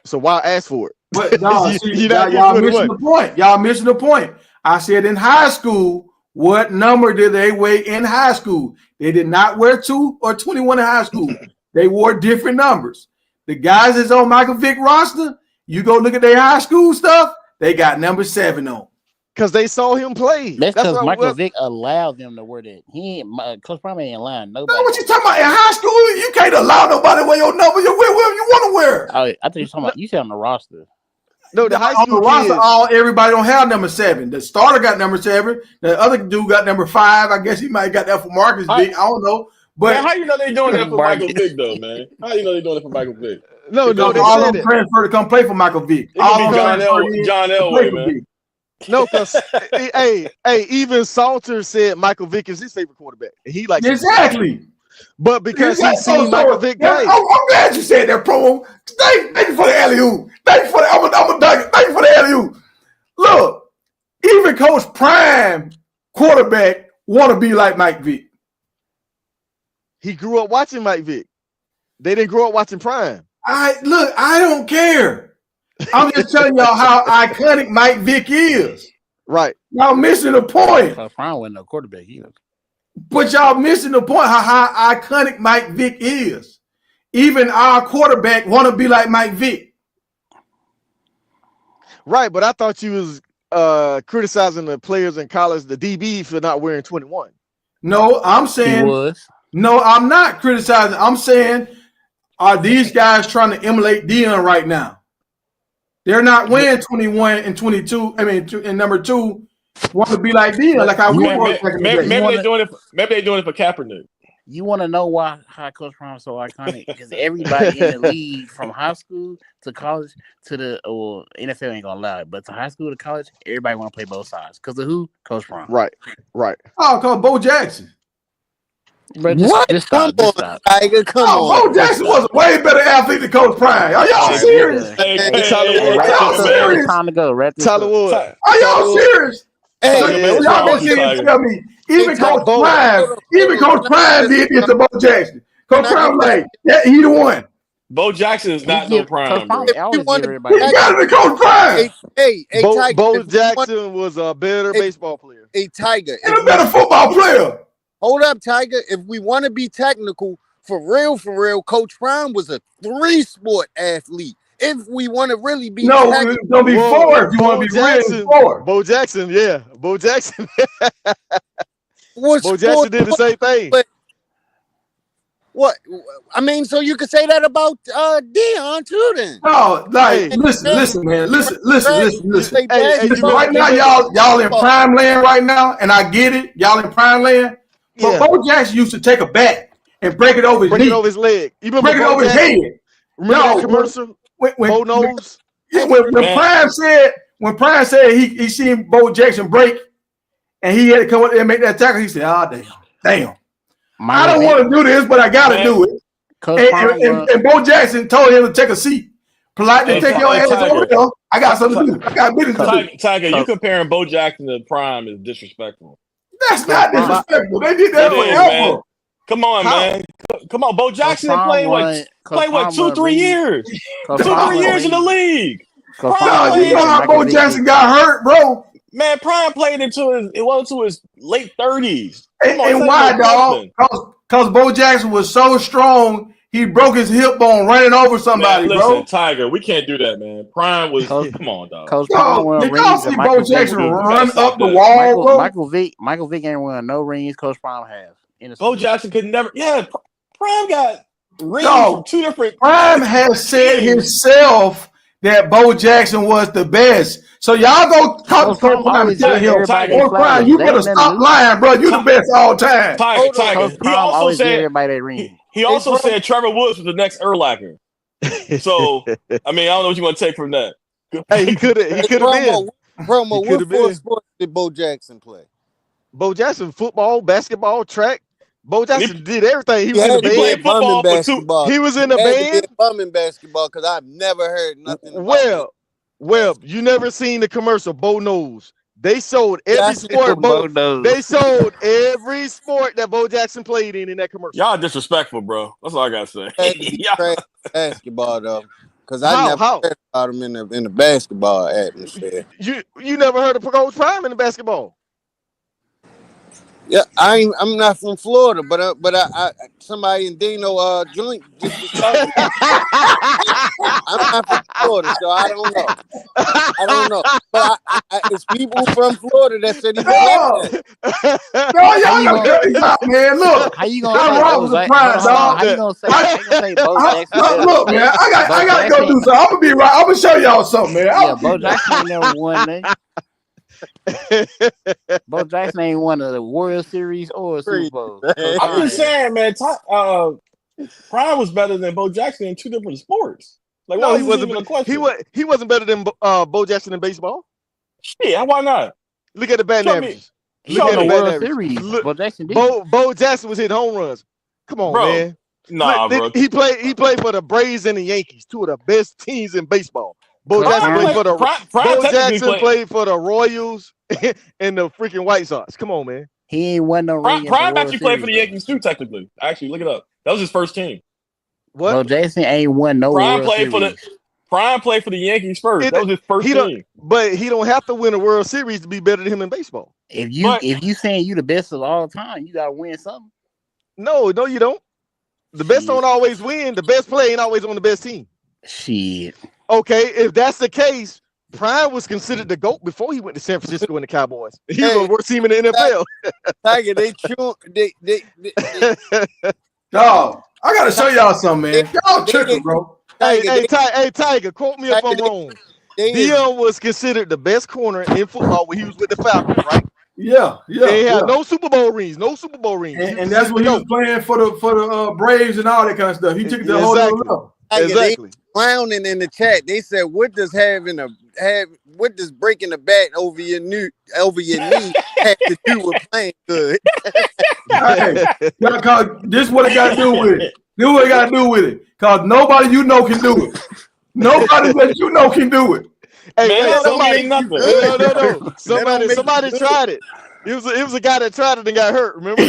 So why ask for it? But y'all missing the point. Y'all missing the point. I said in high school, what number did they wear in high school? They did not wear 2 or 21 in high school. They wore different numbers. The guys that's on Michael Vick roster, you go look at their high school stuff, they got number 7 on. Because they saw him play. That's because Michael Vick allowed them to wear that. He ain't Coach Prime ain't lying. Nobody. No, what you talking about? In high school, you can't allow nobody to wear your number. You wear whatever you want to wear. Oh, I thought you were talking about. You said on the roster. No, the high school roster, everybody don't have number 7. The starter got number 7. The other dude got number 5. I guess he might have got that for Marcus Vick. I don't know. But man, how you know they doing that for Michael Vick though, man? How you know they doing it for Michael Vick? No, they all of them transfer to come play for Michael Vick. It could be John Elway, man. No, because hey, even Salter said Michael Vick is his favorite quarterback. And he likes exactly. But because he's seen Michael Vick play. I'm glad you said that, promo. Thank you for the alley-oop. Thank you for the alley-oop. Look, even Coach Prime quarterback want to be like Mike Vick. He grew up watching Mike Vick. They didn't grow up watching Prime. I don't care. I'm just telling y'all how iconic Mike Vick is. Right. Y'all missing the point. Prime wasn't no quarterback either. But y'all missing the point how iconic Mike Vick is. Even our quarterback want to be like Mike Vick. Right, but I thought you was criticizing the players in college, the DB, for not wearing 21. No, I'm saying. He was. No, I'm not criticizing. I'm saying, are these guys trying to emulate Deion right now? They're not wearing 21 and 22. I mean, and number 2 want to be like them, like how we were back in the day. Maybe they're doing it for Kaepernick. You want to know how Coach Prime is so iconic? Because everybody in the league, from high school to college to the NFL ain't gonna allow it, but to high school to college, everybody want to play both sides. Because of who? Coach Prime. Right. Oh, called Bo Jackson. But What? Come on, Tiger. Come on. Bo Jackson was a way better athlete than Coach Prime. Are y'all serious? Y'all serious? Time to go. Tyler Wood. Are y'all serious? Hey, y'all gonna sit here and tell me even Coach Prime did this to Bo Jackson. Coach Prime like, yeah, he the one. Bo Jackson is not no Prime, bro. He got it to Coach Prime. Hey, Tiger. Bo Jackson was a better baseball player. Hey, Tiger. And a better football player. Hold up, Tiger. If we want to be technical, for real, Coach Prime was a 3-sport athlete. If we want to really be technical. It's going to be 4 if you want to be real 4. Bo Jackson, yeah. Bo Jackson. Bo Jackson did the same thing. But what? I mean, so you could say that about Deion too then. No, like, listen, man. Listen. Hey, right now, y'all in prime land right now, and I get it. Y'all in prime land. But Bo Jackson used to take a bat and break it over his knee. Break it over his leg. You remember break it over his head. Remember that commercial? When Prime said he seen Bo Jackson break and he had to come up there and make that tackle, he said, damn. I don't want to do this, but I got to do it. And Bo Jackson told him to take a seat. Politely take your ass over there. I got something to do. I got business to do. Tiger, you comparing Bo Jackson to Prime is disrespectful. That's not disrespectful. They did that forever. Come on, man. Come on. Bo Jackson played 2-3 years. 2-3 years in the league. You know how Bo Jackson got hurt, bro. Man, Prime played into his late 30s. And why, dog? Because Bo Jackson was so strong, he broke his hip bone running over somebody, man, bro. Tiger, we can't do that, man. Prime was come on, dog. Did y'all see Bo Jackson run up the wall, bro? Michael Vick ain't won no rings Coach Prime has. Bo Jackson could never. Yeah, Prime got rings from 2 different. Prime has said himself that Bo Jackson was the best. So y'all go talk to Prime and tell him, Prime, you better stop lying, bro. You the best all time. Tiger. He also said everybody that ring. He also said Trevor Woods was the next Urlacher. So, I mean, I don't know what you want to take from that. Hey, he could have been. Promo, what 4 sports did Bo Jackson play? Bo Jackson, football, basketball, track. Bo Jackson did everything. He was in the band. He was in the band. Bumming basketball because I've never heard nothing. Well, you never seen the commercial. Bo knows. They sold every sport. They sold every sport that Bo Jackson played in that commercial. Y'all disrespectful, bro. That's all I gotta say. Basketball though, because I never heard about him in the basketball atmosphere. You never heard of Coach Prime in the basketball? Yeah, I'm not from Florida, but I somebody in Dino joint just was talking. I'm not from Florida, so I don't know. But it's people from Florida that said he's y'all gotta cut these out, man. Look, how you gonna say Bo Jackson? Look, man, I gotta go do something. I'm gonna be right. I'm gonna show y'all something, man. Yeah, Bo Jackson ain't never won that. Bo Jackson ain't won the World Series or Super Bowl. I'm just saying, man. Prime was better than Bo Jackson in 2 different sports. Like, no, he wasn't better than Bo Jackson in baseball. Yeah, why not? Look at the batting averages. Look at the World Series. Bo Jackson did. Bo Jackson was hitting home runs. Come on, man. Nah, bro. He played for the Braves and the Yankees, 2 of the best teams in baseball. Bo Jackson played for the Royals and the freaking White Sox. Come on, man. He ain't won no ring. Prime actually played for the Yankees too, technically. Actually, look it up. That was his first team. What? Bo Jackson ain't won no World Series. Prime played for the Yankees first. That was his first team. But he don't have to win a World Series to be better than him in baseball. If you saying you the best of all time, you gotta win something. No, you don't. The best don't always win. The best play ain't always on the best team. Shit. Okay, if that's the case, Prime was considered the GOAT before he went to San Francisco and the Cowboys. He was the worst team in the NFL. Tiger, Dog, I gotta show y'all something, man. Y'all tripping, bro. Hey, Tiger, quote me if I'm wrong. Dion was considered the best corner in football when he was with the Falcons, right? Yeah. They had no Super Bowl rings, And that's when he was playing for the Braves and all that kind of stuff. He took it to a whole other level. Exactly. Clowning in the chat. They said, "What does what does breaking the bat over your knee have to do with playing good?" Hey, cause this is what it got to do with it. This is what it got to do with it. Cause nobody you know can do it. Nobody that you know can do it. Hey, Man, somebody, nothing. No. Somebody tried it. It was a guy that tried it and got hurt. Remember?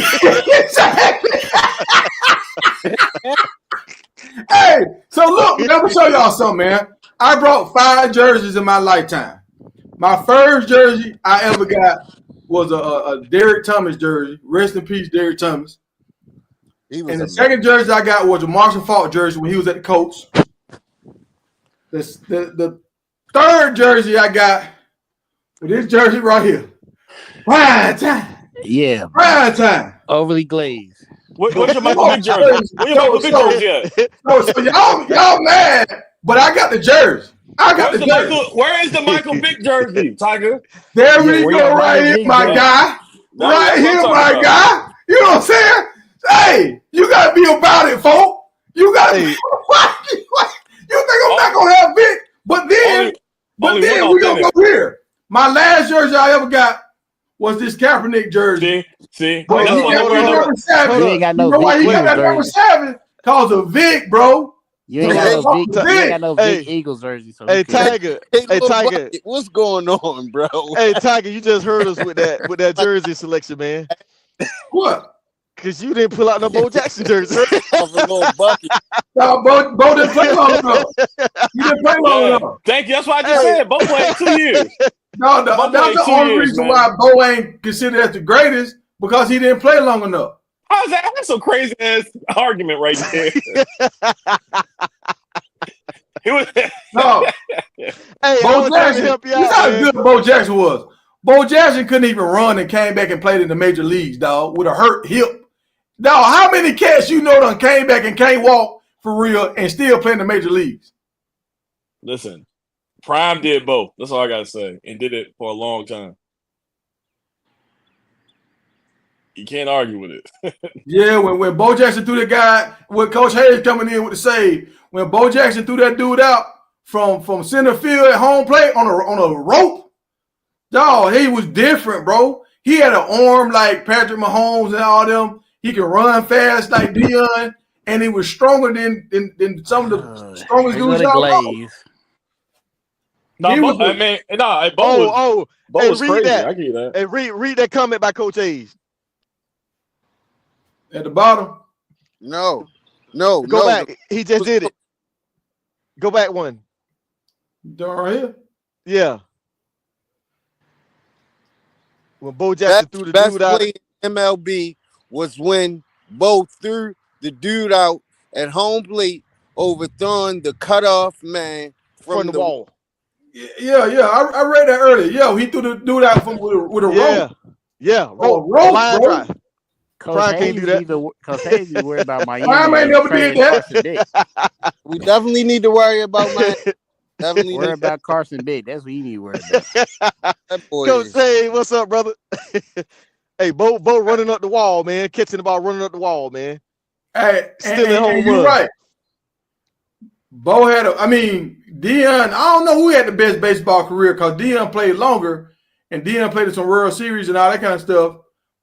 Hey, so look, let me show y'all something, man. I brought 5 jerseys in my lifetime. My first jersey I ever got was a Derek Thomas jersey. Rest in peace, Derek Thomas. And the second jersey I got was a Marshall Faulk jersey when he was at the Colts. The third jersey I got was this jersey right here. Prime time. Yeah. Prime time. Overly glazed. What's your Michael Vick jersey? Where your Michael Vick jersey at? So y'all mad, but I got the jersey. Where is the Michael Vick jersey, Tiger? There we go, right here, my guy. Right here, my guy. You know what I'm saying? Hey, you gotta be about it, folk. You gotta be. You think I'm not gonna have Vick? But then we're gonna go here. My last jersey I ever got was this Kaepernick jersey. See, but he got number 7. You ain't got no you know why he Vick got that number 7? Cause of Vick, bro. You ain't got no Vick Eagles jersey. So hey, Tiger. Hey, Tiger. What's going on, bro? Hey, Tiger, you just heard us with that jersey selection, man. What? Because you didn't pull out no Bo Jackson jersey. No, Bo didn't play long enough. He didn't play long enough. Thank you. That's why I just said Bo played 2 years. No, that's the only reason why Bo ain't considered as the greatest, because he didn't play long enough. How's that? That's a crazy ass argument right there. No. Hey, Bo Jackson. You know how good Bo Jackson was. Bo Jackson couldn't even run and came back and played in the major leagues, dog, with a hurt hip. Dog, how many cats you know done came back and can't walk for real and still play in the major leagues? Listen, Prime did both. That's all I gotta say, and did it for a long time. You can't argue with it. Yeah, when Bo Jackson threw the guy, with Coach Hayes coming in with the save, when Bo Jackson threw that dude out from center field at home plate on a rope, dog, he was different, bro. He had an arm like Patrick Mahomes and all them. He could run fast like Dion, and he was stronger than some of the strongest dudes y'all know. Bo was crazy. That. I get that. Hey, read that comment by Coach Hayes. At the bottom? No. Go back. He just did it. Go back one. Right here? Yeah. When Bo Jackson threw the dude out. Play in MLB was when Bo threw the dude out at home plate, overthrowing the cutoff man from the wall. Yeah. I read that earlier. Yeah, he threw the dude out with a rope. Yeah. Rope, bro. Prime can't do that. Because Hayes be worried about Miami. Prime ain't never did that. We definitely need to worry about Miami. Worry about Carson Big. That's what you need to worry about. Coach Hayes, what's up, brother? Hey, Bo running up the wall, man. Catching the ball, running up the wall, man. Hey, still at home you're right. Bo had Dion, I don't know who had the best baseball career, because Dion played longer, and Dion played in some World Series and all that kind of stuff.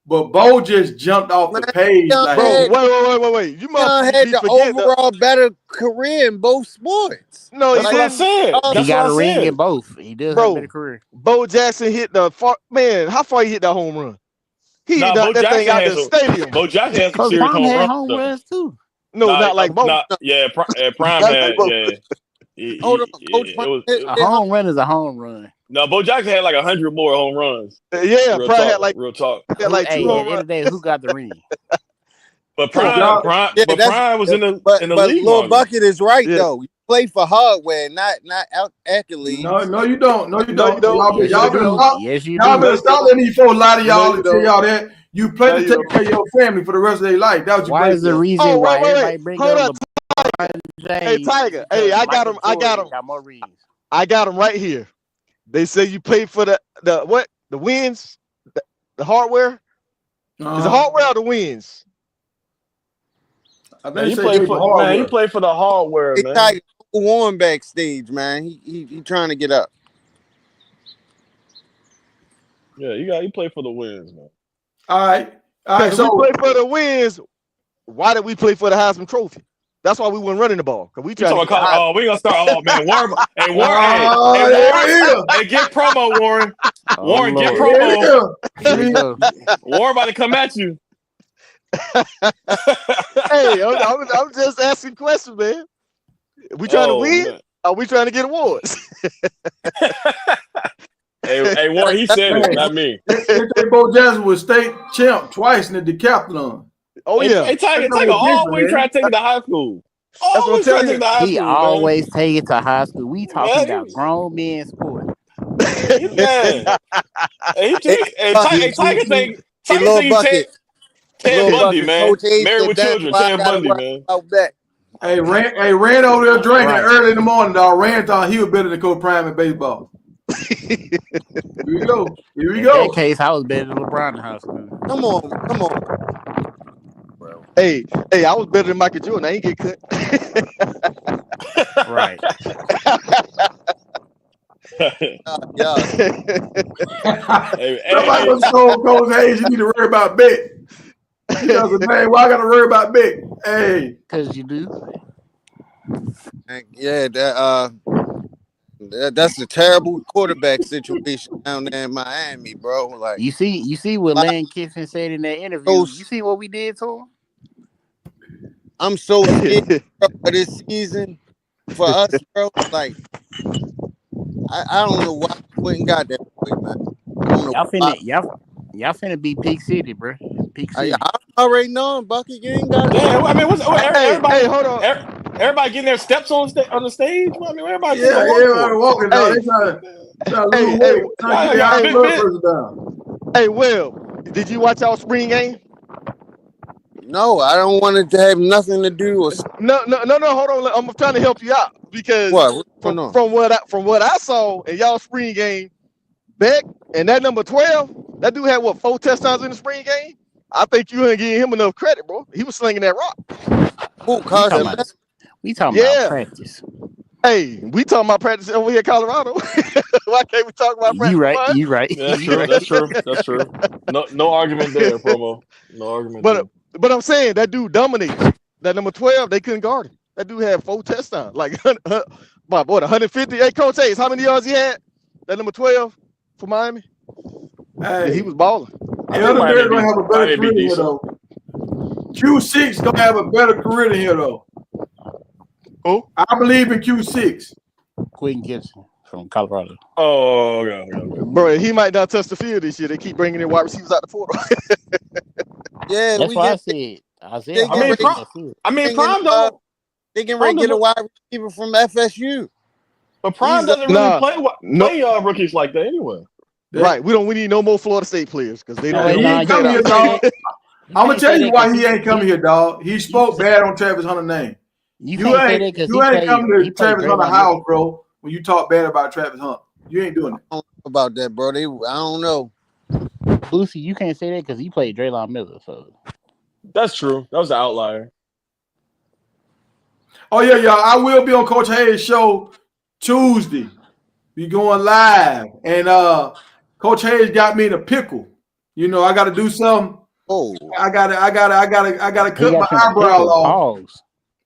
But Bo just jumped off the page. Wait. You must had the overall better career in both sports. No, that's what I said. He got a ring in both. He does have a better career. Bo Jackson hit the far, man. How far he hit that home run? He hit that thing out the stadium. Bo Jackson has some serious home runs too. No, not like Bo. Prime had. A home run is a home run. No, Bo Jackson had like 100 more home runs. Yeah, Prime had like real talk. Had like 2 home runs. At the end of the day, who got the ring? But Prime was in the league. But Lil Bucket is right though. You play for hardware, not accolades. No, you don't. No, you don't. Yes, you do. Y'all better stop letting these folks lie to y'all and tell y'all that you play to take care of your family for the rest of their life. That was why is the reason why everybody bring up Hey, Tiger. Hey, I got him. Got more rings. I got them right here. They say you pay for the what? The wins, the hardware. Is the hardware or the wins? I Man, think he played for the hardware, man. Tiger Warren backstage, man. He trying to get up. Yeah, he played for the wins, man. All right. So we play for the wins. Why did we play for the Heisman Trophy? That's why we weren't running the ball. Cause we trying to we gonna start. Oh man, Warren. Hey, get promo, Warren. Warren, get promo. Warren about to come at you. Hey, I'm just asking questions, man. We trying to win? Man. Are we trying to get awards? hey, Warren, he said it, not me. Bo Jackson was state champ twice in the decathlon. Oh yeah. Hey, Tiger always try to take it to high school. Always try to take it to high school. He always take it to high school. We talking about grown men sport. Yeah. Tiger think Ted Bundy, man. Married with children, Ted Bundy, man. Hey, Rand over there drinking early in the morning, dog. Rand thought he was better than Coach Prime in baseball. Here we go. In that case, I was better than LeBron in high school. Come on. Bro. Hey, I was better than Michael Jordan. I ain't get cut. Right. Somebody was told Coach Hayes you need to worry about Vick. He does man, why I gotta worry about Vick? Hey. Because you do. Yeah, that's a terrible quarterback situation down there in Miami, bro. Like you see what Lane Kiffin said in that interview. You see what we did to him? I'm so scared for this season for us, bro. Like I don't know why we went and got that way, man. Y'all finna be Peak City, bro. Peak City. I already know, Bucky. You ain't got it. Yeah, I mean, everybody? Hey, hold on. Everybody getting their steps on the stage. I mean, everybody. Everybody walking. Hey, Will, did you watch our spring game? No, I don't want it to have nothing to do with. No. Hold on. I'm trying to help you out because from what I saw in y'all spring game, Vick and that number 12, that dude had 4 touchdowns in the spring game. I think you ain't giving him enough credit, bro. He was slinging that rock. We talking about practice. Hey, we talking about practice over here in Colorado. Why can't we talk about practice? You right. That's true. No argument there, promo. No argument. But I'm saying that dude dominated. That number 12, they couldn't guard him. That dude had 4 touchdowns. Like, my boy, 150. Hey, Coach Hayes, how many yards he had? That number 12 for Miami? Hey, he was balling. The other Bears gonna have a better career here, though. Q6 gonna have a better career than here, though. Who? I believe in Q6. Quentin Gibson from Colorado. Oh, okay. Bro, he might not touch the field this year. They keep bringing in wide receivers out the portal. Yeah, that's why I said. Prime though. They can get a wide receiver from FSU. But Prime doesn't really play rookies like that anyway. Right. We need no more Florida State players because they don't. He ain't coming here, dog. I'm gonna tell you why he ain't coming here, dog. He spoke bad on Travis Hunter's name. You ain't coming to Travis Hunter's house, bro. When you talk bad about Travis Hunter, you ain't doing it. I don't know about that, bro. I don't know. Lucy, you can't say that because he played Draylon Miller. So that's true. That was an outlier. Oh yeah, y'all. I will be on Coach Hayes' show Tuesday. We going live, and Coach Hayes got me in a pickle. You know, I got to do something. Oh, I gotta cut my eyebrow off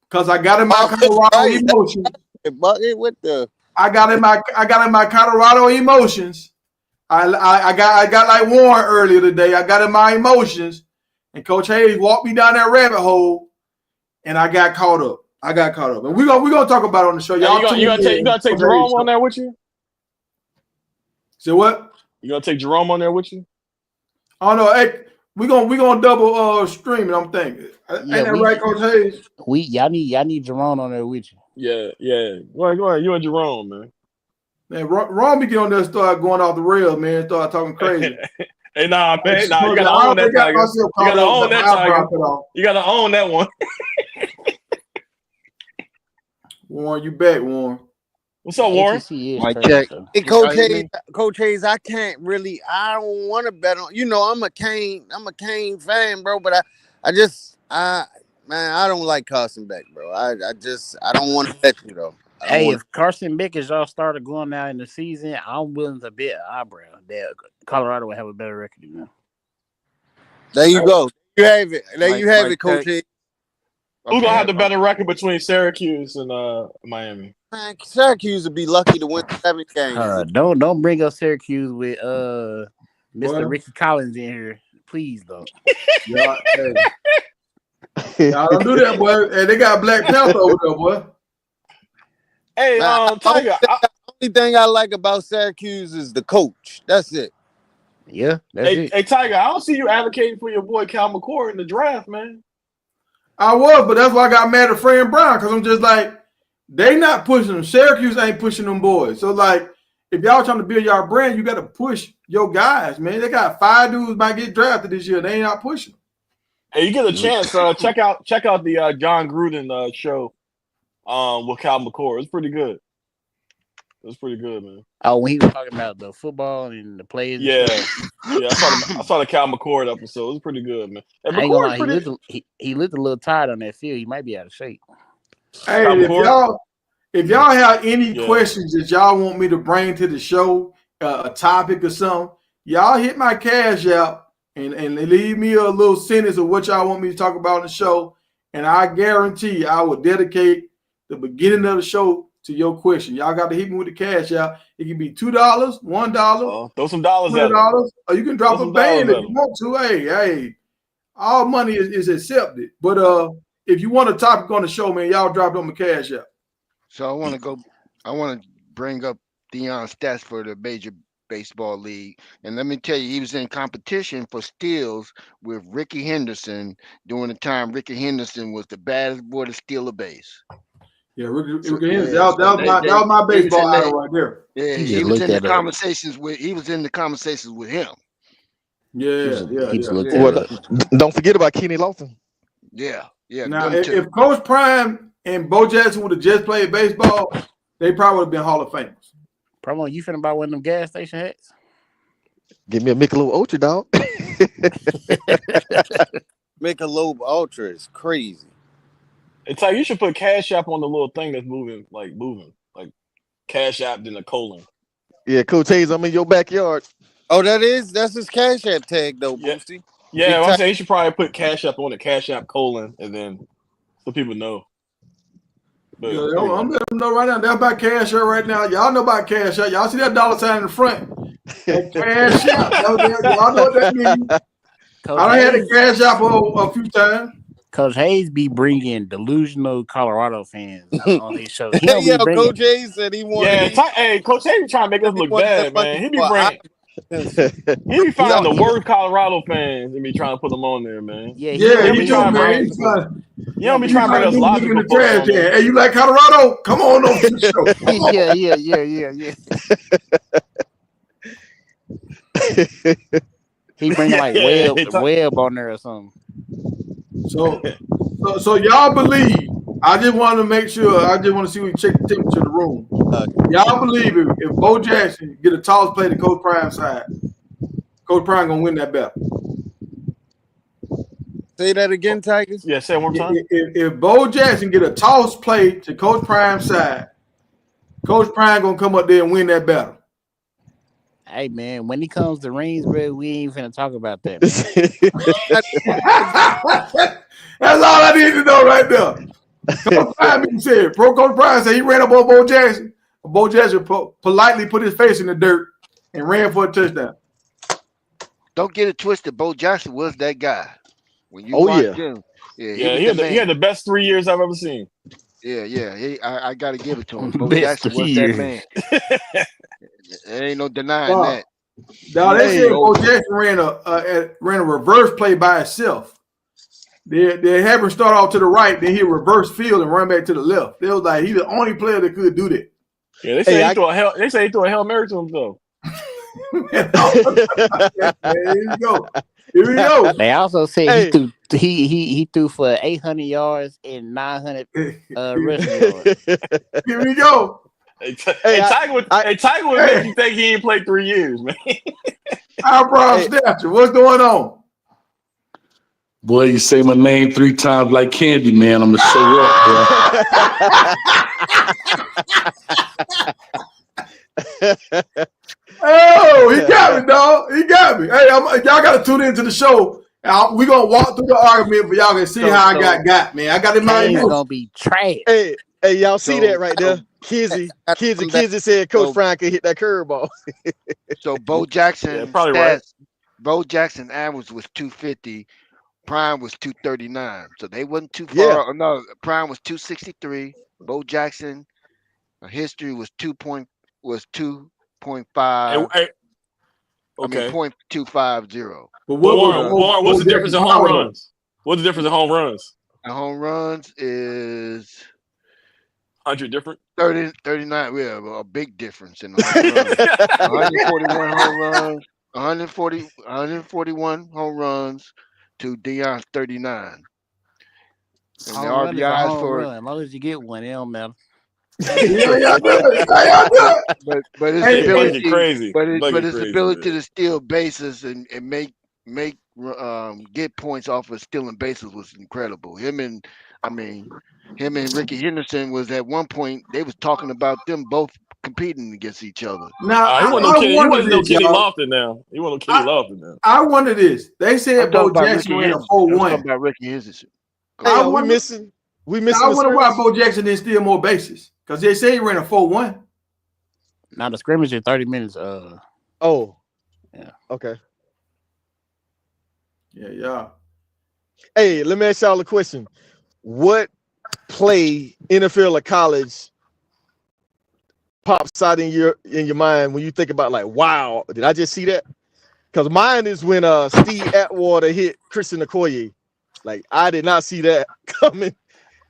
because I got in my Colorado emotions. I got in my Colorado emotions. I got like Warren earlier today. I got in my emotions, and Coach Hayes walked me down that rabbit hole, and I got caught up. And we're gonna talk about it on the show. Y'all, you gonna take Jerome on there with you? Say what? You gonna take Jerome on there with you? Oh no, hey, we gonna double stream it. I'm thinking. Ain't that right, Coach Hayes? Y'all need Jerome on there with you. Yeah. Go ahead. You and Jerome, man. Man, Ron be getting on there and start going off the rails, man. Start talking crazy. Hey, nah, man. Nah, you gotta own that tiger. You gotta own that tiger. You gotta own that one. Warren, you back, Warren. What's up, Warren? Mike check. Hey, Coach Hayes, I don't want to bet on. You know, I'm a Kane fan, bro. But I don't like Carson Beck, bro. I don't want to bet you though. Hey, if Carson Beck is y'all starter going out in the season, I'm willing to bet eyebrow that Colorado will have a better record than them. There you go. You have it. There you have it, Coach Hayes. Who's gonna have the better record between Syracuse and Miami? Man, Syracuse would be lucky to win 7 games. Don't bring up Syracuse with Mr. Ricky Collins in here, please. Though. Y'all don't do that, boy. Hey, they got Black Panther over there, boy. Hey, Tiger. The only thing I like about Syracuse is the coach. That's it. Yeah, that's it. Hey, Tiger, I don't see you advocating for your boy Cal McCord in the draft, man. I was, but that's why I got mad at Fran Brown, because I'm just like, they not pushing them. Syracuse ain't pushing them boys. So, like, if y'all trying to build y'all brand, you got to push your guys, man. They got 5 dudes might get drafted this year. They ain't not pushing. Hey, you get a chance, check out the John Gruden show with Cal McCord. It's pretty good. It's pretty good, man. Oh, when he was talking about the football and the players. Yeah. I saw the Cal McCord episode. It was pretty good, man. And I ain't gonna lie, he looked a little tired on that field. He might be out of shape. Hey, if y'all have any questions that y'all want me to bring to the show, a topic or something, y'all hit my cash out and leave me a little sentence of what y'all want me to talk about on the show, and I guarantee I will dedicate the beginning of the show to your question. Y'all got to hit me with the cash out. It can be $2, $1. Throw some dollars at $100, or you can drop a band if you want to. Hey, all money is accepted. But if you want a topic on the show, man, y'all drop it on the cash out. So I want to bring up Deion's stats for the Major Baseball League. And let me tell you, he was in competition for steals with Ricky Henderson during the time Ricky Henderson was the baddest boy to steal a base. Yeah, Ricky Henderson. That was my baseball idol right there. Yeah, he was in the conversations with him. Yeah. Don't forget about Kenny Lawson. Yeah. Now, if Coach Prime and Bo Jackson would have just played baseball, they probably would have been Hall of Famers. Promo, you finna buy one of them gas station hats? Give me a Michelob Ultra, dog. Michelob Ultra is crazy. It's like you should put Cash App on the little thing that's moving. Like Cash App then a colon. Yeah, Coach Hayes, I'm in your backyard. Oh, that's his Cash App tag though, Boosty. Yeah, I'm saying you should probably put Cash App on the Cash App colon, and then so people know. But, I'm letting them know right now. They're about Cash App right now. Y'all know about Cash App. Y'all see that dollar sign in the front? Cash App. Y'all know what that means. Coach I done had a Cash App a few times. Coach Hayes be bringing delusional Colorado fans on his show. Coach Hayes said he wanted. Yeah, Coach Hayes be trying to make us look bad, man. He be finding the worst Colorado fans and be trying to put them on there, man. Yeah, you don't be trying to bring us logical folks. Hey, you like Colorado? Come on over to the show. Yeah. He bringing like Webb on there or something. So y'all believe? I just want to make sure. I just want to see we check the temperature of the room. Y'all believe if Bo Jackson get a toss play to Coach Prime side, Coach Prime gonna win that battle? Say that again, Tigers. Yeah, say it one more time. If Bo Jackson get a toss play to Coach Prime side, Coach Prime gonna come up there and win that battle. Hey man, when he comes to rings, bro, we ain't finna talk about that. That's all I need to know right there. Coach Prime said, Coach Prime said he ran up on Bo Jackson. Bo Jackson politely put his face in the dirt and ran for a touchdown. Don't get it twisted. Bo Jackson was that guy. When you watched him, he had the best 3 years I've ever seen. Yeah. I got to give it to him. Bo Jackson was that man. There ain't no denying that. Now they said Bo Jackson ran a reverse play by himself. They have him start off to the right, then he reverse field and run back to the left. They was like he's the only player that could do that. Yeah, they say he threw a Hail Mary to himself. Here we go. They also said he threw for 800 yards and 900 rushing yards. Here we go. Tiger would make you think he ain't played 3 years, man. Eyebrow stature. What's going on? Boy, you say my name 3 times like Candy, man. I'm gonna show up, bro. Oh, he got me, dog. He got me. Hey, y'all got to tune into the show. We're going to walk through the argument, but y'all can see how I got, man. I got in my emotions. Going to be trash. Hey, y'all see that right there? Kizzy said Coach Frank could hit that curveball. So Bo Jackson, probably right. Bo Jackson average was 250. Prime was 239. So they wasn't too far. Yeah. No, Prime was 263. Bo Jackson history was 2.5. Okay. I mean 0.250. But what's the difference in home runs? What's the difference in home runs? And home runs is 100 different? 39. We have a big difference in the home runs. 141 home runs, 141 home runs to Deion's 39. And the RBIs for as long as you get one, it don't matter. But his ability, crazy. But his ability to steal bases and make get points off of stealing bases was incredible. Him and Ricky Henderson was at one point they was talking about them both competing against each other. Now he wasn't no Kenny Lofton now. He wasn't no Kenny Lofton now. I wonder this. They said Bo Jackson ran a 4.1. I'm about Ricky Henderson. Hey, we missing. I wonder why Bo Jackson didn't steal more bases. Because they say he ran a 4.1. Now the scrimmage in 30 minutes. Yeah. Okay. Yeah. Hey, let me ask y'all a question. What play, NFL or college, pops out in your mind when you think about like, wow, did I just see that? Because mine is when Steve Atwater hit Christian Okoye. Like, I did not see that coming.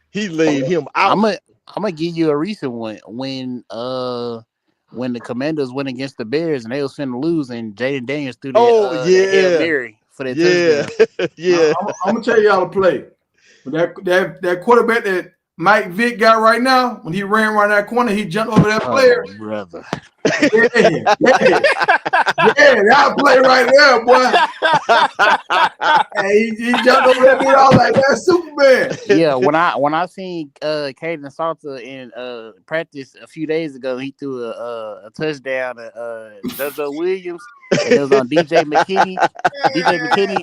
He laid him out. I'm gonna give you a recent one when the Commanders went against the Bears and they was finna lose and Jaden Daniels threw that Hail Mary for that touchdown. Yeah. I'm gonna tell y'all to play. That quarterback that Mike Vick got right now, when he ran around that corner, he jumped over that player. Brother. Yeah, that play right there, boy. Hey, he jumped over that dude. I was like, that's Superman. Yeah, when I seen Caden Salter in practice a few days ago, he threw a touchdown to JoJo Williams. And it was on DJ McKinney. DJ McKinney,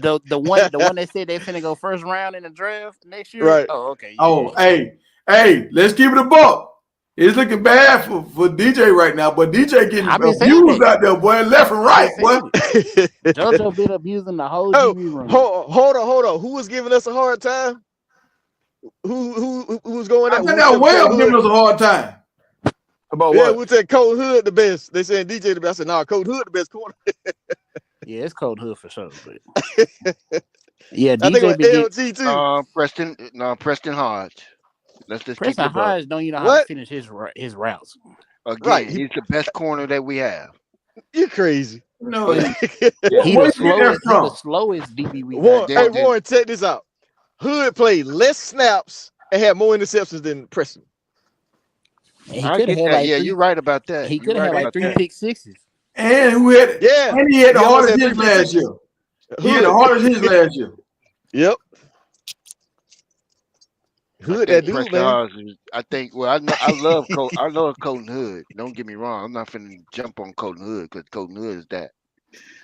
the one that said they finna go first round in the draft next year. Right. Oh, okay. Hey, let's keep it a buck. It's looking bad for DJ right now, but DJ getting abused out there, boy, left and right, boy. JoJo been abusing the whole DB room. Hold on. Who was giving us a hard time? Who was going at? I think that Webb giving us a hard time. About what? We said Colt Hood the best. They said DJ the best. I said, no, Colt Hood the best corner. Yeah, it's Colt Hood for sure. But yeah, I think it was LG too. Preston Hodge. Let's just Preston Hodge don't even know how to finish his routes. Again, right. He's the best corner that we have. You're crazy. No, he the slowest DB we got. Hey, Warren, check this out. Hood played less snaps and had more interceptions than Preston. He could have had you're right about that. He could have had like 3 pick sixes. And he had the hardest hit last year. He had the hardest hit last year. Yep. Hood, that dude, man. I think. Well, I love Colton Hood. Don't get me wrong. I'm not finna jump on Colton Hood because Colton Hood is that.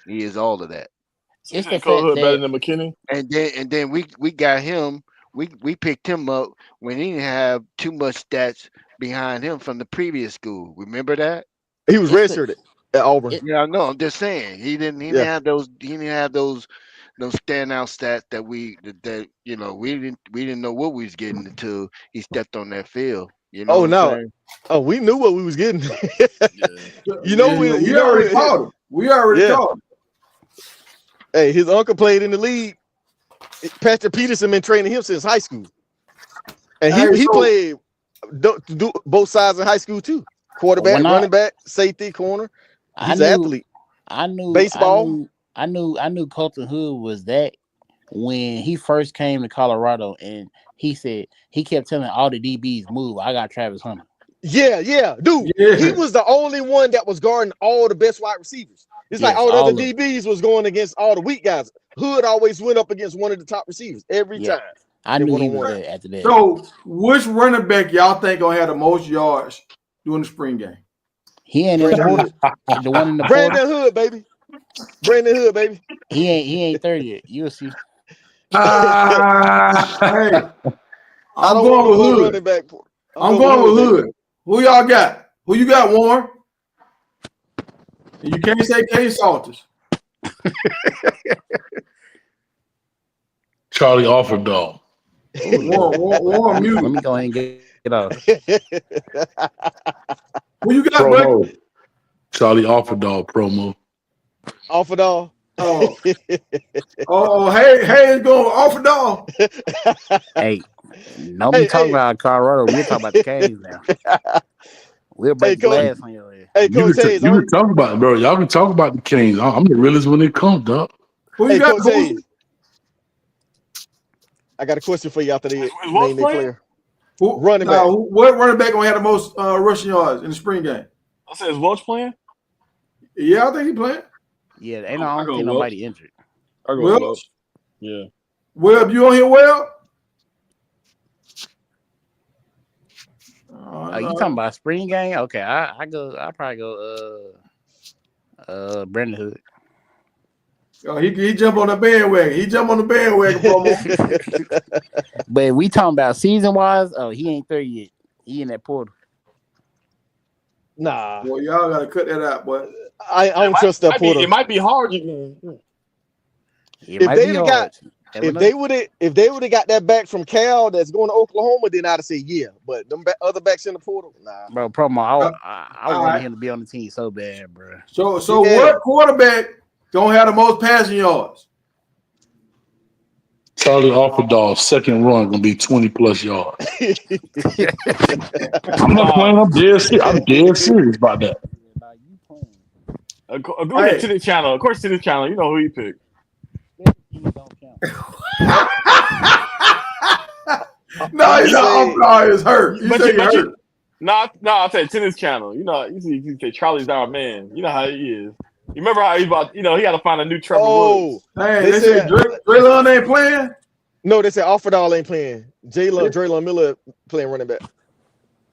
He is all of that. It's the Colton Hood better than McKinney. And then we got him. We picked him up when he didn't have too much stats behind him from the previous school. Remember that? He was redshirted at Auburn. Yeah, I know. I'm just saying he didn't have those. He didn't have those standout stats that we didn't know what we was getting until he stepped on that field. You know? We knew what we was getting. We already called him. We already called him. Hey, his uncle played in the league. Patrick Peterson been training him since high school, and he played do both sides in high school too. Quarterback, running back, safety, corner. He's an athlete. I knew baseball. I knew Colton Hood was that when he first came to Colorado, and he said he kept telling all the DBs, "Move, I got Travis Hunter." Yeah, dude. Yeah. He was the only one that was guarding all the best wide receivers. It's like all the other DBs was going against all the weak guys. Hood always went up against one of the top receivers every time. I knew he was there after that. So, which running back y'all think gonna have the most yards during the spring game? He ain't in the one in the Brandon Hood, baby. Brandon Hood, baby. He ain't 30 yet. You'll see. Hey, I don't going with Hood. Running back. I'm going with Hood. Who y'all got? Who you got, Warren? And you can't say Kane Salters. Charlie Offerdall. Warren mute. Let me go ahead and get off. Who you got, Promo. Blake? Charlie Offerdall promo. Offerdall. Hey, it's going Offerdall. Hey, nobody talking about Colorado. We're talking about the Canes now. We'll break glass on your head. Hey, You can talk about it, bro. Y'all can talk about the Canes. I'm the realest when it comes, dog. Who you got, Boosie? I got a question for you after the name the player. Running back. What running back gonna have the most rushing yards in the spring game? I said, is Welch playing? Yeah, I think he playing. Yeah, I don't think nobody injured. I go Welch. Yeah. Webb, you on here, Webb? You talking about spring game? Okay, I probably go Brandon Hood. Oh, he jump on the bandwagon. He jump on the bandwagon, promo. But if we talking about season wise, he ain't 30 yet. He in that portal. Nah. Well, y'all gotta cut that out, boy. I don't trust that portal. It might be hard. If they would have got that back from Cal that's going to Oklahoma, then I'd have said yeah. But them other backs in the portal, nah. Bro, promo. I wanted him to be on the team so bad, bro. So what quarterback don't have the most passing yards? Charlie Offerdall, second run gonna be 20+ yards. I'm not playing. I'm dead serious about that. According to the channel, you know who you pick. No, he's not. He's hurt. I'll say Tennis Channel. You know, you say Charlie's our man. You know how he is. You remember how he got to find a new Trevor Woods. Hey, they said Draylon ain't playing? No, they said Offerdall ain't playing. Draylon Miller playing running back.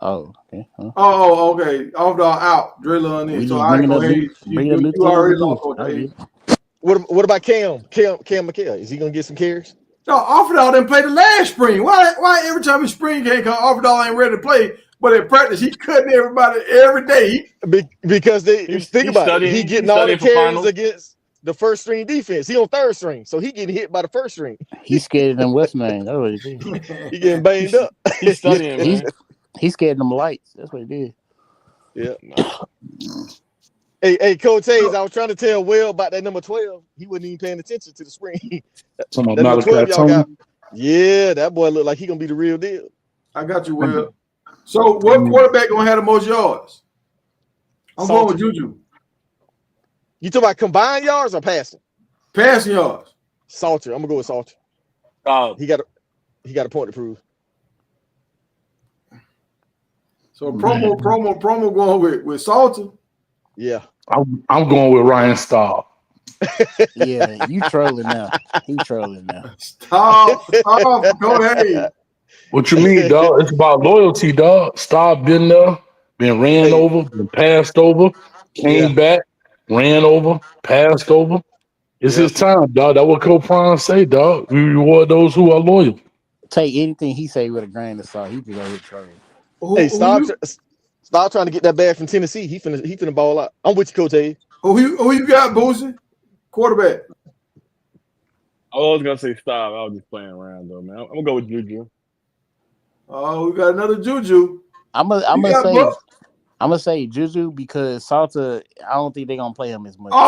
Oh, okay. Huh? Oh, okay. Offerdall out. Draylon in. So I go ahead. You already lost. What about Cam McHale? Is he gonna get some carries? No, Offerdall didn't play the last spring. Why every time his spring game comes, Offerdall ain't ready to play? But in practice, he cutting everybody every day. Because think about it. He getting all the carries against the first string defense. He on third string, so he getting hit by the first string. He's scared of them Westman. That's what he did. He getting banged up. He's studying. He's scared of them lights. That's what he did. Yeah. Hey, Coach Hayes, I was trying to tell Will about that number 12. He wasn't even paying attention to the spring. That number 12 y'all got. Yeah, that boy look like he gonna be the real deal. I got you, Will. So, what quarterback gonna have the most yards? I'm going with Juju. You talking about combined yards or passing? Passing yards. Salter. I'm gonna go with Salter. He got a point to prove. So promo going with Salter. Yeah. I'm going with Ryan Staub. Yeah, you trolling now. He trolling now. Stop. Go ahead. What you mean, dog? It's about loyalty, dog. Staub been there, been ran over, been passed over, came back, ran over, passed over. It's his time, dog. That's what Coach Prime say, dog. We reward those who are loyal. Take anything he say with a grain of salt. He just over trolling. Hey, stop trying to get that bag from Tennessee. He finna ball out. I'm with you, Coach A. Who you got, Boosie? Quarterback. I was gonna say stop. I was just playing around though, man. I'm gonna go with Juju. Oh, we got another Juju. I'm gonna say Juju because Salter. I don't think they're gonna play him as much. Hold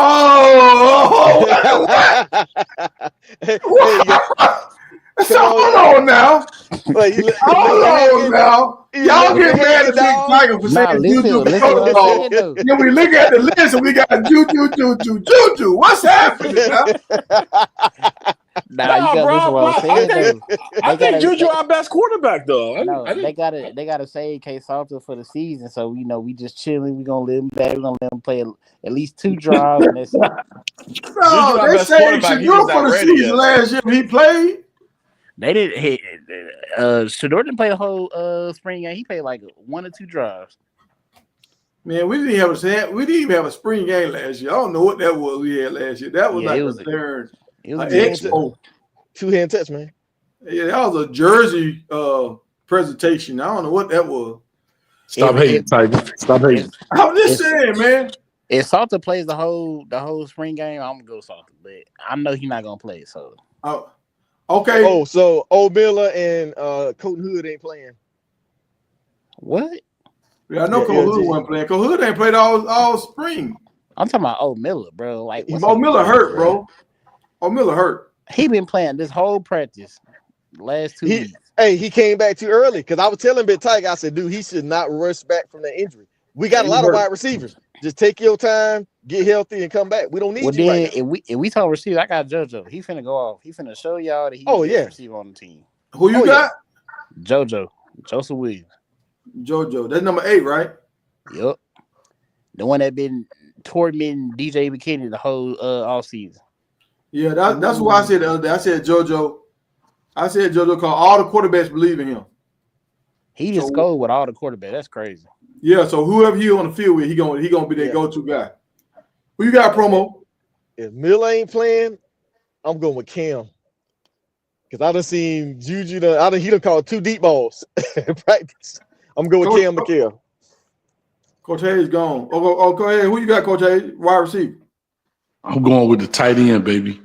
on now. Hold on now. Y'all get mad at Big Tiger for saying Juju. Then we look at the list and we got Juju. What's happening now? Nah, you Nah, gotta listen to bro. what I'm saying though. I think gotta- Juju our best quarterback though. No, they gotta save K Salter for the season. So we just chilling. We gonna let him back. We gonna let him play at least 2 drives, and that's it. No, our they best said quarterback, he Shador just for not the ready season yet. last year. He played. They didn't. Shador didn't play the whole spring game. He played like 1 or 2 drives. Man, we didn't even have a spring game last year. I don't know what that was we had last year. That was Yeah, like it was a third. It was expo. 2-hand touch, man. Yeah, that was a jersey presentation. I don't know what that was. Stop hating, Tiger. Stop hating. I'm just saying, man. If Salter plays the whole spring game, I'm gonna go Salter, but I know he's not gonna play. So okay. Oh, so Old Miller and Colton Hood ain't playing. What? Yeah, I know Cole Hood wasn't playing. Cole Hood ain't played all spring. I'm talking about Old Miller, bro. Like Old Miller hurt, bro. Old Miller hurt. He been playing this whole practice last 2 weeks. Hey, he came back too early because I was telling Big Tiger, I said, dude, he should not rush back from that injury. We got a lot of wide receivers. Just take your time, get healthy, and come back. We don't need you right now. If we talk receiver, I got JoJo. He finna go off. He finna show y'all that he's the best receiver on the team. Who you got? JoJo. Joseph Williams. JoJo. That's number 8, right? Yep. The one that been tormenting DJ McKinney the whole all season. Yeah, that's why I said the other day. I said JoJo because all the quarterbacks believe in him. He just scored with all the quarterbacks. That's crazy. Yeah, so whoever he on the field with, he gonna be their go-to guy. Who you got, promo? If Miller ain't playing, I'm going with Cam. Because I done seen Juju, he done called 2 deep balls in practice. I'm going with Cam McHale. Coach Hayes gone. Oh, go ahead. Who you got, Coach Hayes? Wide receiver. I'm going with the tight end, baby.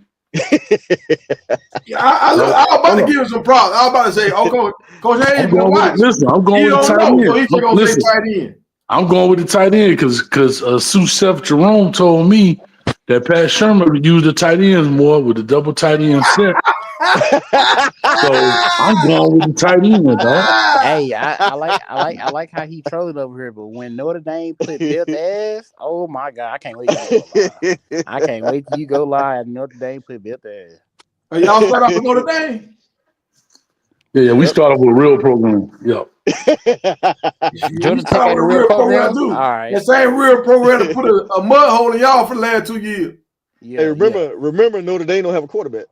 Yeah, I was about to give him some props. I was about to say, Coach Hayes, listen, I'm going with the tight end. So he's gonna say tight end. I'm going with the tight end because Sue Seth Jerome told me that Pat Shermer would use the tight ends more with the double tight end set. So I'm going with the tight end, dog. Hey, I like how he trolling over here, but when Notre Dame put Bill's ass, oh my God, I can't wait to go live. I can't wait till you go live and Notre Dame put Bill's ass. Are y'all start off with Notre Dame? Yeah, we start off with a real program. Yep. Jordan Tech ain't a real program too. All right. That same real program to put a mud hole in y'all for the last 2 years. Yeah, hey, remember Notre Dame don't have a quarterback.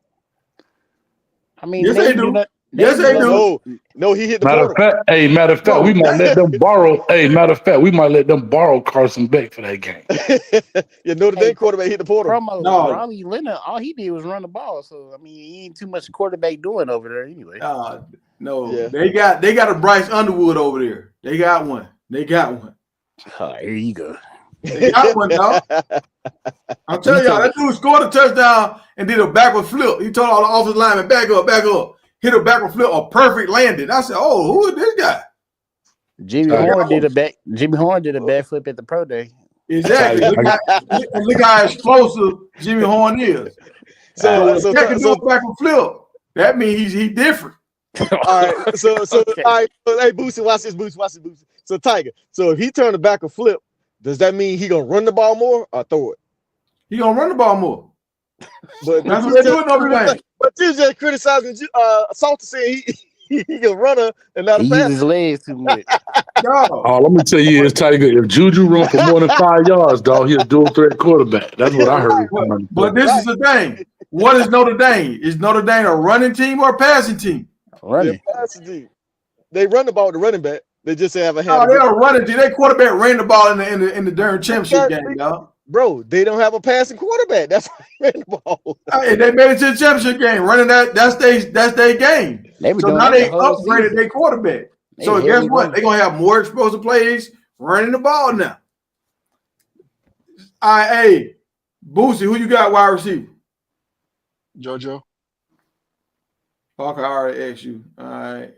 I mean, yes, they do. Yes, they do. No, he hit the matter of fact, we might let them borrow. We might let them borrow Carson Beck for that game. Yeah, Notre Dame quarterback hit the portal. Riley Leonard, all he did was run the ball. So I mean, he ain't too much quarterback doing over there anyway. No, they got a Bryce Underwood over there. They got one. Here you go. They got one, dog. I'm telling y'all, that dude scored a touchdown and did a backward flip. He told all the offensive linemen, back up. Hit a backward flip, a perfect landing. I said, "Oh, who is this guy?" Jimmy Horn did a backflip at the pro day. Exactly. Look how explosive Jimmy Horn is. So second do a backward flip. That means he's different. All right. So okay. All right. Hey, Boosie, watch this. Boosie. So Tiger. So if he turned the backward flip, does that mean he gonna run the ball more or throw it? He gonna run the ball more. But that's what they're doing over there. But you just criticizing Salter saying he's a runner and not a passer. He uses his legs too much. Oh, let me tell you, it's Tiger. If Juju run for more than 5 yards, dog, he's a dual threat quarterback. That's what I heard. But this is the thing. What is Notre Dame? Is Notre Dame a running team or a passing team? Running. Passing team. They run the ball with the running back. They just have a hand. Oh, they're a running team. They quarterback ran the ball in the during championship game, dog. Bro, they don't have a passing quarterback. That's why they ran the ball. Hey, they made it to the championship game. Running that's their game. So now they upgraded their quarterback. So guess what? They're gonna have more explosive plays running the ball now. All right, hey, Boosie, who you got wide receiver? JoJo. Okay, I already asked you. All right.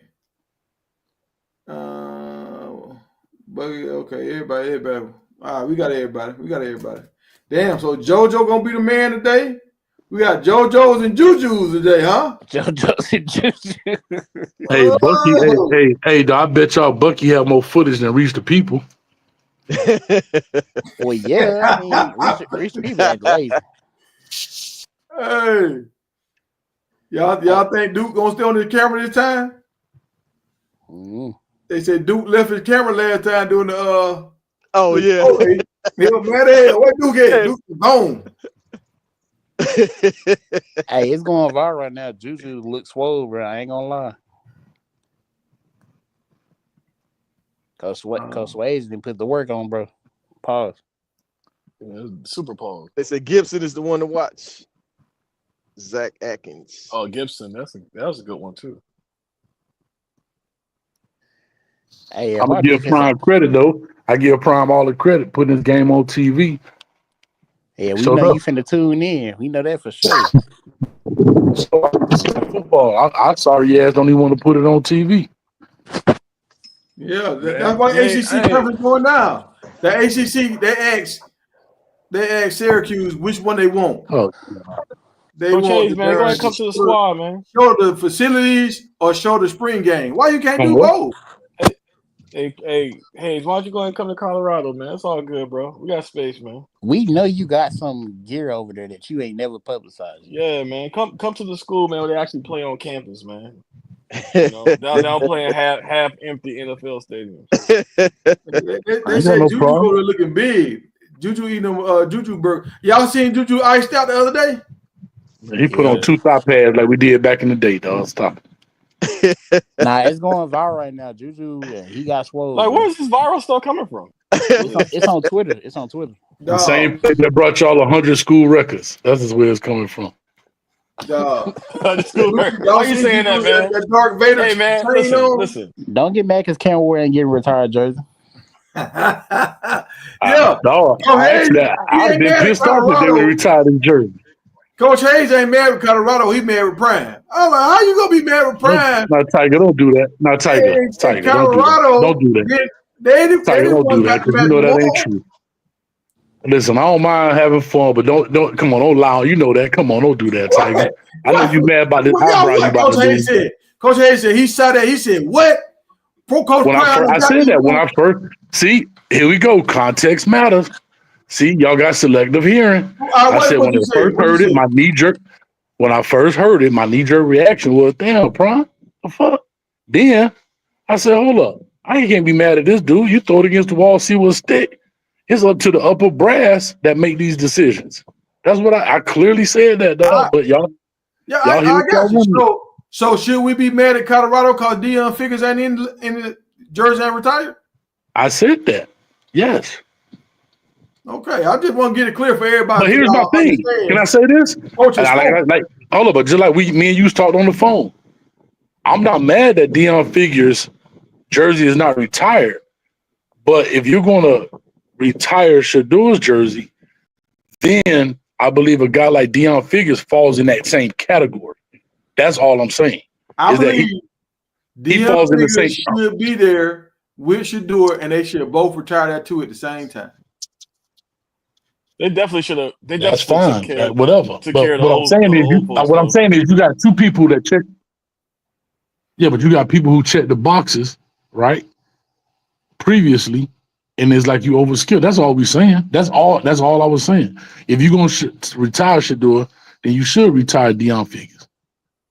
Okay, everybody. All right, we got everybody. Damn, so JoJo gonna be the man today? We got JoJo's and Juju's today, huh? JoJo's and Juju. Hey, Bucky, hey, I bet y'all Bucky have more footage than Reach the People. Well, yeah, I mean, Reach the People ain't lazy. Hey. Y'all think Duke gonna stay on his camera this time? They said Duke left his camera last time doing the Oh yeah. He was mad at hell. What Duke at? Duke is gone. Hey, it's going viral right now. Juju looks swole, bro. I ain't gonna lie. Cause Swayze didn't put the work on, bro. Pause. Yeah, super pause. They said Gibson is the one to watch. Zach Atkins. Oh, Gibson. That was a good one too. Hey, I'm gonna give Prime credit though. I give Prime all the credit putting this game on TV. Yeah, we know you finna tune in. We know that for sure. So football. I sorry ass don't even want to put it on TV. Yeah, that's why ACC coverage going down. The ACC they asked Syracuse which one they want. Oh, they Coach want Hayes, man, go ahead and come to the squad, man. Show the facilities or show the spring game. Why you can't do both? Hey, Hayes, why don't you go ahead and come to Colorado, man? It's all good, bro. We got space, man. We know you got some gear over there that you ain't never publicized. Yeah, man. Come to the school, man, where they actually play on campus, man. You know, down playing half empty NFL stadiums. They said Juju over there looking big. Juju eating them Juju burger. Y'all seen Juju iced out the other day? He put on 2 thigh pads like we did back in the day, dog. Stop. Nah, it's going viral right now. Juju, he got swole. Like, where's this viral stuff coming from? It's on Twitter. It's on Twitter. The same place that brought y'all 100 school records. That's where it's coming from. Why are you saying that, man? That Dark Vader. Hey, man, listen. Don't get mad because Cam Ward ain't getting retired jersey. Yeah. Dog. I've been pissed off that they were retired in jersey. Coach Hayes ain't mad with Colorado. He mad with Prime. I'm like, how you gonna be mad with Prime? No, Tiger, don't do that. No, Tiger, Colorado, don't do that. Tiger, don't do that because you know that ain't true. Listen, I don't mind having fun, but don't come on, don't lie. You know that. Come on, don't do that, Tiger. I know you mad about this eyebrow you about to do. Coach Hayes said he saw that. He said, "What?" I said that when I first see. Here we go. Context matters. See, y'all got selective hearing. I said when I first heard it, my knee jerk. When I first heard it, my knee jerk reaction was, "Damn, Prime, the fuck." Then I said, "Hold up, I can't be mad at this dude. You throw it against the wall, see what stick." It's up to the upper brass that make these decisions. That's what I clearly said that, dog. But y'all, I got you. So should we be mad at Colorado because Deion Figures ain't in the jersey and retired? I said that. Yes. Okay, I just want to get it clear for everybody. But here's my thing. Can I say this? Hold up, but just like me and you talked on the phone, I'm not mad that Deion Figures jersey is not retired. But if you're going to retire Shadour's jersey, then I believe a guy like Deion Figures falls in that same category. That's all I'm saying. I believe he falls in the same. Should be there with Shadour, and they should both retire that too at the same time. They definitely should have. That's fine. Whatever. But what I'm saying is, you got 2 people that check. Yeah, but you got people who check the boxes, right? Previously. And it's like you overskilled. That's all we're saying. That's all I was saying. If you're gonna retire Shadour, then you should retire Deion Figures.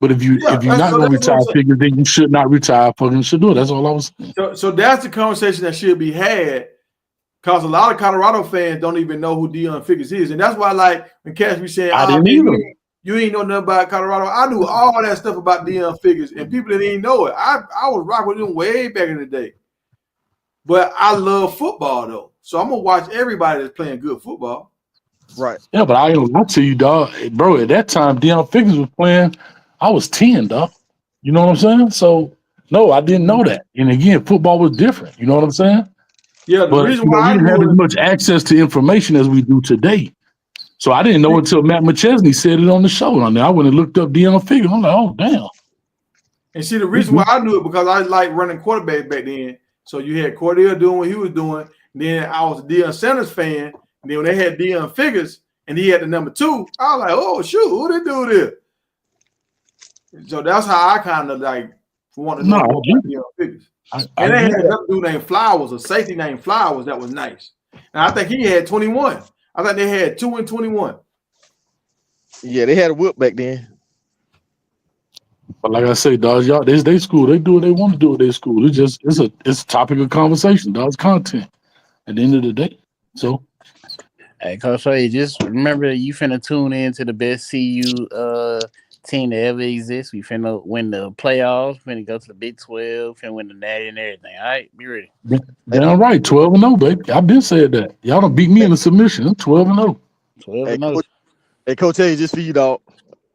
But if you're not gonna retire Figures, then you should not retire fucking Shadour. That's all I was saying. So that's the conversation that should be had, because a lot of Colorado fans don't even know who Deion Figures is, and that's why, like when Cash be saying, I didn't either. You ain't know nothing about Colorado. I knew all that stuff about Deion Figures, and people that didn't know it. I was rocking with them way back in the day. But I love football though, so I'm gonna watch everybody that's playing good football. Right. Yeah, but I ain't gonna lie to you, dog, bro. At that time, Deion Figures was playing. I was 10, dog. You know what I'm saying? So no, I didn't know that. And again, football was different. You know what I'm saying? Yeah, but we didn't have as much access to information as we do today. So I didn't know until Matt McChesney said it on the show. I mean, I went and looked up Deion Figures. I'm like, oh damn. And see, the reason why I knew it because I liked running quarterback back then. So you had Cordell doing what he was doing. Then I was a Deion Sanders fan. And then when they had Deion Figures and he had the number 2, I was like, oh shoot, who they do this? So that's how I kind of like want to know about Deion Figures. And they had another dude named Flowers, a safety named Flowers that was nice. And I think he had 21. I think they had 2 and 21. Yeah, they had a whip back then. But like I say, dog, y'all, they school. They do what they want to do with their school. It's a topic of conversation, dog. It's content at the end of the day. So, hey, Coach Ray, just remember you finna tune in to the best CU team that ever exists. We finna win the playoffs. Finna go to the Big 12. Finna win the Natty and everything. All right, be ready. damn right, 12-0, baby. I've been said that. Y'all don't beat me in the submission. I'm 12-0. 12-0. Hey, Coach Hayes, just for you, dog.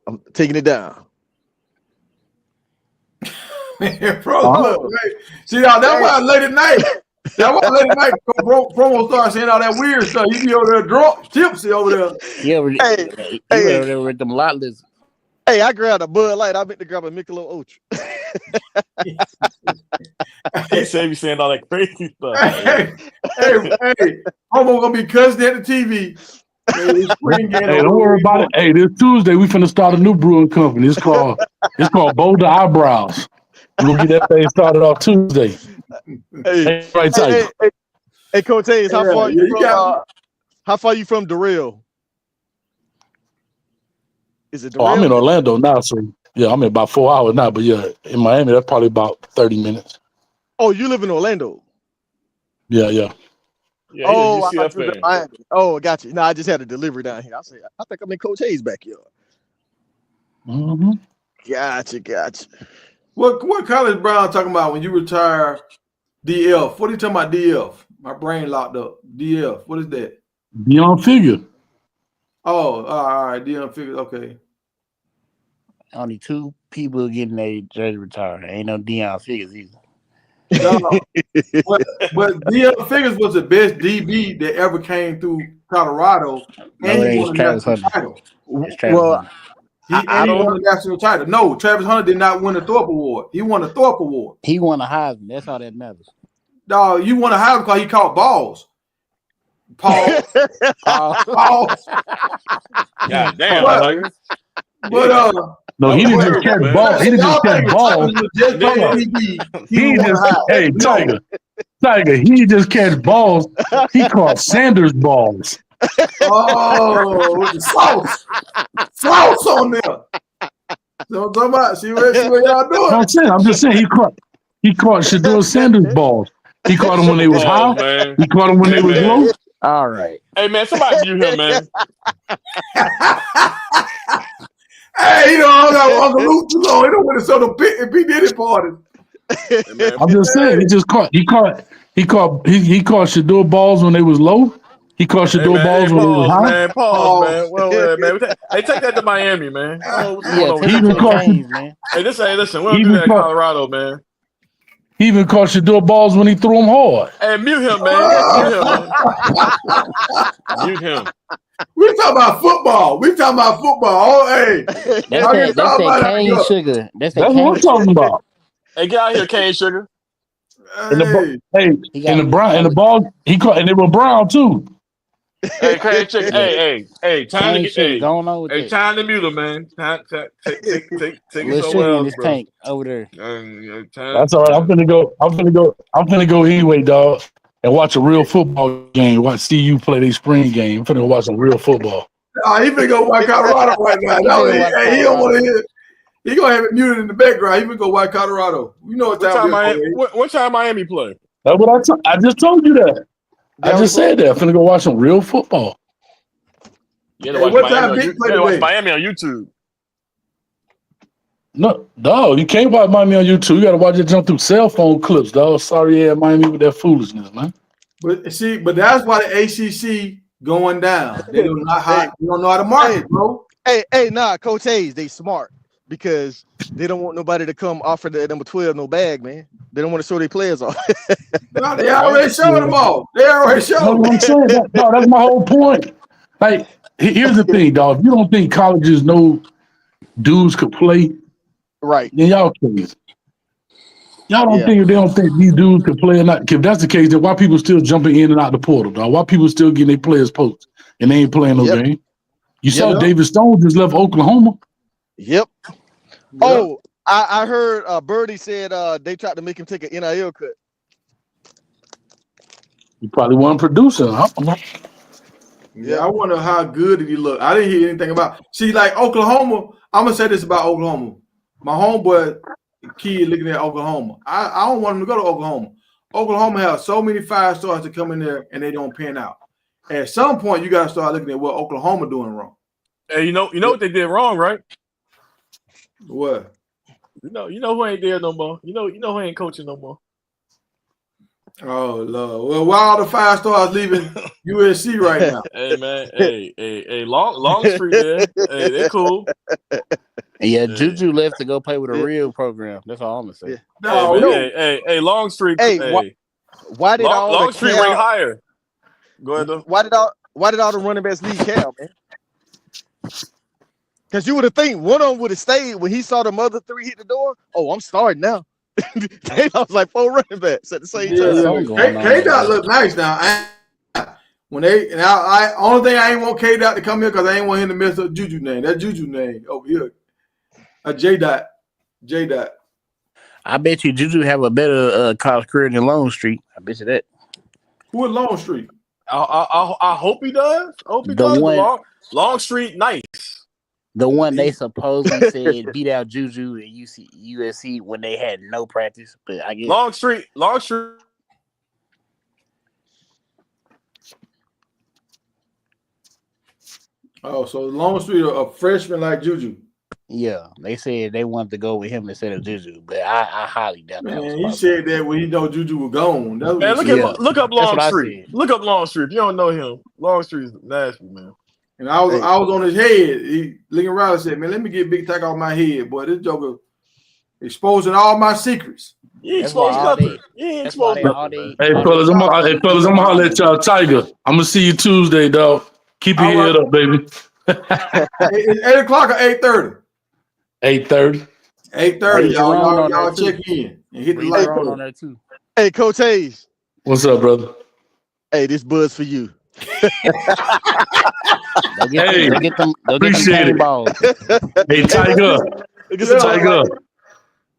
I'm taking it down. Man, bro, look, man. See, that's why late at night. That's why late at night promo start saying all that weird stuff. You be over there drunk, tipsy over there. Yeah, over there with them lot lizards. Hey, I grabbed a Bud Light. I meant to grab a Michelob Ultra. He said you saying all that crazy stuff. Hey, promo gonna be cussing at the TV. Hey, don't worry about it. Hey, this Tuesday we finna start a new brewing company. It's called Boulder Eyebrows. We're gonna get that thing started off Tuesday. Hey, Coach Hayes, how far you from Durrell? Is it Durrell? I'm in Orlando now, so yeah, I'm in about 4 hours now. But yeah, in Miami, that's probably about 30 minutes. Oh, you live in Orlando? Yeah. Yeah, oh, I thought you were in Miami. Oh, got you. No, I just had a delivery down here. I think I'm in Coach Hayes' backyard. Mm-hmm. Gotcha. What college Brown talking about when you retire? DF. What are you talking about? DF. My brain locked up. DF. What is that? Beyond Figure. Oh, all right. Dion Figures. Okay. Only 2 people getting their jersey retired. Ain't no Dion Figures either. No, but Dion Figures was the best DB that ever came through Colorado, and he won a national title. Well, he won a national title. No, Travis Hunter did not win the Thorpe Award. He won the Thorpe Award. He won a Heisman. That's all that matters. No, you won a Heisman because he caught balls. Pause. God damn. But no, he didn't just catch balls. He didn't just catch balls. Hey, Tiger, he just catch balls. He caught Sanders balls. Oh, with the sauce on there. So I'm talking about, see what y'all doing. I'm just saying, he caught Shedeur Sanders balls. He caught them when they was high. Man. He caught them when they was low. All right. Hey man, somebody mute him, man. Hey, I got Uncle Luke too long. He don't want to show the P Diddy party. I'm just saying, he caught Shedeur balls when they was low. He caught Shedeur balls when they was high. Man, pause, man. Well, man. Hey, take that to Miami, man. He even caught man. Hey, listen, we don't do that in Colorado, man. He even caught Shedeur balls when he threw them hard. Hey, mute him, man. Mute him. We talking about football. Oh, hey. That's that cane sugar. That's what I'm talking about. Hey, get out here, cane sugar. And the balls he caught, and they were brown too. Hey, cane sugar. Hey, time to mute him, man. Take it somewhere else, this tank over there. That's all right. I'm gonna go anyway, dog. And watch a real football game. Watch CU play their spring game. I'm finna go watch some real football. He finna go watch Colorado right now. He don't want to hear. He gonna have it muted in the background. He finna go watch Colorado. You know what time what time Miami play? That's what I just told you that. I just said that. I'm finna go watch some real football. You gotta watch Miami on YouTube. No, you can't watch Miami on YouTube. You got to watch it jump through cell phone clips, dog. Sorry, yeah, Miami with that foolishness, man. But that's why the ACC going down. They don't know how to market, bro. Nah, Coach Hayes, they smart because they don't want nobody to come offer the number 12 no bag, man. They don't want to show their players off. No, they already showed them all. That's my whole point. Like, here's the thing, dog. If you don't think colleges know dudes could play, right? Then y'all crazy. Y'all don't think they don't think these dudes could play or not. If that's the case, then why people still jumping in and out the portal, dog? Why people still getting their players poached and they ain't playing no game? You saw David Stone just left Oklahoma. Yep. Oh, I heard Birdie said they tried to make him take an NIL cut. He probably wasn't producing. Yeah, I wonder how good did he look. I didn't hear anything about. See, like Oklahoma, I'm gonna say this about Oklahoma. my homeboy kid looking at Oklahoma. I don't want him to go to Oklahoma. Oklahoma has so many 5 stars to come in there and they don't pan out. At some point, you got to start looking at what Oklahoma doing wrong. Hey, you know what they did wrong, right? What? You know who ain't there no more. You know who ain't coaching no more. Oh Lord. Well, why all the 5 stars leaving USC right now? Hey man, hey, Longstreet there. Hey, they cool. Yeah, Juju left to go play with a real program. That's all I'm gonna say. Hey, Longstreet. Hey, why did all Longstreet rank higher? Go ahead though. Why did all the running backs leave Cal, man? Because you would have think one of them would have stayed when he saw the other 3 hit the door. Oh, I'm starting now. They lost like 4 running backs at the same time. K-Dot look nice now. Only thing I ain't want K-Dot to come here because I ain't want him to mess up Juju name. That Juju name over here. J-Dot. I bet you Juju have a better college career than Longstreet. I bet you that. Who is Longstreet? I hope he does. Longstreet, nice. The one they supposedly said beat out Juju and USC when they had no practice, but I guess Longstreet. Oh, so Longstreet a freshman like Juju. Yeah, they said they wanted to go with him instead of Juju, but I highly doubt that. Man, he said that when he know Juju was gone. Man, look up Longstreet. Look up Longstreet. If you don't know him, Longstreet is nasty, man. And I was on his head. He looking around and said, "Man, let me get Big Tack off my head, boy. This joker exposing all my secrets." He exposed nothing. He exposed nothing. Hey fellas, I'm gonna holler at y'all. Tiger, I'm gonna see you Tuesday, dog. Keep your head up, baby. It's 8 o'clock or 8:30. 8:30. 8:30. Y'all check in and hit the like on there too. Hey, Coach Hayes. What's up, brother? Hey, this buzz for you. Appreciate it. Balls. Hey, Tiger. Tiger.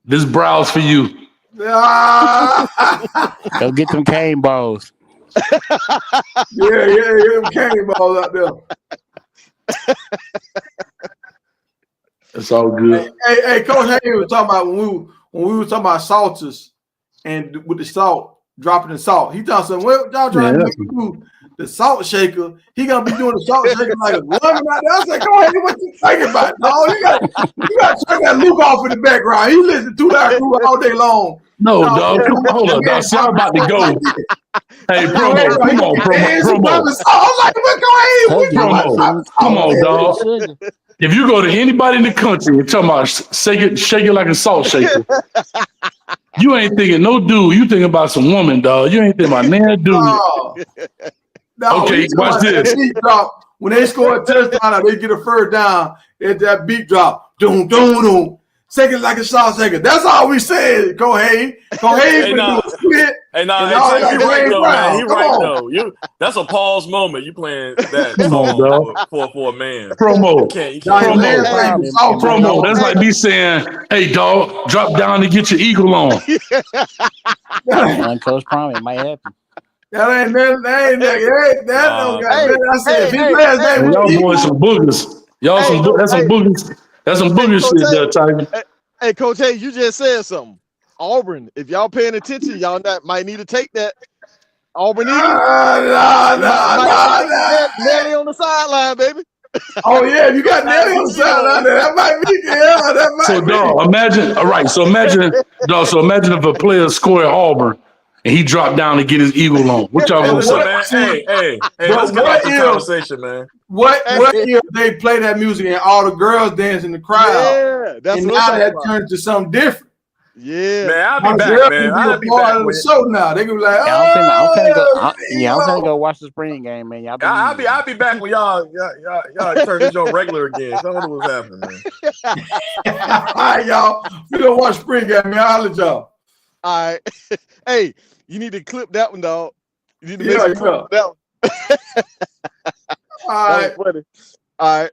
This browse for you. Go get them cane balls. Yeah, cane balls out there. It's all good. Hey, Coach Hayes was talking about when we were talking about salters and with the salt, dropping the salt. He thought something. Well, y'all trying to do the salt shaker. He gonna be doing the salt shaker like a woman out there. I said, go ahead, what you thinking about? No, you got to turn that Luke off in the background. He listened to that crew all day long. No, dog. Hold on, dog. See, I'm about to go. Hey, promo. Come on, promo. Come on, dog. If you go to anybody in the country and talking about shake it like a salt shaker, you ain't thinking no dude. You thinking about some woman, dog. You ain't thinking about man dude. No, okay, watch this. When they score a touchdown, they get a first down. At that beat drop, doom, doom, doom. Shake it like a salt shaker. That's all we said. Go ahead. Go ahead. He right though, man. He right though. That's a pause moment. You playing that for a man. Promo. Promo. That's like me saying, "Hey, dog, drop down and get your eagle on." Coach Prime, it might happen. That ain't I said, if his last name y'all doing some boogers. That's some boogers. That's some booger shit there, Tiger. Hey, Coach Hayes, you just said something. Auburn, if y'all paying attention, y'all might need to take that. Auburn Eagles. Nelly on the sideline, baby. Oh yeah, you got Nelly on the sideline. That might be. So, dog, imagine. All right, so imagine, dog. So imagine if a player score at Auburn and he dropped down to get his eagle on. What y'all gonna say? Hey, let's get off the conversation, man. What if they play that music and all the girls dance in the crowd? Yeah, that's and now that turned to something different. Yeah, man, I'll be back, man. I'll be part of the show now. They gonna be like, I'm gonna go watch the spring game, man. I'll be back when y'all turn this on regular again. Tell me what's happening, man. All right, y'all. We gonna watch spring game, man. I'll let y'all. All right. Hey, you need to clip that one, dog. You need to clip that one. All right. All right.